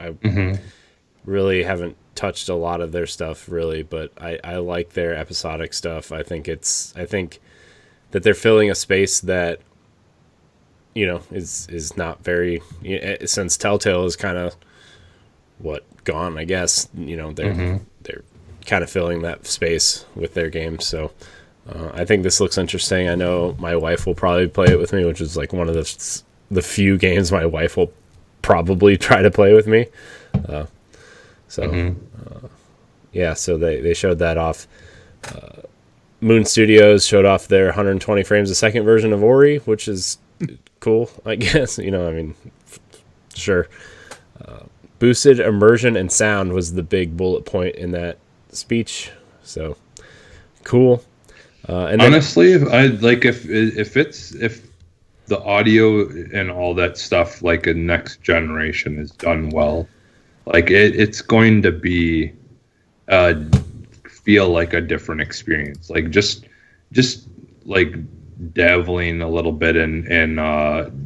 really haven't touched a lot of their stuff really, but I like their episodic stuff. I think that they're filling a space that is not very, since Telltale is kind of gone, I guess. They're kind of filling that space with their games. So I think this looks interesting. I know my wife will probably play it with me, which is like one of the few games my wife will probably try to play with me. So they showed that off. Moon Studios showed off their 120 frames a second version of Ori, which is cool, I guess. Sure. Boosted immersion and sound was the big bullet point in that speech. So cool. And then, Honestly, I like if the audio and all that stuff, like a next generation, is done well, like it's going to be feel like a different experience. Like just like dabbling a little bit in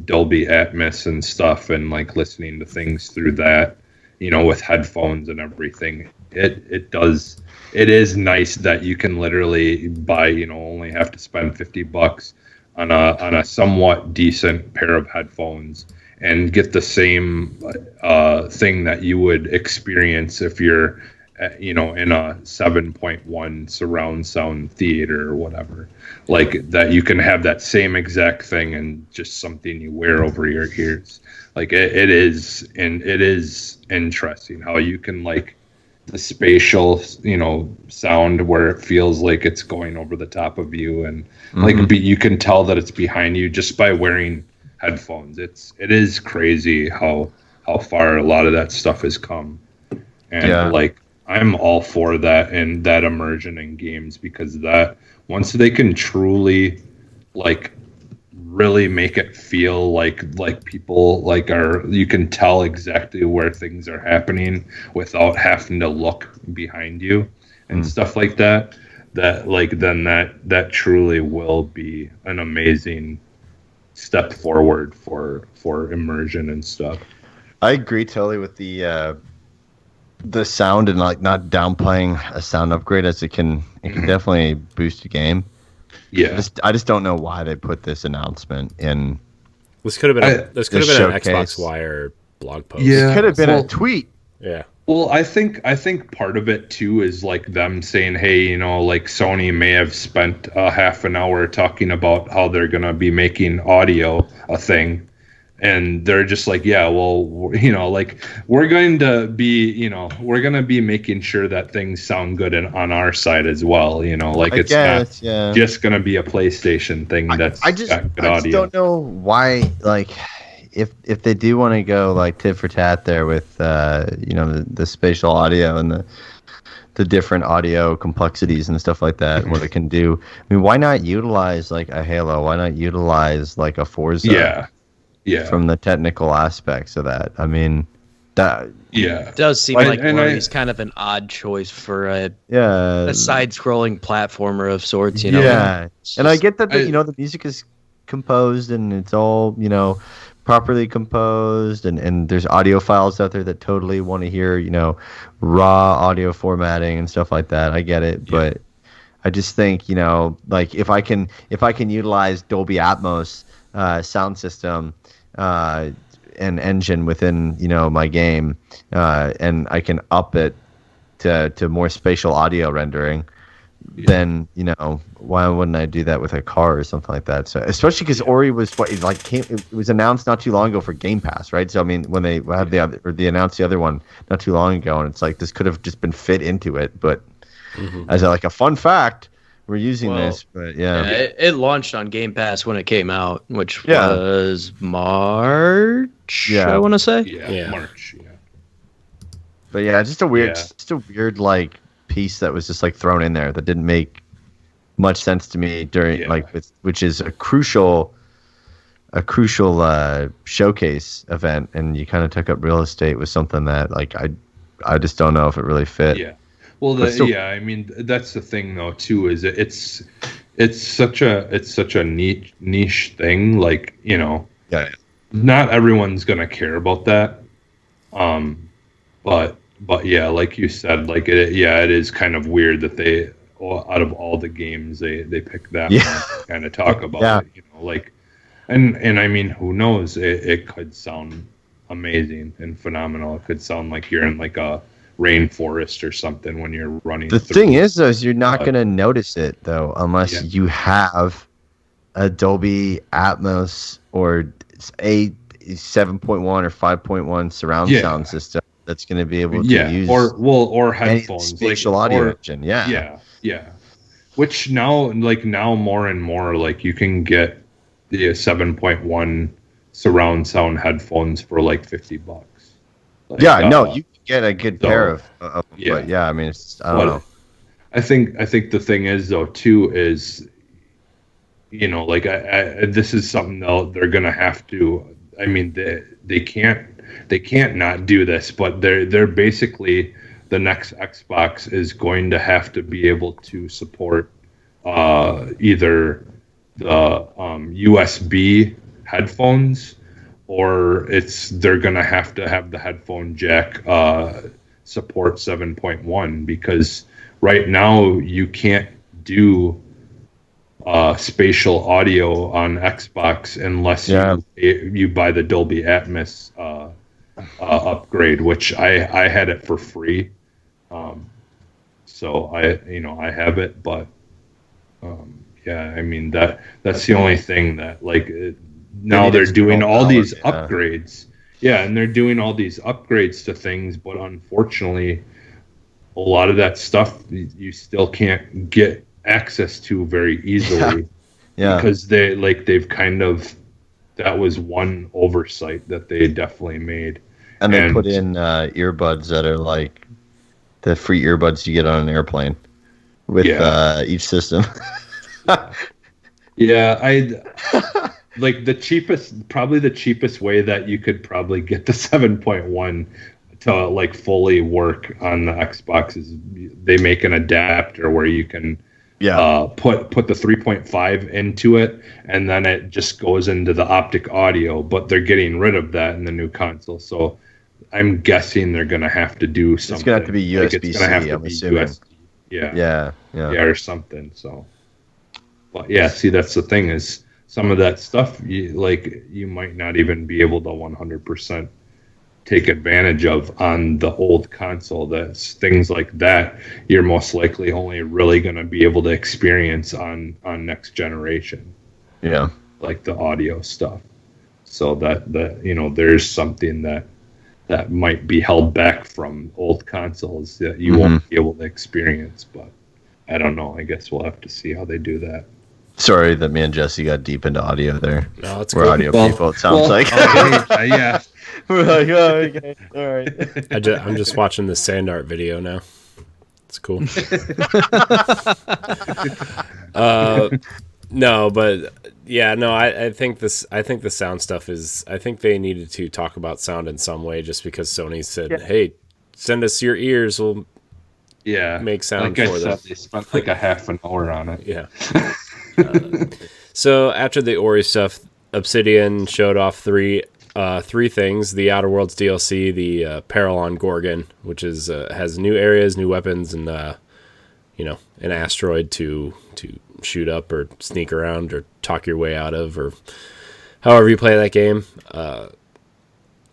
Dolby Atmos and stuff, and like listening to things through that, with headphones and everything. It is nice that you can literally buy, only have to spend $50 on a somewhat decent pair of headphones and get the same thing that you would experience if you're in a 7.1 surround sound theater or whatever, like that. You can have that same exact thing and just something you wear over your ears. Like it is interesting how you can, like, the spatial sound where it feels like it's going over the top of you, and you can tell that it's behind you just by wearing headphones. It is crazy how far a lot of that stuff has come. And like, I'm all for that and that immersion in games, because that once they can truly, like, really make it feel like people you can tell exactly where things are happening without having to look behind you and stuff like that, then that truly will be an amazing step forward for immersion and stuff. I agree totally with the sound, and like not downplaying a sound upgrade, as it can definitely boost a game. Yeah, I just don't know why they put this announcement in. This could have been an showcase. Xbox Wire blog post. It could have been a tweet. Yeah. Well, I think part of it too is like them saying, hey, like Sony may have spent a half an hour talking about how they're gonna be making audio a thing, and they're just like, yeah, well, like we're going to be making sure that things sound good on our side as well. Like it's not just going to be a PlayStation thing that's got good audio. I just don't know why, like, if they do want to go like tit for tat there with the spatial audio and the different audio complexities and stuff like that, what it can do. I mean, why not utilize like a Halo? Why not utilize like a Forza? Yeah. From the technical aspects of that. I mean, that it does seem like Warrior's kind of an odd choice for a side-scrolling platformer of sorts, Yeah, and I get that the music is composed and it's all, properly composed, and there's audio files out there that totally want to hear, raw audio formatting and stuff like that. I get it, but I just think, like if I can utilize Dolby Atmos sound system and engine within my game, and I can up it to more spatial audio rendering, then why wouldn't I do that with a car or something like that? So especially because Ori was it was announced not too long ago for Game Pass, right? So I mean, when they had they announced the other one not too long ago, and it's like this could have just been fit into it, but as a fun fact, we're using this, but it launched on Game Pass when it came out, which was March. I want to say, March. Yeah, but just a weird like piece that was just like thrown in there that didn't make much sense to me during which is a crucial showcase event, and you kind of took up real estate with something that like I just don't know if it really fit. Yeah. Well, I mean, that's the thing though too, is it's such a niche thing, like, not everyone's gonna care about that, but like you said, like it is kind of weird that they, out of all the games, they pick that one to kind of talk about it, like, and I mean, who knows, it could sound amazing and phenomenal. It could sound like you're in like a rainforest or something when you're running. The thing is, though, is you're not going to notice it though unless you have a Dolby Atmos or a 7.1 or 5.1 surround sound system that's going to be able to use or headphones, spatial audio engine. Which now more and more, like, you can get the 7.1 surround sound headphones for like $50. Like, Yeah, no, you can get a good pair of yeah. but yeah, I mean, I don't know. I think the thing is though too is, like this is something they're gonna have to. I mean, they can't not do this, but they're basically, the next Xbox is going to have to be able to support either the USB headphones, or they're gonna have to have the headphone jack support 7.1, because right now you can't do spatial audio on Xbox unless you buy the Dolby Atmos upgrade, which I had it for free, so I have it, but yeah, I mean that's the only thing that now they're doing all these upgrades, and they're doing all these upgrades to things, but unfortunately a lot of that stuff you still can't get access to very easily. Because they've kind of, that was one oversight that they definitely made, and they put in earbuds that are like the free earbuds you get on an airplane with each system. I like the cheapest way that you could probably get the 7.1 to fully work on the Xbox is they make an adapter where you can put the 3.5 into it, and then it just goes into the optic audio, but they're getting rid of that in the new console, so I'm guessing they're going to have to do something. It's going to have to be USB-C, I'm assuming. USB, or something, so. But see, that's the thing, is some of that stuff you might not even be able to 100% take advantage of on the old console. That's things like that you're most likely only really going to be able to experience on next generation, like the audio stuff. So that there's something that might be held back from old consoles that you won't be able to experience. But I don't know, I guess we'll have to see how they do that. Sorry that me and Jesse got deep into audio there. No, it's We're cool. audio people, it sounds like. Yeah. We're like, oh, okay, all right. I'm just watching the sand art video now. It's cool. No, but I think the sound stuff is. I think they needed to talk about sound in some way, just because Sony said, "Hey, send us your ears. We'll make sound for them." They spent like a half an hour on it. Yeah. So after the Ori stuff, Obsidian showed off three things: the Outer Worlds DLC, the Peril on Gorgon, which is has new areas, new weapons, and an asteroid to shoot up or sneak around or talk your way out of, or however you play that game.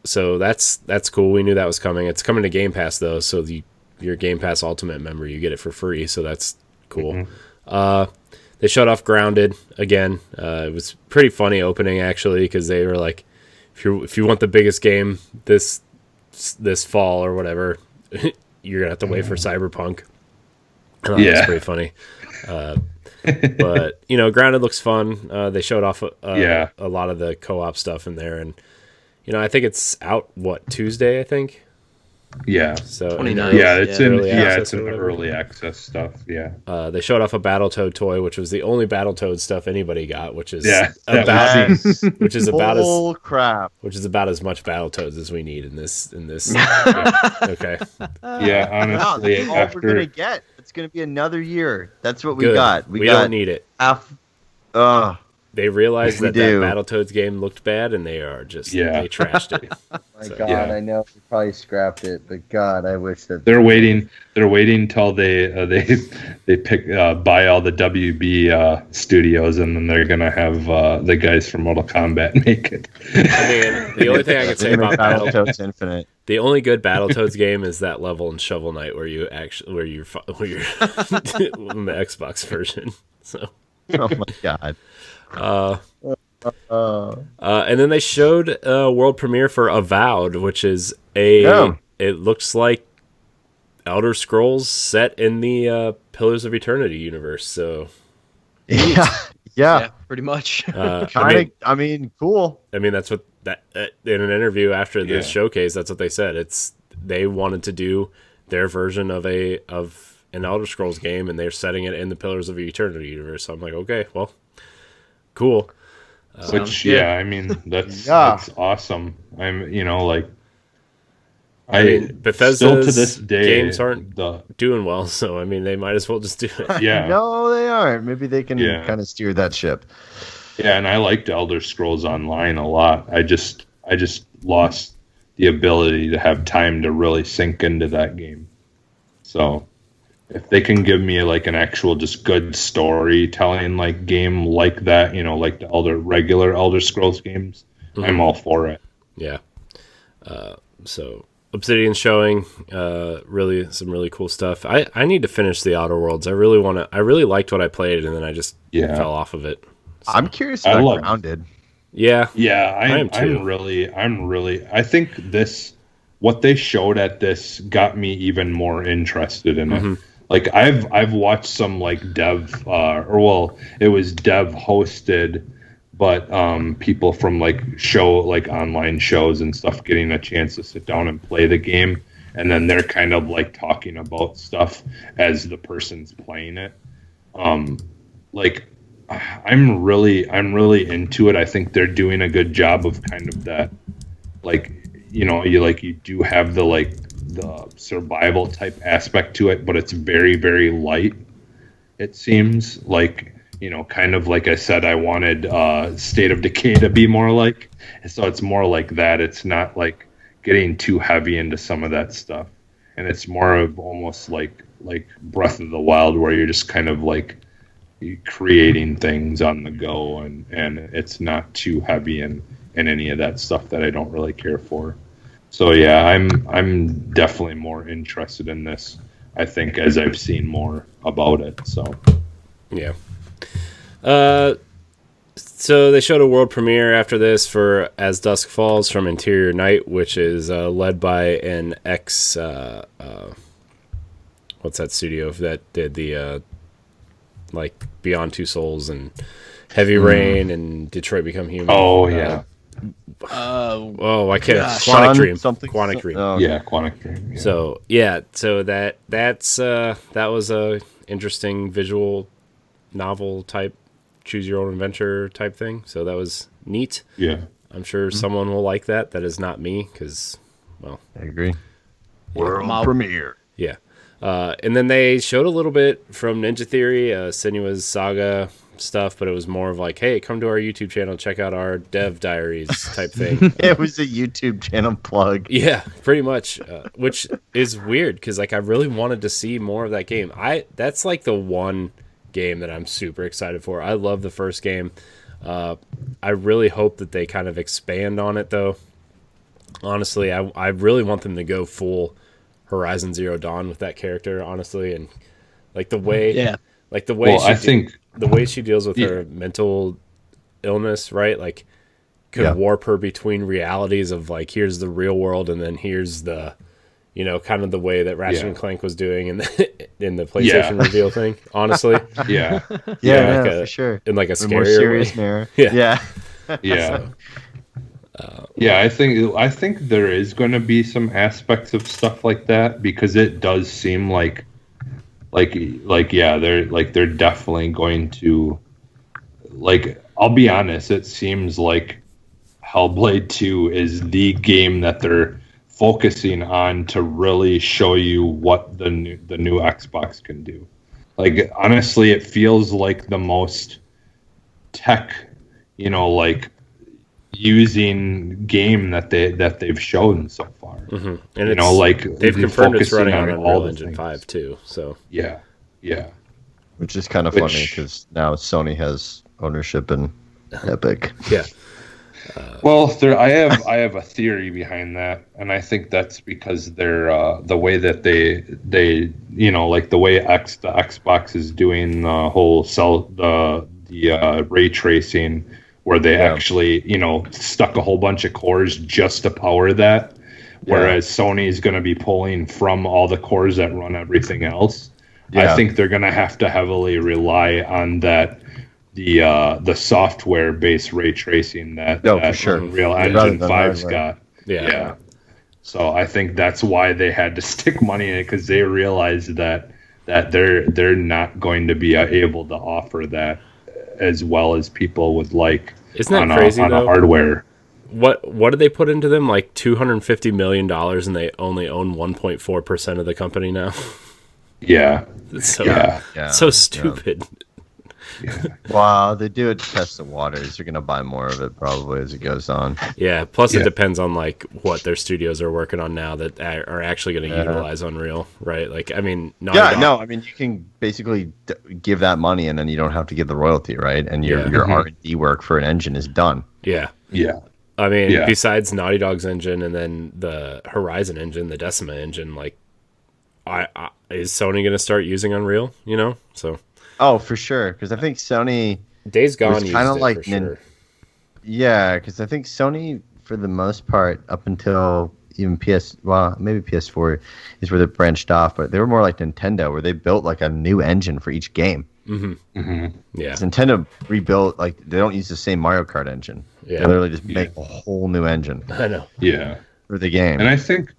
So that's cool. We knew that was coming. It's coming to Game Pass though, so your Game Pass Ultimate member, you get it for free. So that's cool. They showed off Grounded again. It was pretty funny opening actually, because they were like, if you want the biggest game this fall or whatever, you're gonna have to wait for Cyberpunk. That's pretty funny. But Grounded looks fun. They showed off a lot of the co-op stuff in there, and I think it's out Tuesday, I think. Yeah. So 29th. It's in the early access stuff. Yeah. They showed off a Battletoad toy, which was the only Battletoad stuff anybody got, which is crap. which is about as much Battletoads as we need in this. Okay. Yeah, honestly, that's all we're gonna get. It's gonna be another year. That's what we got. We don't need it. They realized that Battletoads game looked bad, and they are just they trashed it. My God, I know we probably scrapped it, but God, I wish that they're waiting. They're waiting till they buy all the WB studios, and then they're gonna have the guys from Mortal Kombat make it. I mean, the only thing I can say about Battletoads Infinite. The only good Battletoads game is that level in Shovel Knight where you're on the Xbox version. So. Oh my God. And then they showed a world premiere for Avowed, which is it looks like Elder Scrolls set in the Pillars of Eternity universe. So Yeah. pretty much. I mean, cool. I mean, that's what that in an interview after this Yeah. showcase, that's what they said. They wanted to do their version of an Elder Scrolls game, and they're setting it in the Pillars of Eternity universe. So I'm like, okay, well, cool. Which, good. yeah, I mean, that's awesome. I'm, I mean, Bethesda's still to this day, games aren't doing well, so I mean, they might as well just do it. Yeah. No, they aren't. Maybe they can Yeah. kind of steer that ship. Yeah, and I liked Elder Scrolls Online a lot. I just lost the ability to have time to really sink into that game. So if they can give me like an actual just good storytelling like game like that, like the regular Elder Scrolls games, I'm all for it. Yeah. So Obsidian showing really some really cool stuff. I need to finish the Outer Worlds. I really liked what I played, and then I just fell off of it. So, I'm curious about Grounded. Yeah. Yeah, am too. I'm really I think what they showed at this got me even more interested in it. Like I've watched some like dev it was dev hosted, but people from like online shows and stuff getting a chance to sit down and play the game, and then they're kind of like talking about stuff as the person's playing it. I'm really into it. I think they're doing a good job of kind of that, you do have the survival type aspect to it, but it's very, very light. It seems like, kind of like I said, I wanted State of Decay to be more like, so it's more like that. It's not like getting too heavy into some of that stuff, and it's more of almost like Breath of the Wild, where you're just kind of like creating things on the go, and it's not too heavy in any of that stuff that I don't really care for. So yeah, I'm definitely more interested in this, I think, as I've seen more about it. So yeah. So they showed a world premiere after this for As Dusk Falls from Interior Night, which is led by an ex what's that studio that did the Beyond Two Souls and Heavy Rain and Detroit Become Human. Oh yeah. I can't. Yeah, Quantic Dream. Quantic Dream. Oh, Yeah, Quantic Dream. Yeah. So that was a interesting visual novel type, choose your own adventure type thing. So that was neat. Yeah. I'm sure someone will like that. That is not me, because, well, I agree. World premiere. yeah. And then they showed a little bit from Ninja Theory, Senua's Saga stuff, but it was more of like, hey, come to our YouTube channel, check out our dev diaries type thing. It was a YouTube channel plug. Yeah, pretty much, which is weird because I really wanted to see more of that game. That's like the one game that I'm super excited for. I love the first game. I really hope that they kind of expand on it, though. Honestly, I really want them to go full Horizon Zero Dawn with that character, honestly, and the way, the way she deals with her mental illness, right? Could warp her between realities of here's the real world and then here's the, kind of the way that Ratchet and Clank was doing in the PlayStation reveal thing. Honestly, Yeah. For sure. in a A more scarier serious way. mirror. Yeah. Yeah. Yeah, I think there is going to be some aspects of stuff like that, because it does seem they're definitely going to, I'll be honest, it seems like Hellblade 2 is the game that they're focusing on to really show you what the new Xbox can do. Honestly, it feels like the most tech, using game that they've shown so far. Mm-hmm. And they've confirmed it's running on Unreal Engine 5 too. So yeah. Which is kind of funny because now Sony has ownership in Epic. Yeah. Well, I have a theory behind that, and I think that's because they're the way that they the way the Xbox is doing the whole the ray tracing, where they actually stuck a whole bunch of cores just to power that, whereas Sony is going to be pulling from all the cores that run everything else. I think they're going to have to heavily rely on that the software based ray tracing that for sure. Unreal Rather Engine than 5's hardware. got. Yeah. So I think that's why they had to stick money in it, because they realized that they're not going to be able to offer that as well as people would like. Isn't that on crazy, on though? a hardware. What did they put into them? Like $250 million, and they only own 1.4% of the company now. Yeah. It's so Yeah. so stupid. Well, they do it to test the waters. You're gonna buy more of it probably as it goes on. Yeah. Plus, it Yeah. depends on like what their studios are working on now that are actually going to utilize Unreal, right? Like, I mean, Naughty Dog- No, I mean you can basically give that money and then you don't have to give the royalty, right? And your Yeah. R&D work for an engine is done. Yeah. Yeah. I mean, Yeah. besides Naughty Dog's engine and then the Horizon engine, the Decima engine, like, is Sony going to start using Unreal? You know, so Oh, for sure. Because I think Sony, Days Gone was used kinda it like for sure. yeah, because I think Sony for the most part up until even maybe PS4 is where they branched off, but they were more like Nintendo, where they built like a new engine for each game. Yeah. 'Cause Nintendo rebuilt, like they don't use the same Mario Kart engine. Yeah. They literally just make a whole new engine I know. Yeah. for the game. And I think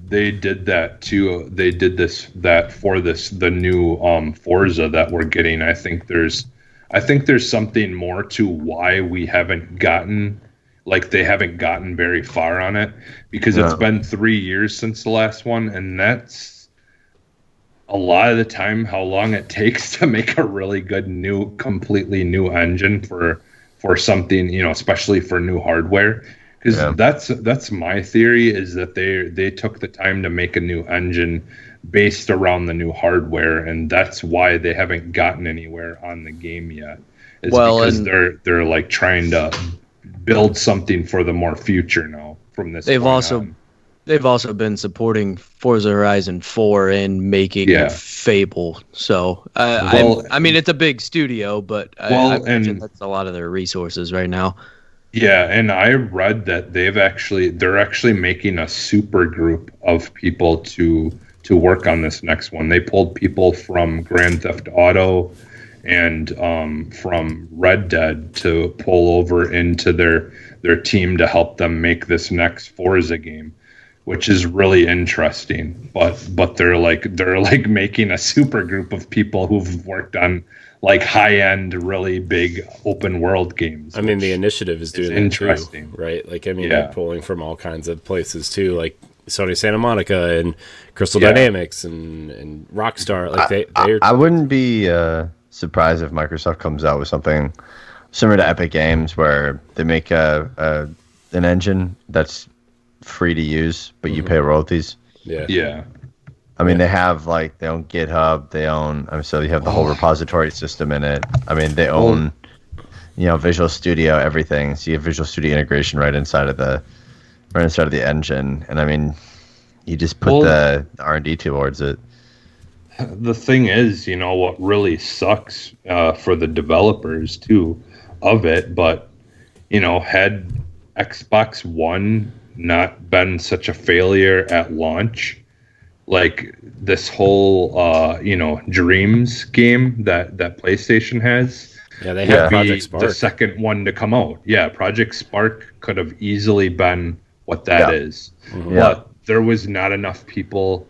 they did that too. They did that for the new Forza that we're getting. I think there's something more to why we haven't gotten, like, they haven't gotten very far on it, because it's been 3 years since the last one, and that's a lot of the time how long it takes to make a really good completely new engine for something, you know, especially for new hardware. Because that's my theory, is that they took the time to make a new engine based around the new hardware, and that's why they haven't gotten anywhere on the game yet. It's because they're like trying to build something for the more future now from this. They've also been supporting Forza Horizon 4 and making Fable. So I mean, it's a big studio, but I imagine that's a lot of their resources right now. Yeah, and I read that they're actually making a super group of people to work on this next one. They pulled people from Grand Theft Auto and from Red Dead to pull over into their team to help them make this next Forza game, which is really interesting. But they're like making a super group of people who've worked on like high-end, really big open world games. I mean, the initiative is doing that interesting, too, right? Like, I mean, they're pulling from all kinds of places too, like Sony Santa Monica and Crystal Dynamics and Rockstar. Like I wouldn't be surprised if Microsoft comes out with something similar to Epic Games, where they make an engine that's free to use, but you pay royalties. Yeah. I mean, they have like they own GitHub, so you have the whole repository system in it. I mean, they own, Visual Studio, everything. So you have Visual Studio integration right inside of the engine, and I mean, you just put the R&D towards it. The thing is, what really sucks for the developers too of it, but had Xbox One not been such a failure at launch, like this whole Dreams game that PlayStation has, they had Project be Spark, the second one to come out. Project Spark could have easily been what that is. But there was not enough people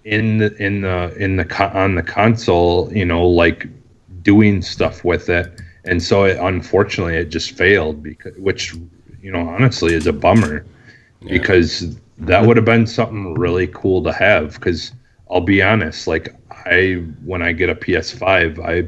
on the console, like doing stuff with it, and so unfortunately it just failed, which honestly is a bummer, because that would have been something really cool to have. Because I'll be honest, like when I get a PS5, I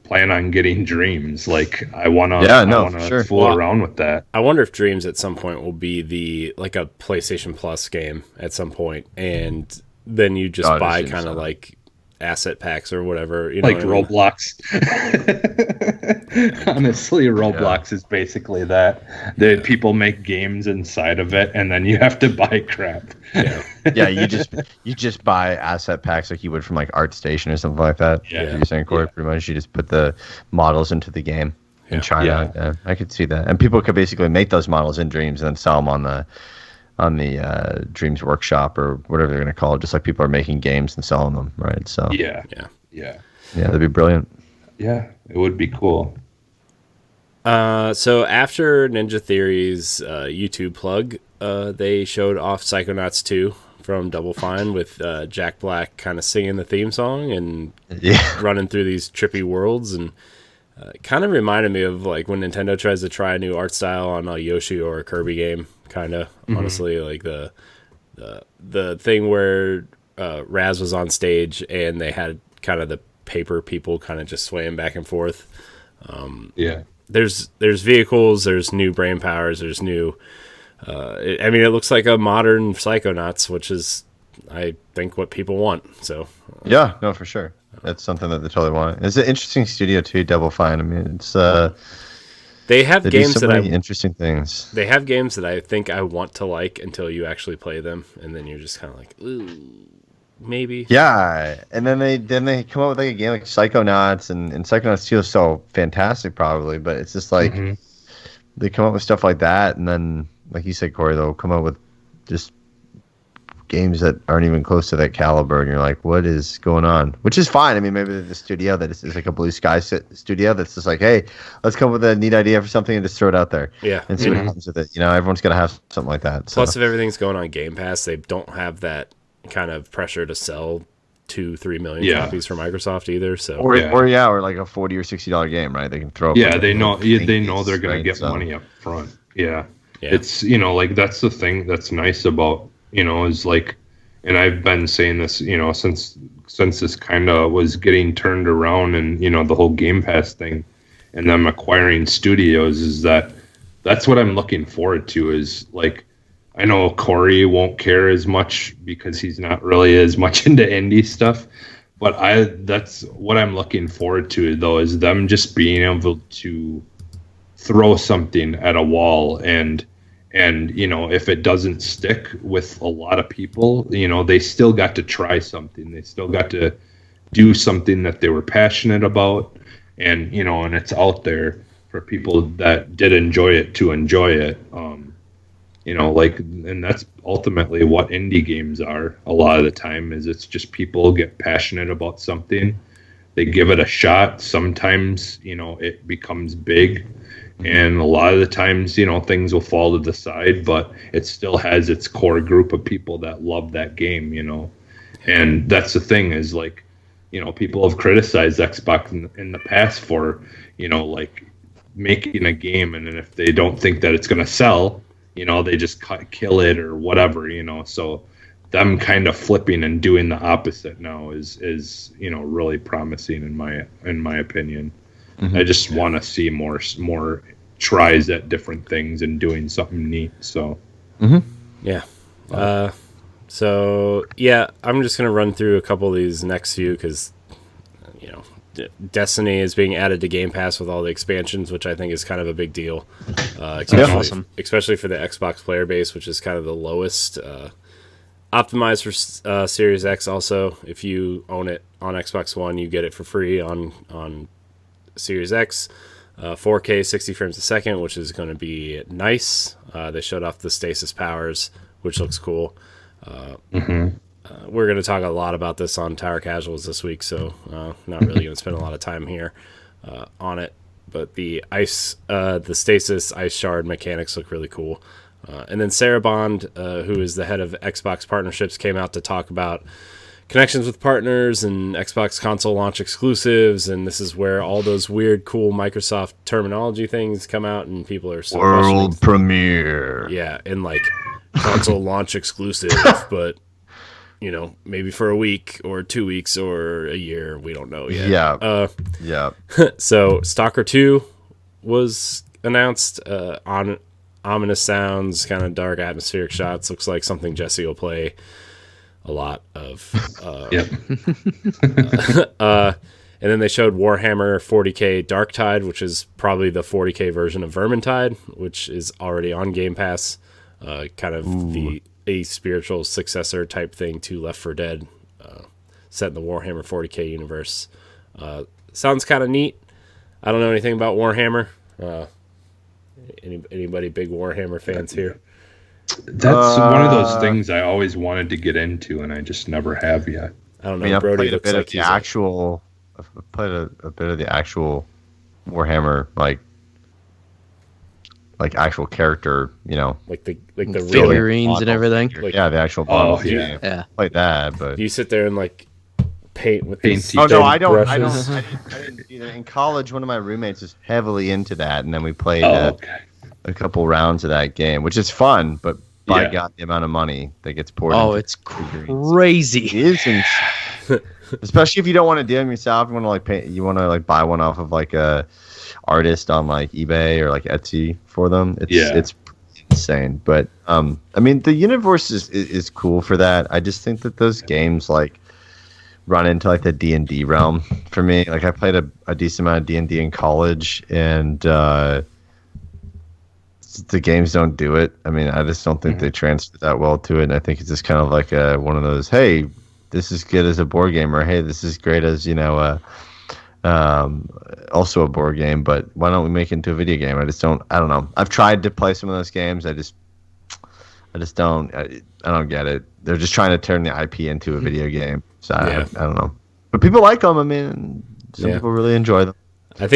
plan on getting Dreams. Like I wanna fool around with that. I wonder if Dreams at some point will be a PlayStation Plus game at some point, and then you just buy kind of like asset packs or whatever, like Roblox. Honestly, Roblox is basically that. People make games inside of it, and then you have to buy crap. You just buy asset packs like you would from like ArtStation or something like that. You're saying, Corey, pretty much you just put the models into the game and try it out. Yeah, I could see that, and people could basically make those models in Dreams and then sell them on the Dreams Workshop or whatever they're going to call it, just like people are making games and selling them, right? So yeah. Yeah, that'd be brilliant. Yeah, it would be cool. So after Ninja Theory's YouTube plug, they showed off Psychonauts 2 from Double Fine with Jack Black kind of singing the theme song and running through these trippy worlds, and it kind of reminded me of like when Nintendo tries to try a new art style on a Yoshi or a Kirby game, kind of. Honestly, like the thing where Raz was on stage and they had kind of the paper people kind of just swaying back and forth. There's vehicles, there's new brain powers, there's new. It looks like a modern Psychonauts, which is, I think, what people want. So yeah, no, for sure, that's something that they totally want. It's an interesting studio too, Double Fine. I mean, it's they have games that interesting things. They have games that I think I want to like until you actually play them, and then you're just kind of like, ooh, maybe. Yeah, and then they come up with like a game like Psychonauts, and Psychonauts 2 is so fantastic, probably, but it's just like they come up with stuff like that, and then, like you said, Corey, they'll come up with just games that aren't even close to that caliber, and you're like, what is going on? Which is fine. I mean, maybe the studio that is like a blue sky studio that's just like, hey, let's come up with a neat idea for something and just throw it out there. Yeah. And see what happens with it. You know, everyone's going to have something like that. So. Plus, if everything's going on Game Pass, they don't have that kind of pressure to sell 2-3 million copies for Microsoft either. So or like a $40 or $60 game, right? They can throw. They know they're going to get money up front. Yeah. It's, like, that's the thing that's nice about, is like, and I've been saying this, since this kind of was getting turned around, and the whole Game Pass thing and them acquiring studios, is that's what I'm looking forward to. Is like, I know Corey won't care as much because he's not really as much into indie stuff, but that's what I'm looking forward to, though, is them just being able to throw something at a wall, and if it doesn't stick with a lot of people, they still got to try something. They still got to do something that they were passionate about, and and it's out there for people that did enjoy it to enjoy it. And that's ultimately what indie games are a lot of the time, is it's just people get passionate about something, they give it a shot. Sometimes, it becomes big, and a lot of the times, things will fall to the side, but it still has its core group of people that love that game, and that's the thing, is like, people have criticized Xbox in the past for, like making a game, and then if they don't think that it's going to sell, they just kill it or whatever, so them kind of flipping and doing the opposite now is really promising in my opinion. I just want to see more tries at different things and doing something neat. So so I'm just gonna run through a couple of these next few, because Destiny is being added to Game Pass with all the expansions, which I think is kind of a big deal, especially for the Xbox player base, which is kind of the lowest optimized for Series X. Also, if you own it on Xbox One, you get it for free on Series X. 4K 60 frames a second, which is going to be nice. They showed off the stasis powers, which looks cool. We're going to talk a lot about this on Tower Casuals this week, so not really going to spend a lot of time here on it. But the stasis ice shard mechanics look really cool. And then Sarah Bond, who is the head of Xbox partnerships, came out to talk about connections with partners and Xbox console launch exclusives, and this is where all those weird, cool Microsoft terminology things come out, and people are still world premiere. Yeah, and like console launch exclusive, but maybe for a week or 2 weeks or a year, we don't know yet. Yeah. So Stalker 2 was announced. On ominous sounds, kind of dark atmospheric shots. Looks like something Jesse will play a lot of. And then they showed Warhammer 40k Darktide, which is probably the 40k version of Vermintide, which is already on Game Pass. Kind of a spiritual successor type thing to Left 4 Dead, set in the Warhammer 40k universe. Sounds kind of neat. I don't know anything about Warhammer. Anybody big Warhammer fans here? That's one of those things I always wanted to get into, and I just never have yet. I don't know. Brody played a bit of the actual I've played a bit of the actual Warhammer, like actual character, like the real figurines and everything. Like, the actual models. yeah. Yeah. Played that, but you sit there and like paint with these Oh, no, I don't. brushes. I didn't either. In college, one of my roommates was heavily into that, and then we played Okay. a couple rounds of that game, which is fun. But by Yeah. God, the amount of money that gets poured. Oh, into it's figurines. crazy. It is insane. Especially if you don't want to do them yourself. You want to like paint. You want to like buy one off of like a artist on like eBay or like Etsy for them. It's insane. But I mean, the universe is cool for that. I just think that those games like run into like the D&D realm for me. Like I played a decent amount of D&D in college, and the games don't do it. I mean, I just don't think they transfer that well to it. And I think it's just kind of like one of those, hey, this is good as a board game, or hey, this is great as also a board game, but why don't we make it into a video game? I don't know. I've tried to play some of those games. I just don't get it. They're just trying to turn the IP into a video game. So I don't know. But people like them. I mean, some people really enjoy them.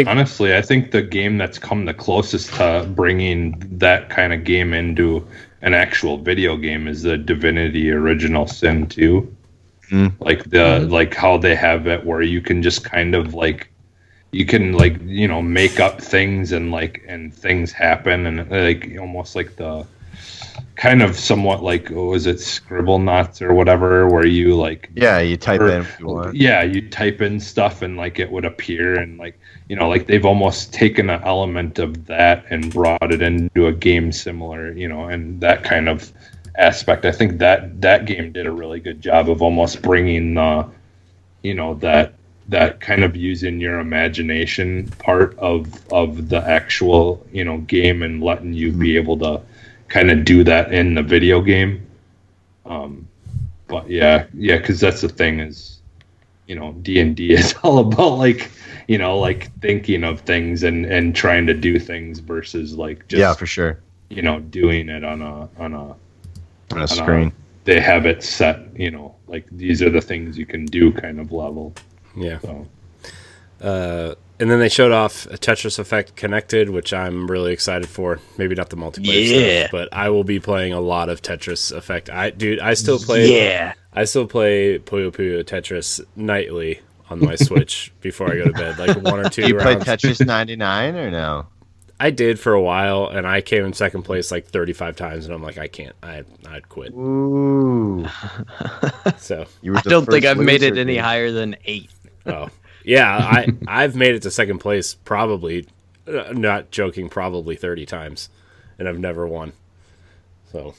Honestly, I think the game that's come the closest to bringing that kind of game into an actual video game is the Divinity Original Sin 2. Like like how they have it where you can just kind of like you can like make up things and things happen, and like almost like the kind of somewhat like was it Scribble Knots or whatever, where you like you type in if you want. You type in stuff and like it would appear, and like like they've almost taken an element of that and brought it into a game similar, and that kind of aspect. I think that game did a really good job of almost bringing that kind of using your imagination part of the actual game and letting you be able to kind of do that in the video game. But because that's the thing is D&D is all about like thinking of things and trying to do things versus like just for sure doing it on a screen. They have it set, like these are the things you can do kind of level. Yeah. So. And then they showed off a Tetris Effect Connected, which I'm really excited for. Maybe not the multiplayer stuff, but I will be playing a lot of Tetris Effect. I still play Puyo Puyo Tetris nightly on my Switch before I go to bed, like 1 or 2 You rounds. played Tetris 99 or no? I did for a while, and I came in second place like 35 times, and I'm like, I can't. I'd quit. Ooh. So I don't think I've made it any higher than 8. Oh. Yeah, I've made it to second place probably, not joking, probably 30 times, and I've never won. So,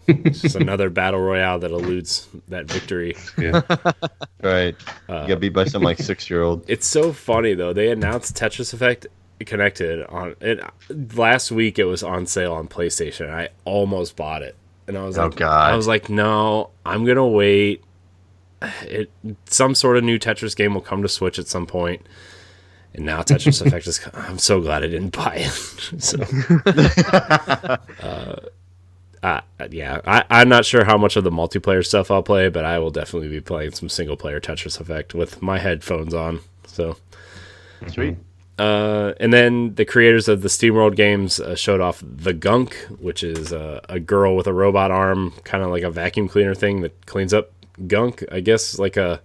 it's just another battle royale that eludes that victory. Yeah. Right. You got beat by some like 6-year-old. It's so funny though. They announced Tetris Effect Connected on it last week. It was on sale on PlayStation. I almost bought it, and I was like, God. I was like, no, I'm gonna wait. Some sort of new Tetris game will come to Switch at some point, and now Tetris Effect is. I'm so glad I didn't buy it. So, I'm not sure how much of the multiplayer stuff I'll play, but I will definitely be playing some single player Tetris Effect with my headphones on. So Sweet. And then the creators of the SteamWorld games showed off the Gunk, which is a girl with a robot arm, kind of like a vacuum cleaner thing that cleans up gunk, I guess, like a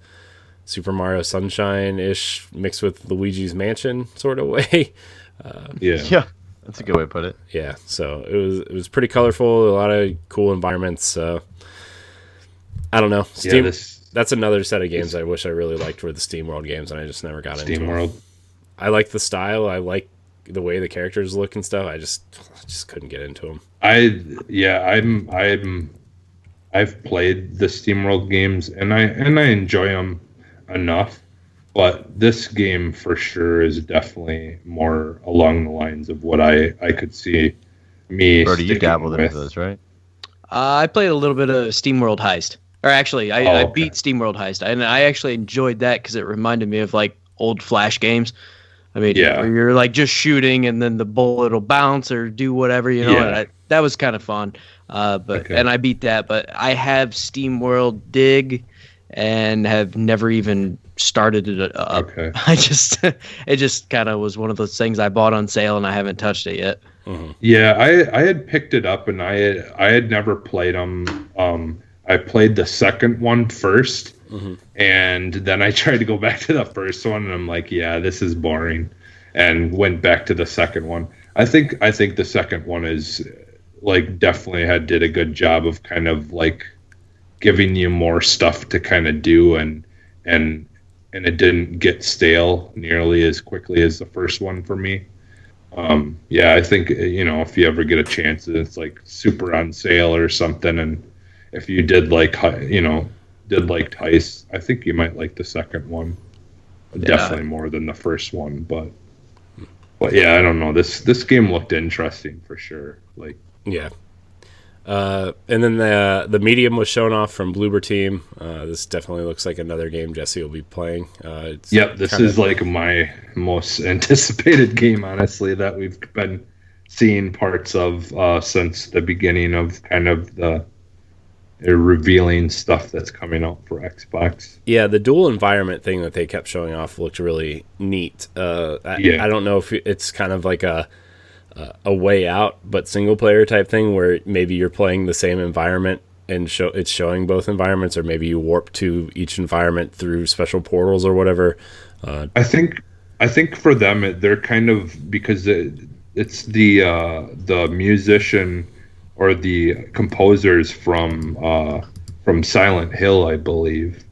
Super Mario Sunshine-ish mixed with Luigi's Mansion sort of way. Yeah, that's a good way to put it. Yeah, so it was pretty colorful, a lot of cool environments. I don't know. That's another set of games I wish I really liked were the SteamWorld games, and I just never got into them. SteamWorld. I like the style. I like the way the characters look and stuff. I just couldn't get into them. I've played the SteamWorld games and I enjoy them enough, but this game for sure is definitely more along the lines of what I could see me. Brody, you dabbled with. into those, right? I played a little bit of SteamWorld Heist, or actually, I beat SteamWorld Heist, and I actually enjoyed that because it reminded me of like old Flash games. I mean, where you're like just shooting and then the bullet will bounce or do whatever, and that was kind of fun. And I beat that, but I have SteamWorld Dig and have never even started it up. Okay. It just kind of was one of those things I bought on sale and I haven't touched it yet. Mm-hmm. Yeah, I had picked it up and I had never played them. I played the second one first, and then I tried to go back to the first one, and I'm like, yeah, this is boring, and went back to the second one. I think the second one is like definitely did a good job of kind of like giving you more stuff to kind of do, and it didn't get stale nearly as quickly as the first one for me. Yeah, I think, if you ever get a chance, it's like super on sale or something, and if you did like Tice, I think you might like the second one. Yeah. Definitely more than the first one, but yeah, I don't know. This game looked interesting for sure. Like, yeah. And then the medium was shown off from Bloober Team. This definitely looks like another game Jesse will be playing. This is like my most anticipated game, honestly, that we've been seeing parts of since the beginning of kind of the revealing stuff that's coming out for Xbox. Yeah, the dual environment thing that they kept showing off looked really neat. I don't know if it's kind of like a way out, but single player type thing where maybe you're playing the same environment and it's showing both environments, or maybe you warp to each environment through special portals or whatever. I think for them they're kind of, because it's the musician or the composers from Silent Hill, I believe.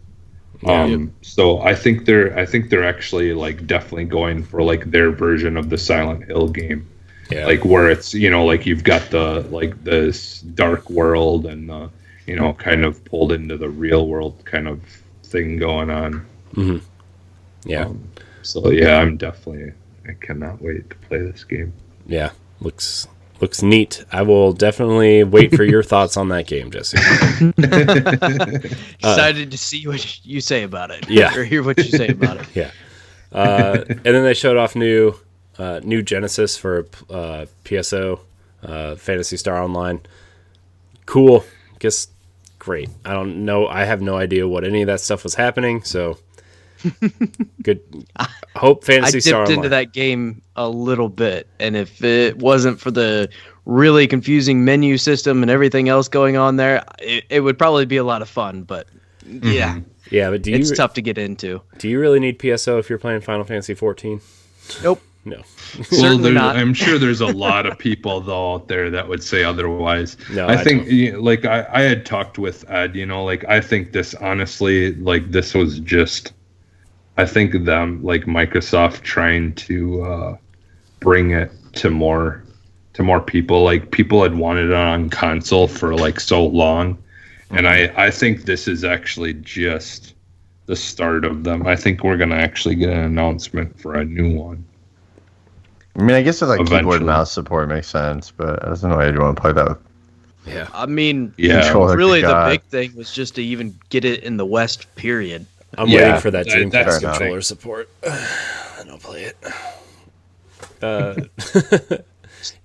So I think they're actually like definitely going for like their version of the Silent Hill game. Yeah. Like where it's, like you've got this dark world and kind of pulled into the real world kind of thing going on. Mm-hmm. Yeah. So yeah, I cannot wait to play this game. Yeah. Looks neat. I will definitely wait for your thoughts on that game, Jesse. Excited to see what you say about it. Yeah. Or hear what you say about it. Yeah. And then they showed off new Genesis for PSO, Phantasy Star Online. Cool. Guess great. I don't know. I have no idea what any of that stuff was happening. So good. Hope Phantasy Star Online. I dipped into that game a little bit, and if it wasn't for the really confusing menu system and everything else going on there, it would probably be a lot of fun. But yeah, yeah. But it's tough to get into. Do you really need PSO if you're playing Final Fantasy 14? Nope. No. Certainly not. I'm sure there's a lot of people though out there that would say otherwise. No, I think like I had talked with Ed, like I think this honestly, like this was just, I think them, like Microsoft trying to bring it to more people. Like people had wanted it on console for like so long, and I think this is actually just the start of them. I think we're gonna actually get an announcement for a new one. I mean, I guess with like Eventually. keyboard and mouse support makes sense, but I don't know why you'd want to play that with. Yeah. I mean, Controller really to the God. big thing was just to even get it in the West, period. I'm Yeah, waiting for that that's Dreamcast the controller thing. support. And I'll play it.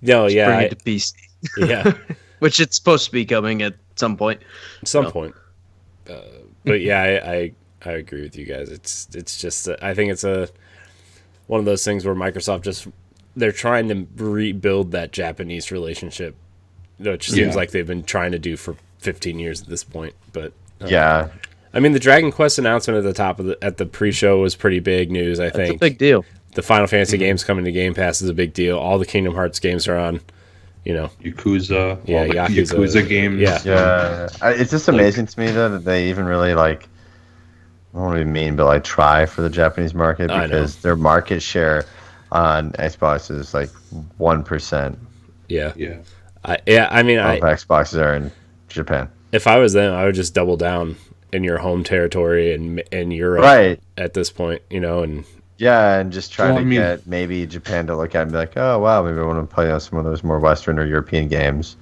No, Bring yeah. it to PC. Yeah. Which it's supposed to be coming at some point. At some No. point. But yeah, I agree with you guys. It's just I think it's one of those things where Microsoft they're trying to rebuild that Japanese relationship, which seems like they've been trying to do for 15 years at this point. But Yeah. I mean, the Dragon Quest announcement at the pre-show was pretty big news. I think It's a big deal. the Final Fantasy games coming to Game Pass is a big deal. All the Kingdom Hearts games are on. Yakuza, Yeah, all the Yakuza. Yakuza games. Yeah. Yeah. It's just amazing to me though that they even really like, I don't really mean, but like try for the Japanese market, I know. because their market share on Xbox is like 1% Yeah. Yeah. I mean, of Xboxes are in Japan. if I was them, I would just double down in your home territory and Europe Right. at this point, and Yeah, and just try Well, to I mean- get maybe Japan to look at it and be like, oh wow, maybe I want to play some of those more Western or European games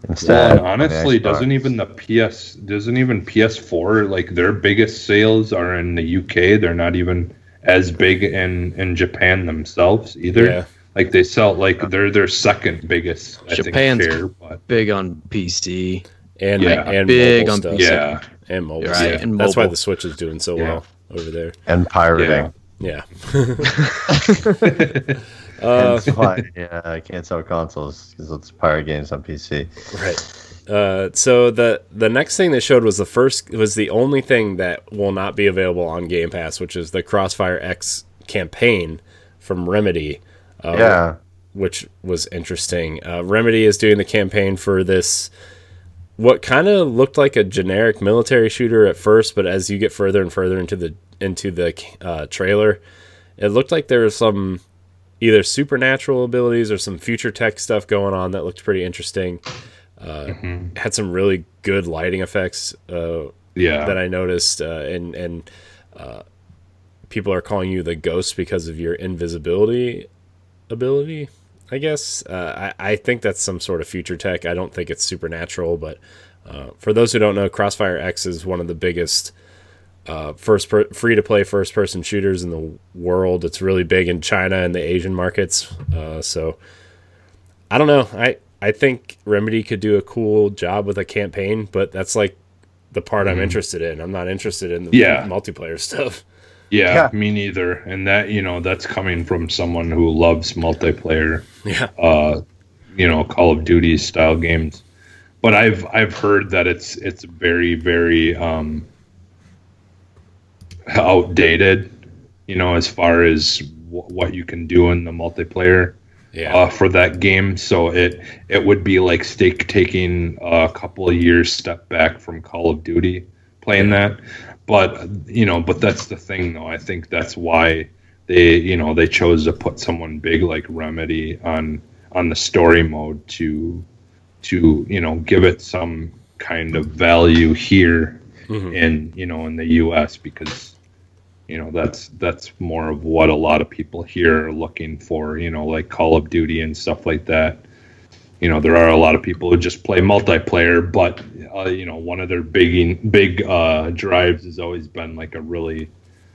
instead. Well, and honestly, on the Xbox. doesn't even PS4, like their biggest sales are in the UK. They're not even as big in Japan themselves either. Yeah. Like they sell, like they're their second biggest, I Japan's think, share. But big on PC. and Yeah. and Big mobile on stuff. PC. yeah, And mobile. Right, stuff. and That's why mobile. the Switch is doing so Yeah. well. over there. And pirating. Yeah. Hence why, I can't sell consoles because it's pirate games on PC. Right. So the next thing they showed was the only thing that will not be available on Game Pass, which is the Crossfire X campaign from Remedy. Which was interesting. Remedy is doing the campaign for this, what kind of looked like a generic military shooter at first, but as you get further and further into the trailer, it looked like there was some either supernatural abilities or some future tech stuff going on that looked pretty interesting. Had some really good lighting effects that I noticed, and people are calling you the Ghost because of your invisibility ability, I guess. I think that's some sort of future tech. I don't think it's supernatural, but for those who don't know, Crossfire X is one of the biggest free-to-play first-person shooters in the world. It's really big in China and the Asian markets. So I don't know. I think Remedy could do a cool job with a campaign, but that's like the part I'm interested in. I'm not interested in the multiplayer stuff. Yeah, me neither. And that, that's coming from someone who loves multiplayer. Call of Duty style games. But I've heard that it's very, very outdated, as far as what you can do in the multiplayer for that game. So it would be like taking a couple of years step back from Call of Duty playing that. But that's the thing, though. I think that's why they chose to put someone big like Remedy on the story mode to give it some kind of value here in the US, because that's more of what a lot of people here are looking for, like Call of Duty and stuff like that. There are a lot of people who just play multiplayer, but one of their big drives has always been like a really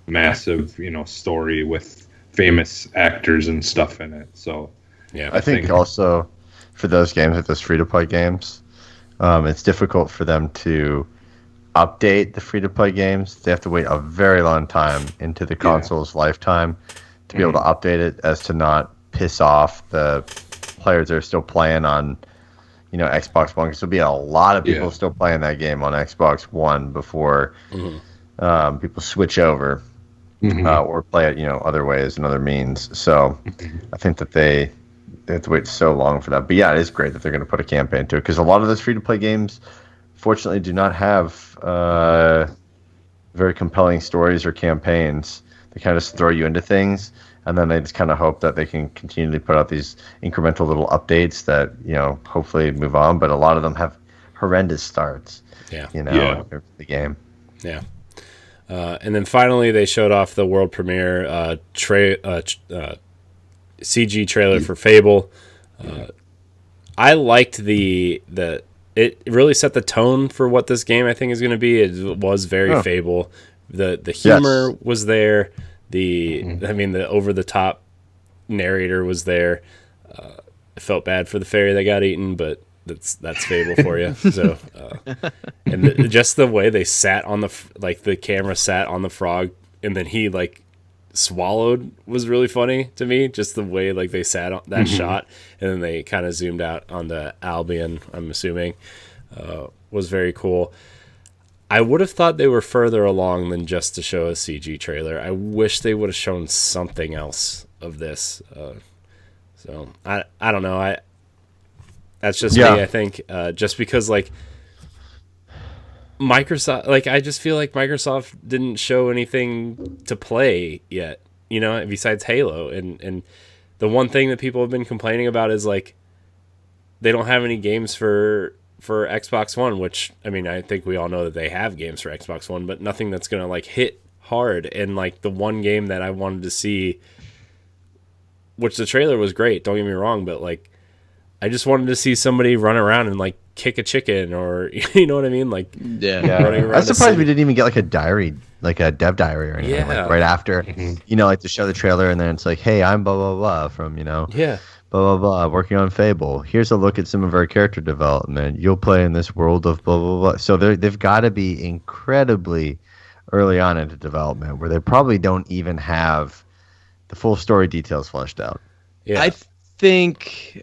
massive, story with famous actors and stuff in it. So I think also for those games, like those free-to-play games, it's difficult for them to update the free-to-play games. They have to wait a very long time into the console's lifetime to be able to update it, as to not piss off the players that are still playing on Xbox One, because there'll be a lot of people still playing that game on Xbox One before people switch over or play it other ways and other means. So I think that they have to wait so long for that. But yeah, it is great that they're going to put a campaign to it, because a lot of those free-to-play games fortunately do not have very compelling stories or campaigns. They kind of just throw you into things, and then they just kind of hope that they can continually put out these incremental little updates that, hopefully move on. But a lot of them have horrendous starts, in the game. Yeah. And then finally, they showed off the world premiere CG trailer for Fable. I liked it really set the tone for what this game I think is going to be. It was very Fable. The humor was there. The over the top narrator was there. I felt bad for the fairy that got eaten, but that's Fable for you. So and just the way they sat on the camera sat on the frog, and then he swallowed was really funny to me. Just the way they sat on that shot, and then they kind of zoomed out on the Albion, I'm assuming, was very cool. I would have thought they were further along than just to show a CG trailer. I wish they would have shown something else of this. So I don't know. That's just me. I think just because Microsoft, I just feel like Microsoft didn't show anything to play yet, besides Halo. And the one thing that people have been complaining about is they don't have any games for Xbox One, which, I think we all know that they have games for Xbox One, but nothing that's going to hit hard. And the one game that I wanted to see, which the trailer was great, don't get me wrong, but I just wanted to see somebody run around and kick a chicken, or you know what I mean? Running around. I'm surprised we didn't even get a diary, a dev diary or anything right after, to show the trailer, and then it's hey, I'm blah blah blah from blah blah blah, working on Fable. Here's a look at some of our character development. You'll play in this world of blah blah blah. So they've got to be incredibly early on into development where they probably don't even have the full story details fleshed out. Yeah. I think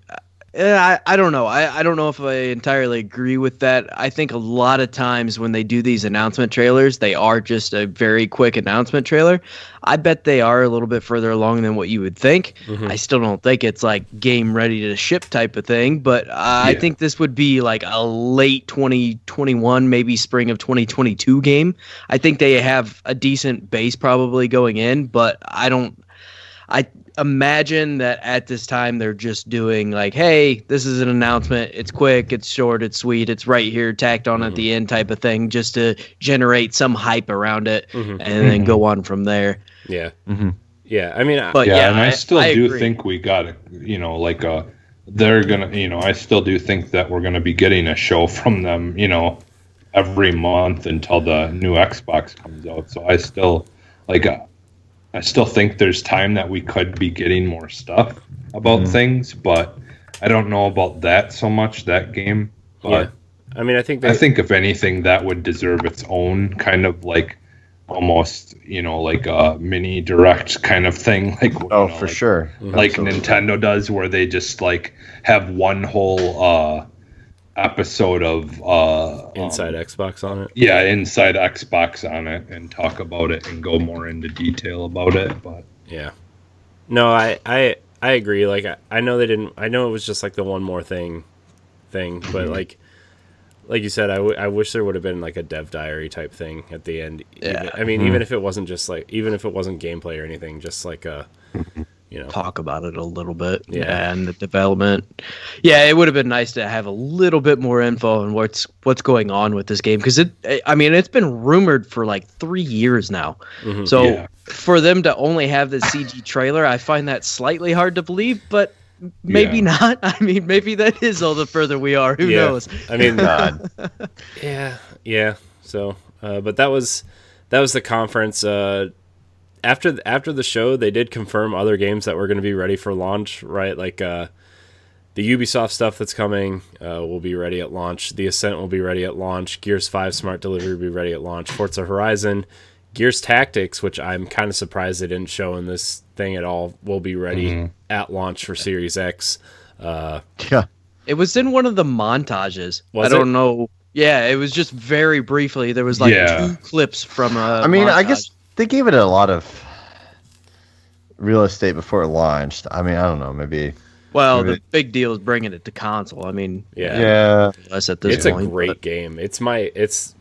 I don't know. I don't know if I entirely agree with that. I think a lot of times when they do these announcement trailers, they are just a very quick announcement trailer. I bet they are a little bit further along than what you would think. I still don't think it's like game ready to ship type of thing, but I think this would be like a late 2021, maybe spring of 2022 game. I think they have a decent base probably going in, but I imagine that at this time they're just doing like, hey, this is an announcement. It's quick, it's short, it's sweet, it's right here tacked on at the end type of thing, just to generate some hype around it and then go on from there. Yeah. Yeah. I mean, But and I still do agree. think we got a, they're gonna, I still do think that we're gonna be getting a show from them, every month until the new Xbox comes out. So I still think there's time that we could be getting more stuff about things, but I don't know about that so much, that game. But I mean, I think if anything, that would deserve its own kind of like almost, like a mini direct kind of thing. Like, For sure. Like Absolutely. Nintendo does, where they just like have one whole episode of inside Xbox on it. yeah, inside Xbox on it and talk about it and go more into detail about it. But Yeah. No, I agree. Like, I know they didn't. I know it was just like the one more thing, but like you said, I wish there would have been like a dev diary type thing at the end. Yeah. Even if it wasn't just like, even if it wasn't gameplay or anything, just like a, talk about it a little bit. Yeah. And the development. Yeah, it would have been nice to have a little bit more info on what's going on with this game, because it's been rumored for like 3 years now. So Yeah. for them to only have the CG trailer, I find that slightly hard to believe, but maybe not. I mean, maybe that is all the further we are. Who knows? I mean, God. yeah. So, but that was the conference. After the show, they did confirm other games that were going to be ready for launch, right? Like the Ubisoft stuff that's coming will be ready at launch. The Ascent will be ready at launch. Gears 5 Smart Delivery will be ready at launch. Forza Horizon, Gears Tactics, which I'm kind of surprised they didn't show in this thing at all, will be ready at launch for Series X. Yeah. It was in one of the montages. Was I don't know. Yeah, it was just very briefly. There was like 2 clips from a I mean, I montage. guess they gave it a lot of real estate before it launched. I mean, I don't know, maybe. Well, maybe- the big deal is bringing it to console. I mean, Yeah. less at this It's a point. great but- game. It's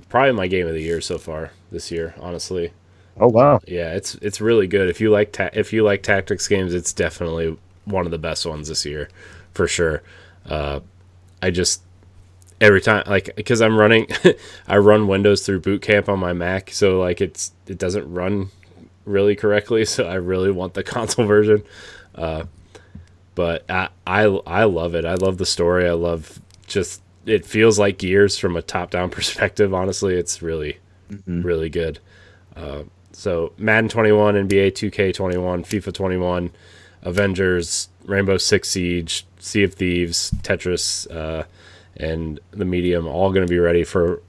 probably my game of the year so far this year, honestly. Oh wow. Yeah, it's really good. If you like tactics games, it's definitely one of the best ones this year, for sure. I just every time, like, because I'm running, I run Windows through Boot Camp on my Mac, so like it doesn't run really correctly. So I really want the console version. But I love it. I love the story. I love just it feels like Gears from a top-down perspective. Honestly, it's really really good. So Madden 21, NBA 2K21, FIFA 21, Avengers, Rainbow Six Siege, Sea of Thieves, Tetris, and the Medium all going to be ready for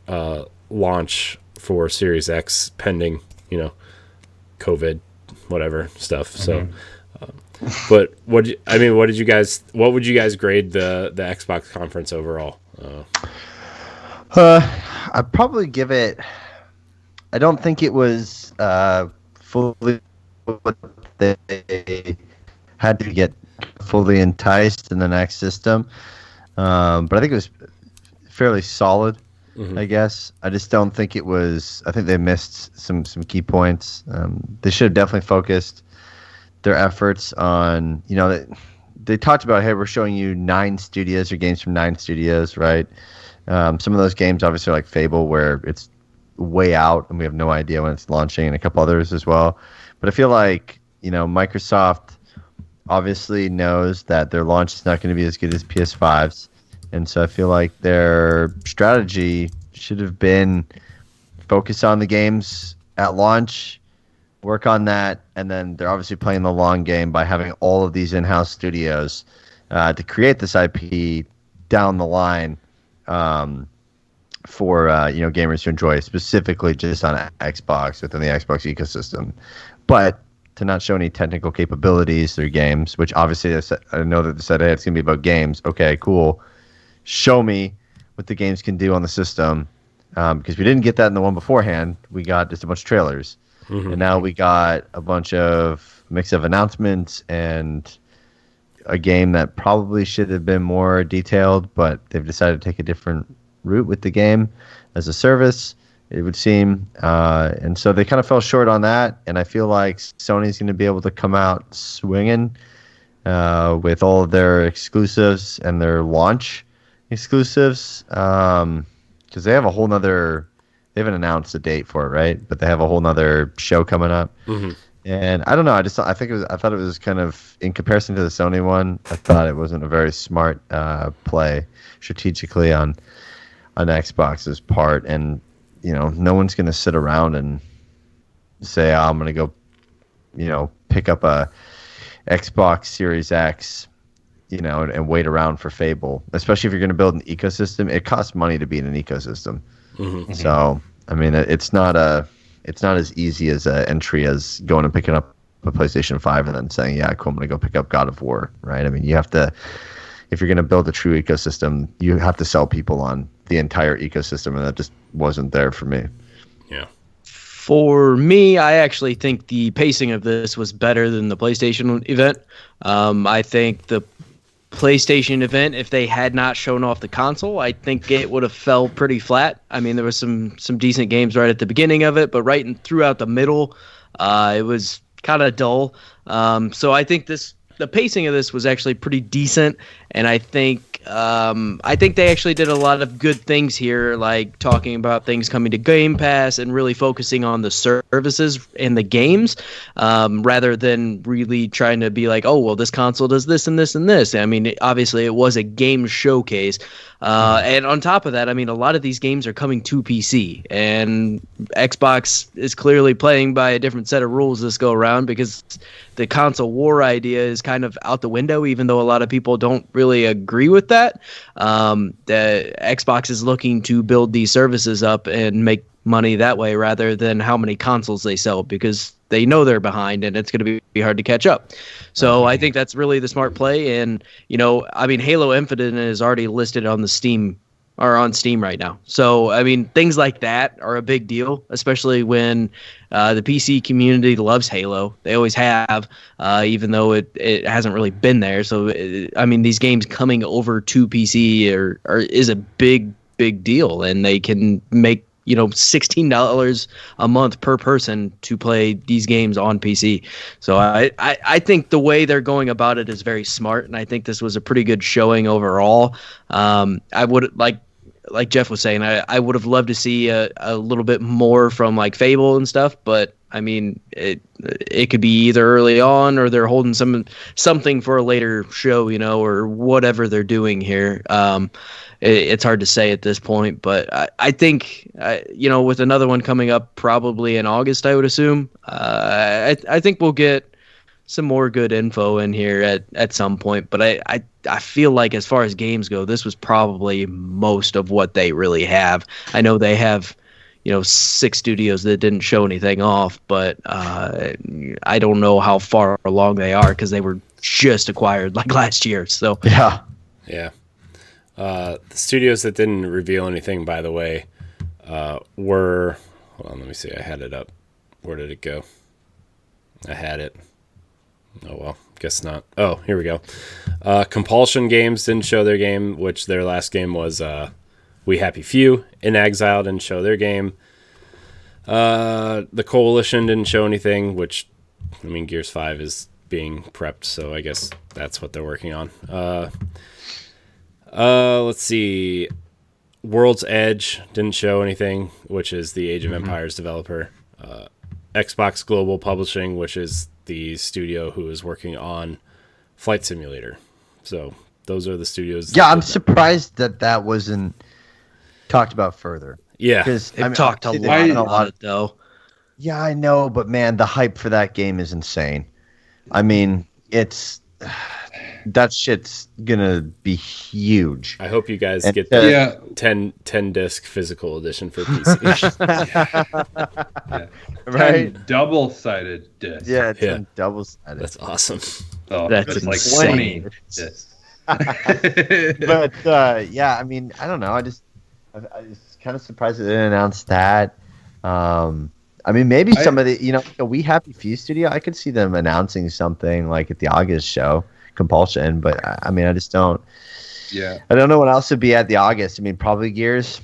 launch for Series X, pending COVID, whatever stuff. So, but what would you guys grade the Xbox conference overall? I'd probably give it. I don't think it was fully what they had to get fully enticed in the next system, but I think it was fairly solid. I guess I just don't think it was. I think they missed some key points. They should have definitely focused their efforts on. They talked about, hey, we're showing you 9 studios or games from 9 studios, right? Some of those games obviously are like Fable, where it's way out and we have no idea when it's launching, and a couple others as well. But I feel like Microsoft obviously knows that their launch is not going to be as good as PS5's, and so I feel like their strategy should have been focus on the games at launch, work on that, and then they're obviously playing the long game by having all of these in-house studios to create this IP down the line. for gamers to enjoy, specifically just on Xbox within the Xbox ecosystem. But to not show any technical capabilities through games, which obviously I know that they said, hey, it's going to be about games. Okay, cool. Show me what the games can do on the system. Because we didn't get that in the one beforehand. We got just a bunch of trailers. And now we got a bunch of mix of announcements and a game that probably should have been more detailed, but they've decided to take a different route with the game as a service, it would seem. And so they kind of fell short on that. And I feel like Sony's going to be able to come out swinging with all of their exclusives and their launch exclusives. Because they have a whole nother, they haven't announced a date for it, right? But they have a whole nother show coming up. And I don't know. I thought it was kind of, in comparison to the Sony one, I thought it wasn't a very smart play strategically on Xbox's part. And no one's going to sit around and say, I'm going to go, pick up a Xbox Series X, and wait around for Fable, especially if you're going to build an ecosystem. It costs money to be in an ecosystem. So, I mean, it's not as easy as an entry as going and picking up a PlayStation 5 and then saying, yeah, cool, I'm going to go pick up God of War, right? I mean, you have to, if you're going to build a true ecosystem, you have to sell people on the entire ecosystem, and that just wasn't there for me. Yeah. For me, I actually think the pacing of this was better than the PlayStation event. I think the PlayStation event, if they had not shown off the console, I think it would have fell pretty flat. I mean, there was some decent games right at the beginning of it, but throughout the middle, it was kind of dull. So I think the pacing of this was actually pretty decent, and I think they actually did a lot of good things here, like talking about things coming to Game Pass and really focusing on the services and the games, rather than really trying to be like, oh, well, this console does this and this and this. I mean, obviously it was a game showcase. And on top of that, I mean, a lot of these games are coming to PC, and Xbox is clearly playing by a different set of rules this go around, because the console war idea is kind of out the window, even though a lot of people don't really agree with that. The Xbox is looking to build these services up and make money that way rather than how many consoles they sell, because they know they're behind and it's going to be hard to catch up. So I think that's really the smart play. And, I mean, Halo Infinite is already listed on Steam right now. So, I mean, things like that are a big deal, especially when the PC community loves Halo. They always have, even though it hasn't really been there. So, I mean, these games coming over to PC is a big deal, and they can make $16 a month per person to play these games on PC. So I think the way they're going about it is very smart, and I think this was a pretty good showing overall. I would like Jeff was saying, I would have loved to see a little bit more from like Fable and stuff, but I mean, it could be either early on or they're holding something for a later show, or whatever they're doing here. It's hard to say at this point, but I think, with another one coming up probably in August, I would assume, I think we'll get some more good info in here at some point. But I feel like as far as games go, this was probably most of what they really have. I know they have, 6 studios that didn't show anything off, but I don't know how far along they are because they were just acquired like last year. So yeah. The studios that didn't reveal anything, by the way, were... Hold on, let me see. I had it up. Where did it go? I had it. Oh, well, guess not. Oh, here we go. Compulsion Games didn't show their game, which their last game was We Happy Few. In Exile didn't show their game. The Coalition didn't show anything, which, I mean, Gears 5 is being prepped, so I guess that's what they're working on. Let's see. World's Edge didn't show anything, which is the Age of Empires developer. Xbox Global Publishing, which is the studio who is working on Flight Simulator. So those are the studios. Yeah, I'm surprised that wasn't talked about further. Yeah, because they've talked a lot about it, though. Yeah, I know, but man, the hype for that game is insane. I mean, it's that shit's gonna be huge. I hope you guys And, get the Yeah. 10 disc physical edition for PC. Yeah. Right? 10 double-sided discs. Yeah, it's Yeah. on double sided. That's awesome. So That's it's like insane. 20 discs. But yeah, I mean, I don't know. I was kind of surprised they didn't announce that. I mean, maybe some of the, a We Happy Few studio, I could see them announcing something like at the August show, Compulsion. But I mean, I just don't. Yeah. I don't know what else would be at the August. I mean, probably Gears.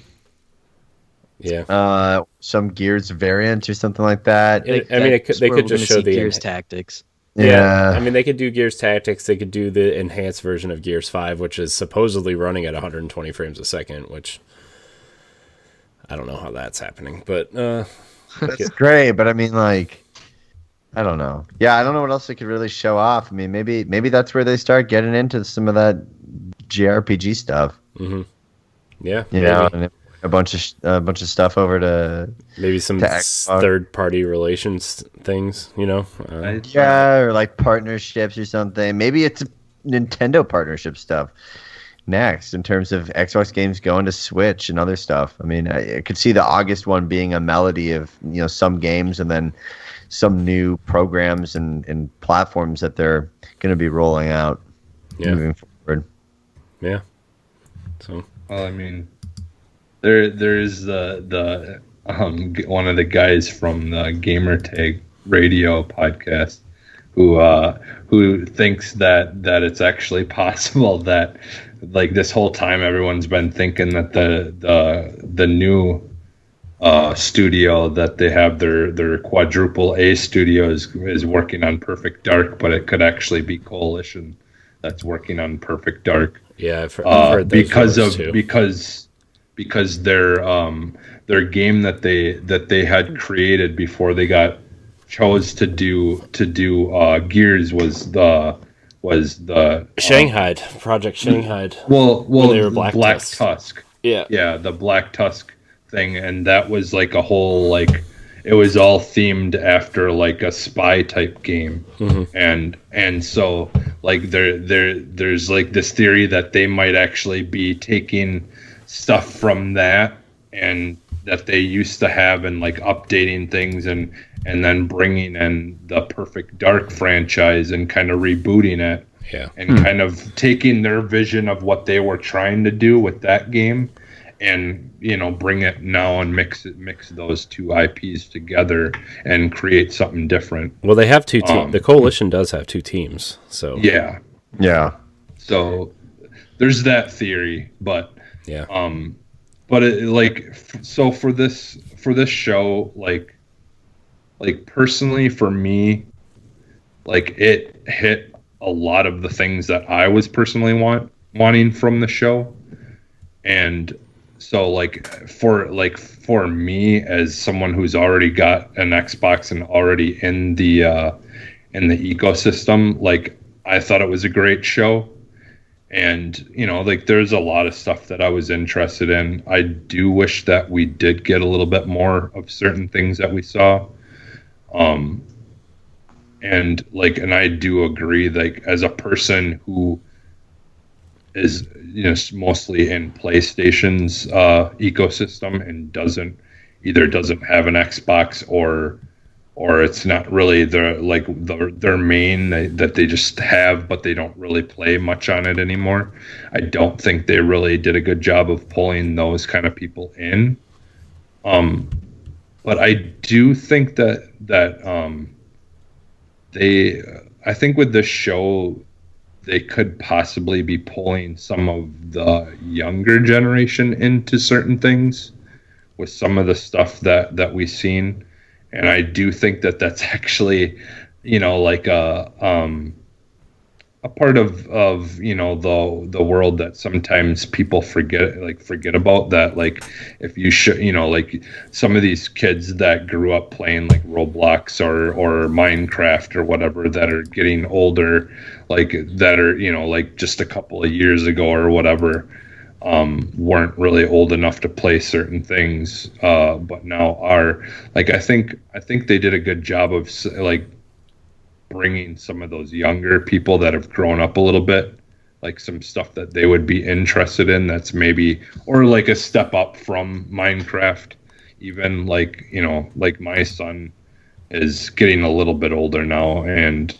Yeah. Some Gears variant or something like that. I mean, they That's could where we're just gonna show see the Gears Tactics. Yeah. I mean, they could do Gears Tactics. They could do the enhanced version of Gears 5, which is supposedly running at 120 frames a second, which I don't know how that's happening. But That's great, but I mean, like, I don't know. Yeah, I don't know what else they could really show off. I mean, maybe that's where they start getting into some of that JRPG stuff. yeah, You know, and a bunch of stuff over to maybe some Xbox. third-party relations things. yeah, or like partnerships or something. Maybe it's Nintendo partnership stuff next in terms of Xbox games going to Switch and other stuff. I mean, I could see the August one being a melody of some games and then some new programs and platforms that they're going to be rolling out moving forward. Yeah. So. Well, I mean, there's the one of the guys from the Gamertag Radio podcast who thinks that it's actually possible that, like, this whole time everyone's been thinking that the new studio that they have, their quadruple A studio is working on Perfect Dark, but it could actually be Coalition that's working on Perfect Dark. Yeah, I've heard those because their game that they had created before they chose to do Gears was the Project Shanghai. Well, they were Black Tusk. Yeah, the Black Tusk thing, and that was like a whole, like, it was all themed after like a spy type game, and so like there's like this theory that they might actually be taking stuff from that and that they used to have and like updating things and then bringing in the Perfect Dark franchise and kind of rebooting it. Yeah. And kind of taking their vision of what they were trying to do with that game and, bring it now and mix those two IPs together and create something different. Well, they have two teams. The Coalition does have two teams. So Yeah. So there's that theory, but yeah. But so for this show, like personally for me, like, it hit a lot of the things that I was personally wanting from the show. And so for me, as someone who's already got an Xbox and already in the ecosystem, like, I thought it was a great show. And, there's a lot of stuff that I was interested in. I do wish that we did get a little bit more of certain things that we saw. And I do agree, like, as a person who is, mostly in PlayStation's ecosystem and doesn't have an Xbox or it's not really their main that they just have, but they don't really play much on it anymore. I don't think they really did a good job of pulling those kind of people in. But I do think that I think with this show, they could possibly be pulling some of the younger generation into certain things with some of the stuff that we've seen. And I do think that that's actually, like a part of the world that sometimes people forget about, that, like, if you should, like, some of these kids that grew up playing like Roblox or Minecraft or whatever, that are getting older, like, that are, like, just a couple of years ago or whatever, weren't really old enough to play certain things, but now are. Like, I think they did a good job of, like, bringing some of those younger people that have grown up a little bit, like some stuff that they would be interested in that's maybe, or like a step up from Minecraft, even like, like my son is getting a little bit older now, and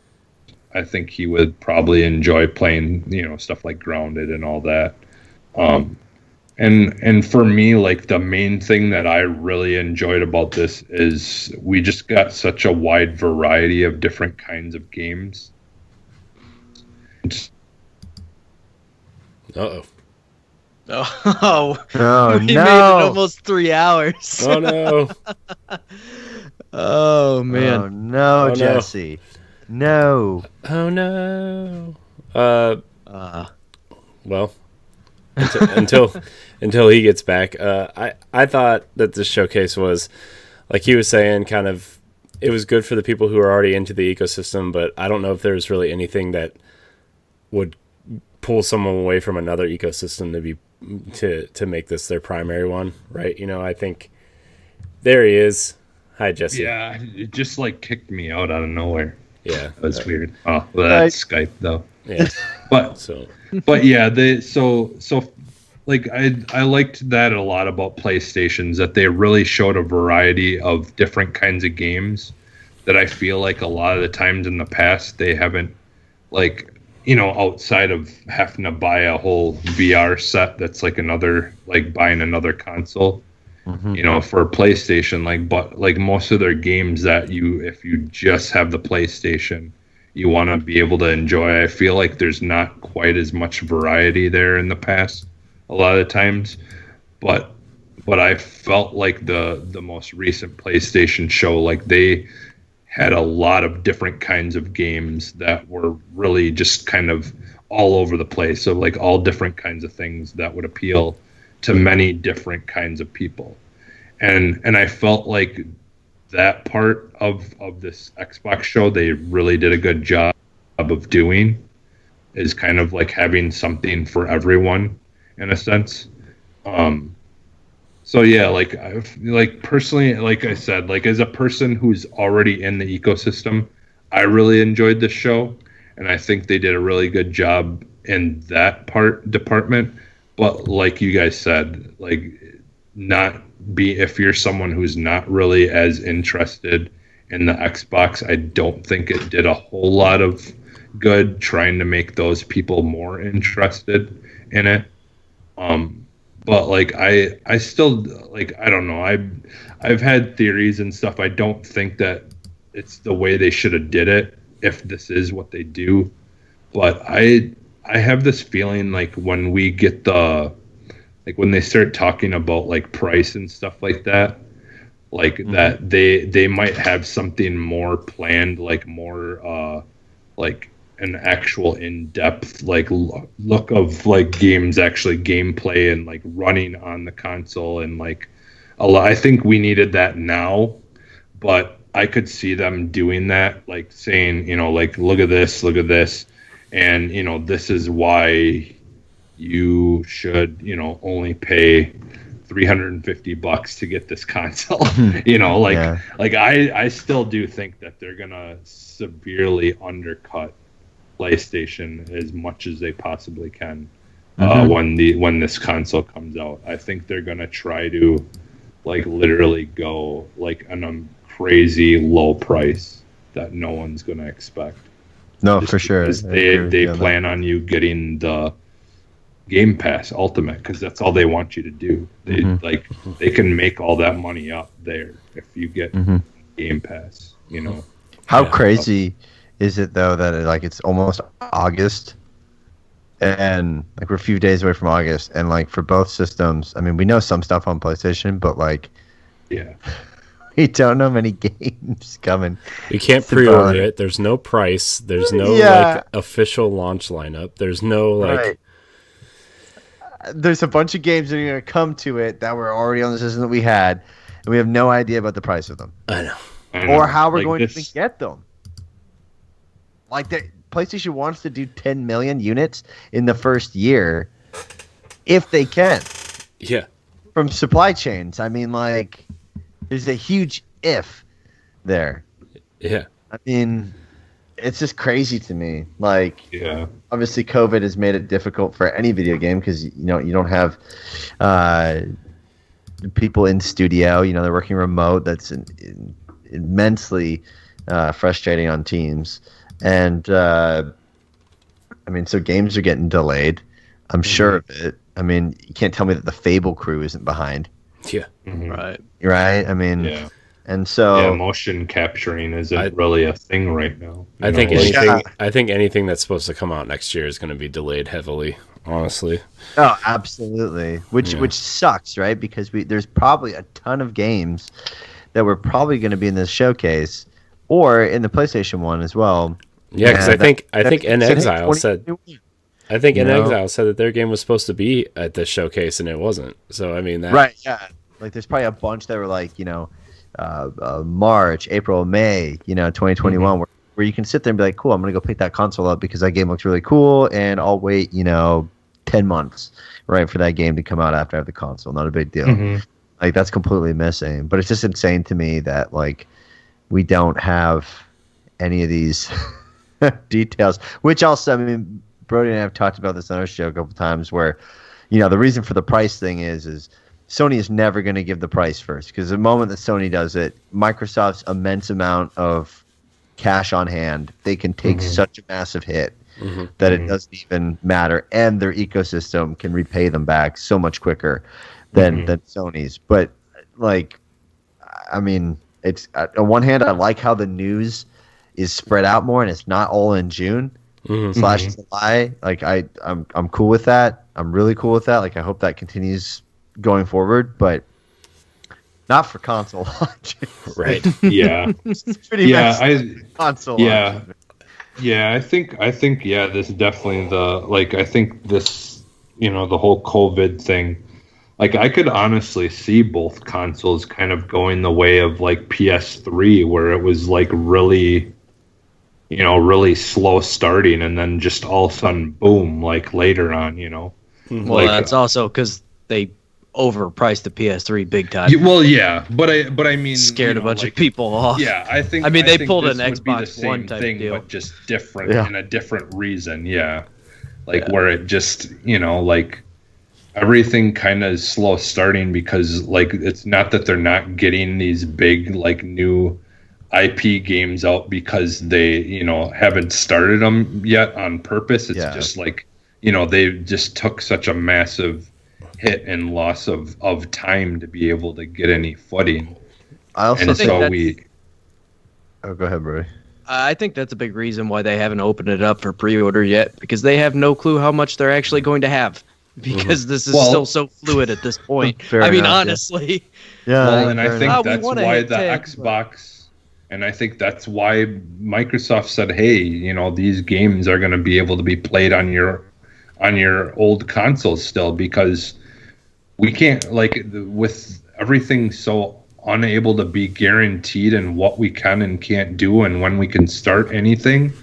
I think he would probably enjoy playing, stuff like Grounded and all that. And for me, like the main thing that I really enjoyed about this is we just got such a wide variety of different kinds of games. Uh-oh. Oh, Oh, we made it no. almost 3 hours. Oh, no. Oh, man. Oh, no, Oh, no. Jesse. No. Oh, no. Well, until he gets back, I thought that this showcase was, like he was saying, kind of, it was good for the people who are already into the ecosystem, but I don't know if there's really anything that would pull someone away from another ecosystem to make this their primary one, right? I think there he is. Hi, Jesse. Yeah, it just like kicked me out of nowhere. Yeah, That was weird. Oh, well, that's Skype though. yeah. But So but yeah, so like I liked that a lot about PlayStations, that they really showed a variety of different kinds of games that I feel like a lot of the times in the past they haven't, like, outside of having to buy a whole VR set that's like another, like buying another console. For PlayStation, but most of their games that if you just have the PlayStation, you want to be able to enjoy. I feel like there's not quite as much variety there in the past a lot of times, but I felt like the most recent PlayStation show, like they had a lot of different kinds of games that were really just kind of all over the place. So like all different kinds of things that would appeal to many different kinds of people. And I felt like that part of this Xbox show they really did a good job of doing, is kind of like having something for everyone in a sense. So yeah, like personally, like I said, like as a person who's already in the ecosystem, I really enjoyed this show, and I think they did a really good job in that department. But like you guys said, like if you're someone who's not really as interested in the Xbox, I don't think it did a whole lot of good trying to make those people more interested in it. But like I still, like, I don't know, I've had theories and stuff. I don't think that it's the way they should have did it if this is what they do. But I have this feeling like when we get when they start talking about like price and stuff like that, like that they might have something more planned, like more like an actual in-depth like look of like games, actually gameplay and like running on the console, and like I think we needed that now, but I could see them doing that, like saying, like look at this, and this is why you should, only pay $350 to get this console. I still do think that they're gonna severely undercut PlayStation as much as they possibly can when this console comes out. I think they're gonna try to like literally go like on a crazy low price that no one's gonna expect. No, for sure. They plan on you getting the Game Pass Ultimate because that's all they want you to do. They can make all that money up there if you get Game Pass. How crazy is it though that it's almost August, and like we're a few days away from August, and like for both systems, I mean we know some stuff on PlayStation, but like we don't know many games coming. we can't pre-order it. There's no price. There's no like official launch lineup. There's no like. Right. There's a bunch of games that are going to come to it that were already on the system that we had, and we have no idea about the price of them. I know. Or how we're going to get them. Like, PlayStation wants to do 10 million units in the first year, if they can. Yeah. From supply chains. I mean, like, there's a huge if there. Yeah. I mean, it's just crazy to me. Like, Yeah. obviously, COVID has made it difficult for any video game because you don't have people in studio. They're working remote. That's immensely frustrating on teams. And so games are getting delayed. I'm sure of it. You can't tell me that the Fable crew isn't behind. Yeah. Right. Right? Yeah. And so motion capturing isn't really a thing right now. I think like- anything. Yeah. I think anything that's supposed to come out next year is going to be delayed heavily. Honestly. Oh, absolutely. Which sucks, right? Because there's probably a ton of games that were probably going to be in this showcase or in the PlayStation one as well. Yeah, because I think In said, hey, Exile said 2021. Exile said that their game was supposed to be at the showcase and it wasn't. So that Right, yeah. Like there's probably a bunch that were like, March, April, May, 2021, where you can sit there and be like, cool, I'm going to go pick that console up because that game looks really cool, and I'll wait, 10 months, right, for that game to come out after I have the console. Not a big deal. Like, that's completely missing. But it's just insane to me that, like, we don't have any of these details, which also, Brody and I have talked about this on our show a couple times where, the reason for the price thing is Sony is never going to give the price first, because the moment that Sony does it, Microsoft's immense amount of cash on hand, they can take such a massive hit that it doesn't even matter, and their ecosystem can repay them back so much quicker than Sony's. But like, it's on one hand, I like how the news is spread out more and it's not all in June / July. Like I'm cool with that. I'm really cool with that. Like I hope that continues going forward, but not for console launches. right. Yeah. It's pretty console yeah. launches. Yeah, I think this is definitely I think this, the whole COVID thing, like I could honestly see both consoles kind of going the way of like PS3, where it was like really, really slow starting and then just all of a sudden boom, like later on, Well, Like, that's also because they overpriced the PS3 big time. Well, yeah, but I mean, Scared a bunch of people off. Yeah, I think. they think pulled this an would be the Xbox same One type thing, deal. but just different Yeah. in a different reason. Yeah, where it just like everything kind of is slow starting because like it's not that they're not getting these big like new IP games out because they haven't started them yet on purpose. It's just like they just took such a massive hit and loss of time to be able to get any footing. I also And think so Oh, go ahead, Brody. I think that's a big reason why they haven't opened it up for pre-order yet, because they have no clue how much they're actually going to have, because this is still so fluid at this point. Fair enough, honestly. Yeah. Well, and I fair think enough. we that's wanna why hit the 10, Xbox, and I think that's why Microsoft said, "Hey, these games are going to be able to be played on your old consoles still, because we can't with everything so unable to be guaranteed and what we can and can't do and when we can start anything.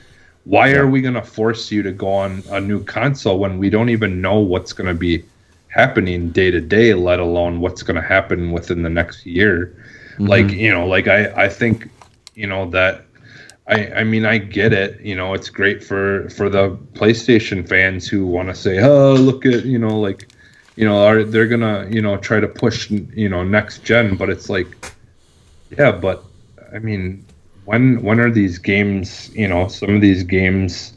Why are we going to force you to go on a new console when we don't even know what's going to be happening day to day, let alone what's going to happen within the next year?" I think that I get it. It's great for the PlayStation fans who want to say, "Oh, look at they're gonna try to push next gen," but it's like, yeah, but I mean, when are these games? Some of these games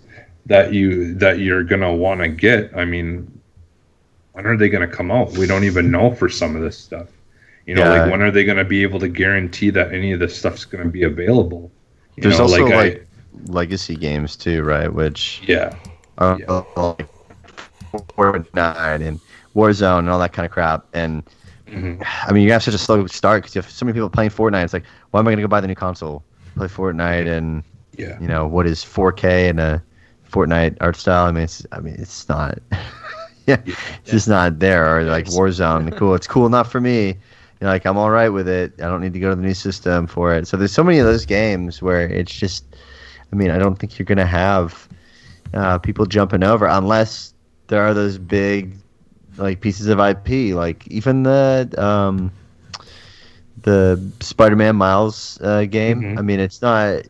that you're gonna want to get. I mean, when are they gonna come out? We don't even know for some of this stuff. When are they gonna be able to guarantee that any of this stuff's gonna be available? There's also legacy games too, right? Which are like Fortnite and Warzone and all that kind of crap. And you have such a slow start because you have so many people playing Fortnite. It's like, why am I going to go buy the new console, play Fortnite, and what is 4K and a Fortnite art style? It's not. It's just not there. Or like Warzone, cool. It's cool enough for me. I'm all right with it. I don't need to go to the new system for it. So there's so many of those games where it's just, I don't think you're going to have people jumping over unless there are those big pieces of IP, like even the Spider-Man Miles game. It's not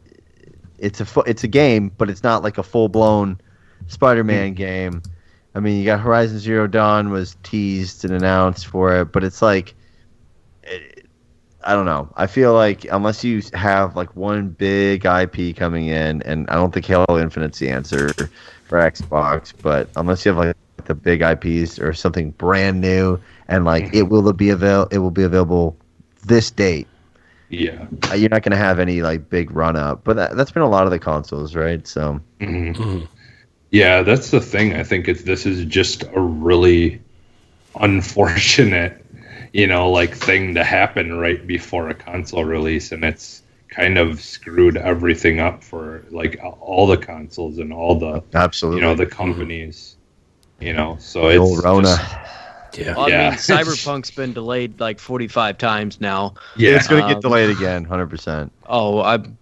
it's a game, but it's not like a full blown Spider-Man game. I mean, you got Horizon Zero Dawn was teased and announced for it, but it's like, I don't know. I feel like unless you have like one big IP coming in, and I don't think Halo Infinite's the answer for Xbox, but unless you have like the big IPs or something brand new, and like it will be available this date. Yeah. You're not going to have any like big run up, but that's been a lot of the consoles, right? So. Yeah, that's the thing. I think this is just a really unfortunate, like thing to happen right before a console release, and it's kind of screwed everything up for like all the consoles and all the absolutely the companies. So the it's old Rona. Yeah. Well, I mean, Cyberpunk's been delayed like 45 times now. Yeah, It's going to get delayed again, 100%. Oh,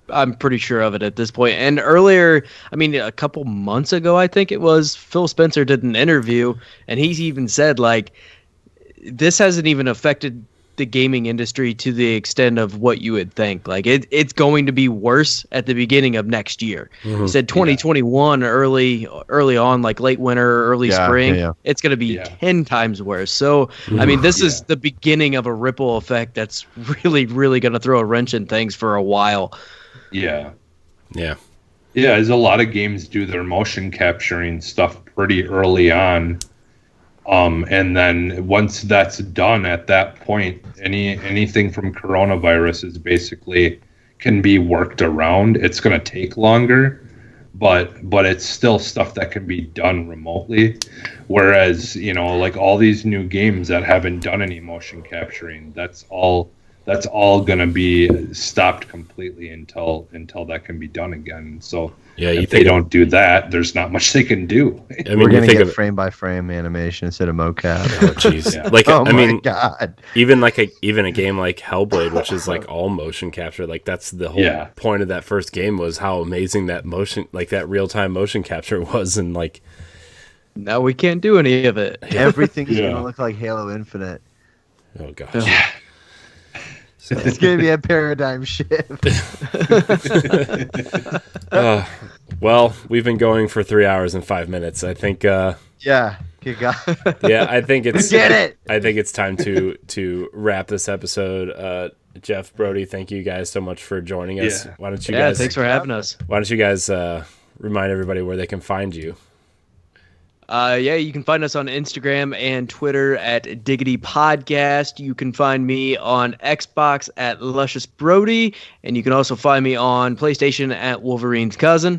I'm pretty sure of it at this point. And earlier, I mean, a couple months ago, I think it was, Phil Spencer did an interview, and he's even said, like, this hasn't even affected the gaming industry to the extent of what you would think. Like, it's going to be worse at the beginning of next year. He said 2021 early on, like late winter, early spring, it's going to be 10 times worse. So, I mean, this is the beginning of a ripple effect that's really, really going to throw a wrench in things for a while. Yeah. Yeah. Yeah, as a lot of games do their motion capturing stuff pretty early on. And then once that's done, at that point, anything from coronavirus is basically can be worked around. It's going to take longer, but it's still stuff that can be done remotely. Whereas, like all these new games that haven't done any motion capturing, that's all going to be stopped completely until that can be done again. So if they don't do that, there's not much they can do. I mean, we're going to get frame by frame animation instead of mocap. Oh jeez. Yeah. Like oh I mean, God. even a game like Hellblade, which is like all motion capture, like that's the whole point of that first game was how amazing that motion, like that real-time motion capture was, and like now we can't do any of it. Everything's going to look like Halo Infinite. Oh gosh. Yeah. So. It's going to be a paradigm shift. Well, we've been going for 3 hours and 5 minutes. I think. Yeah. Good God. Yeah, I think it's. Get it. I think it's time to wrap this episode. Jeff, Brody, thank you guys so much for joining us. Yeah. Why don't you guys? Thanks for having us. Why don't you guys remind everybody where they can find you? You can find us on Instagram and Twitter at Diggity Podcast. You can find me on Xbox at Luscious Brody, and you can also find me on PlayStation at Wolverine's Cousin.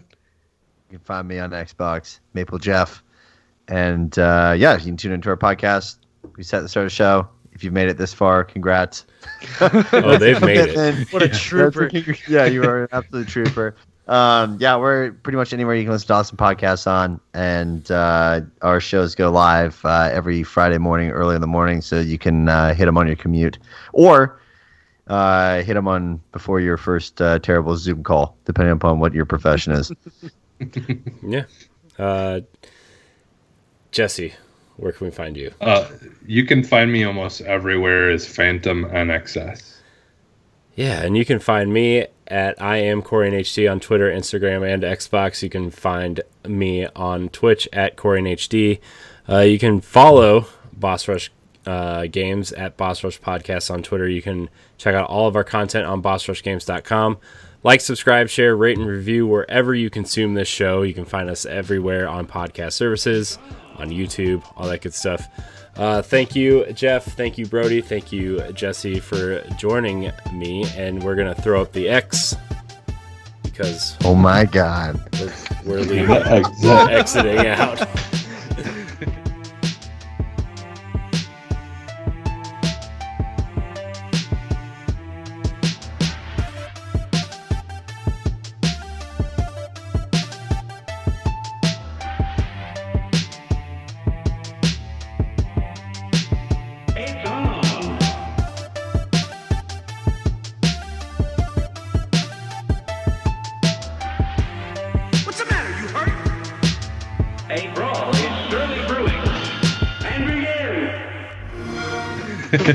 You can find me on Xbox, Maple Jeff. And you can tune into our podcast. We set the start of the show. If you've made it this far, congrats. Oh, they've made it. What a trooper. Yeah, you are an absolute trooper. We're pretty much anywhere you can listen to awesome podcasts on, and our shows go live every Friday morning, early in the morning, so you can hit them on your commute, or hit them on before your first terrible Zoom call, depending upon what your profession is. Yeah. Jesse, where can we find you? You can find me almost everywhere as Phantom NXS. Yeah, and you can find me at I am CorianHD on Twitter, Instagram, and Xbox. You can find me on Twitch at CorianHD. You can follow Boss Rush Games at Boss Rush Podcast on Twitter. You can check out all of our content on bossrushgames.com. Like, subscribe, share, rate, and review wherever you consume this show. You can find us everywhere on podcast services, on YouTube, all that good stuff. Thank you, Jeff. Thank you, Brody. Thank you, Jesse, for joining me. And we're going to throw up the X because... Oh, my God. We're leaving. We're exiting out. It's on. What's the matter, you hurt? A brawl is surely brewing. And begin.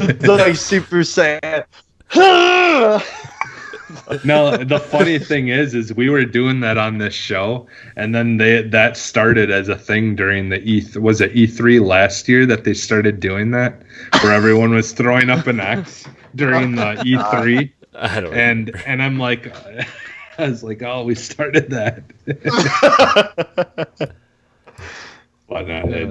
It's like super sad. No, the funny thing is we were doing that on this show, and then that started as a thing during the was it E3 last year that they started doing that, where everyone was throwing up an X during the E3, I don't and I'm like, I was like, oh, we started that. But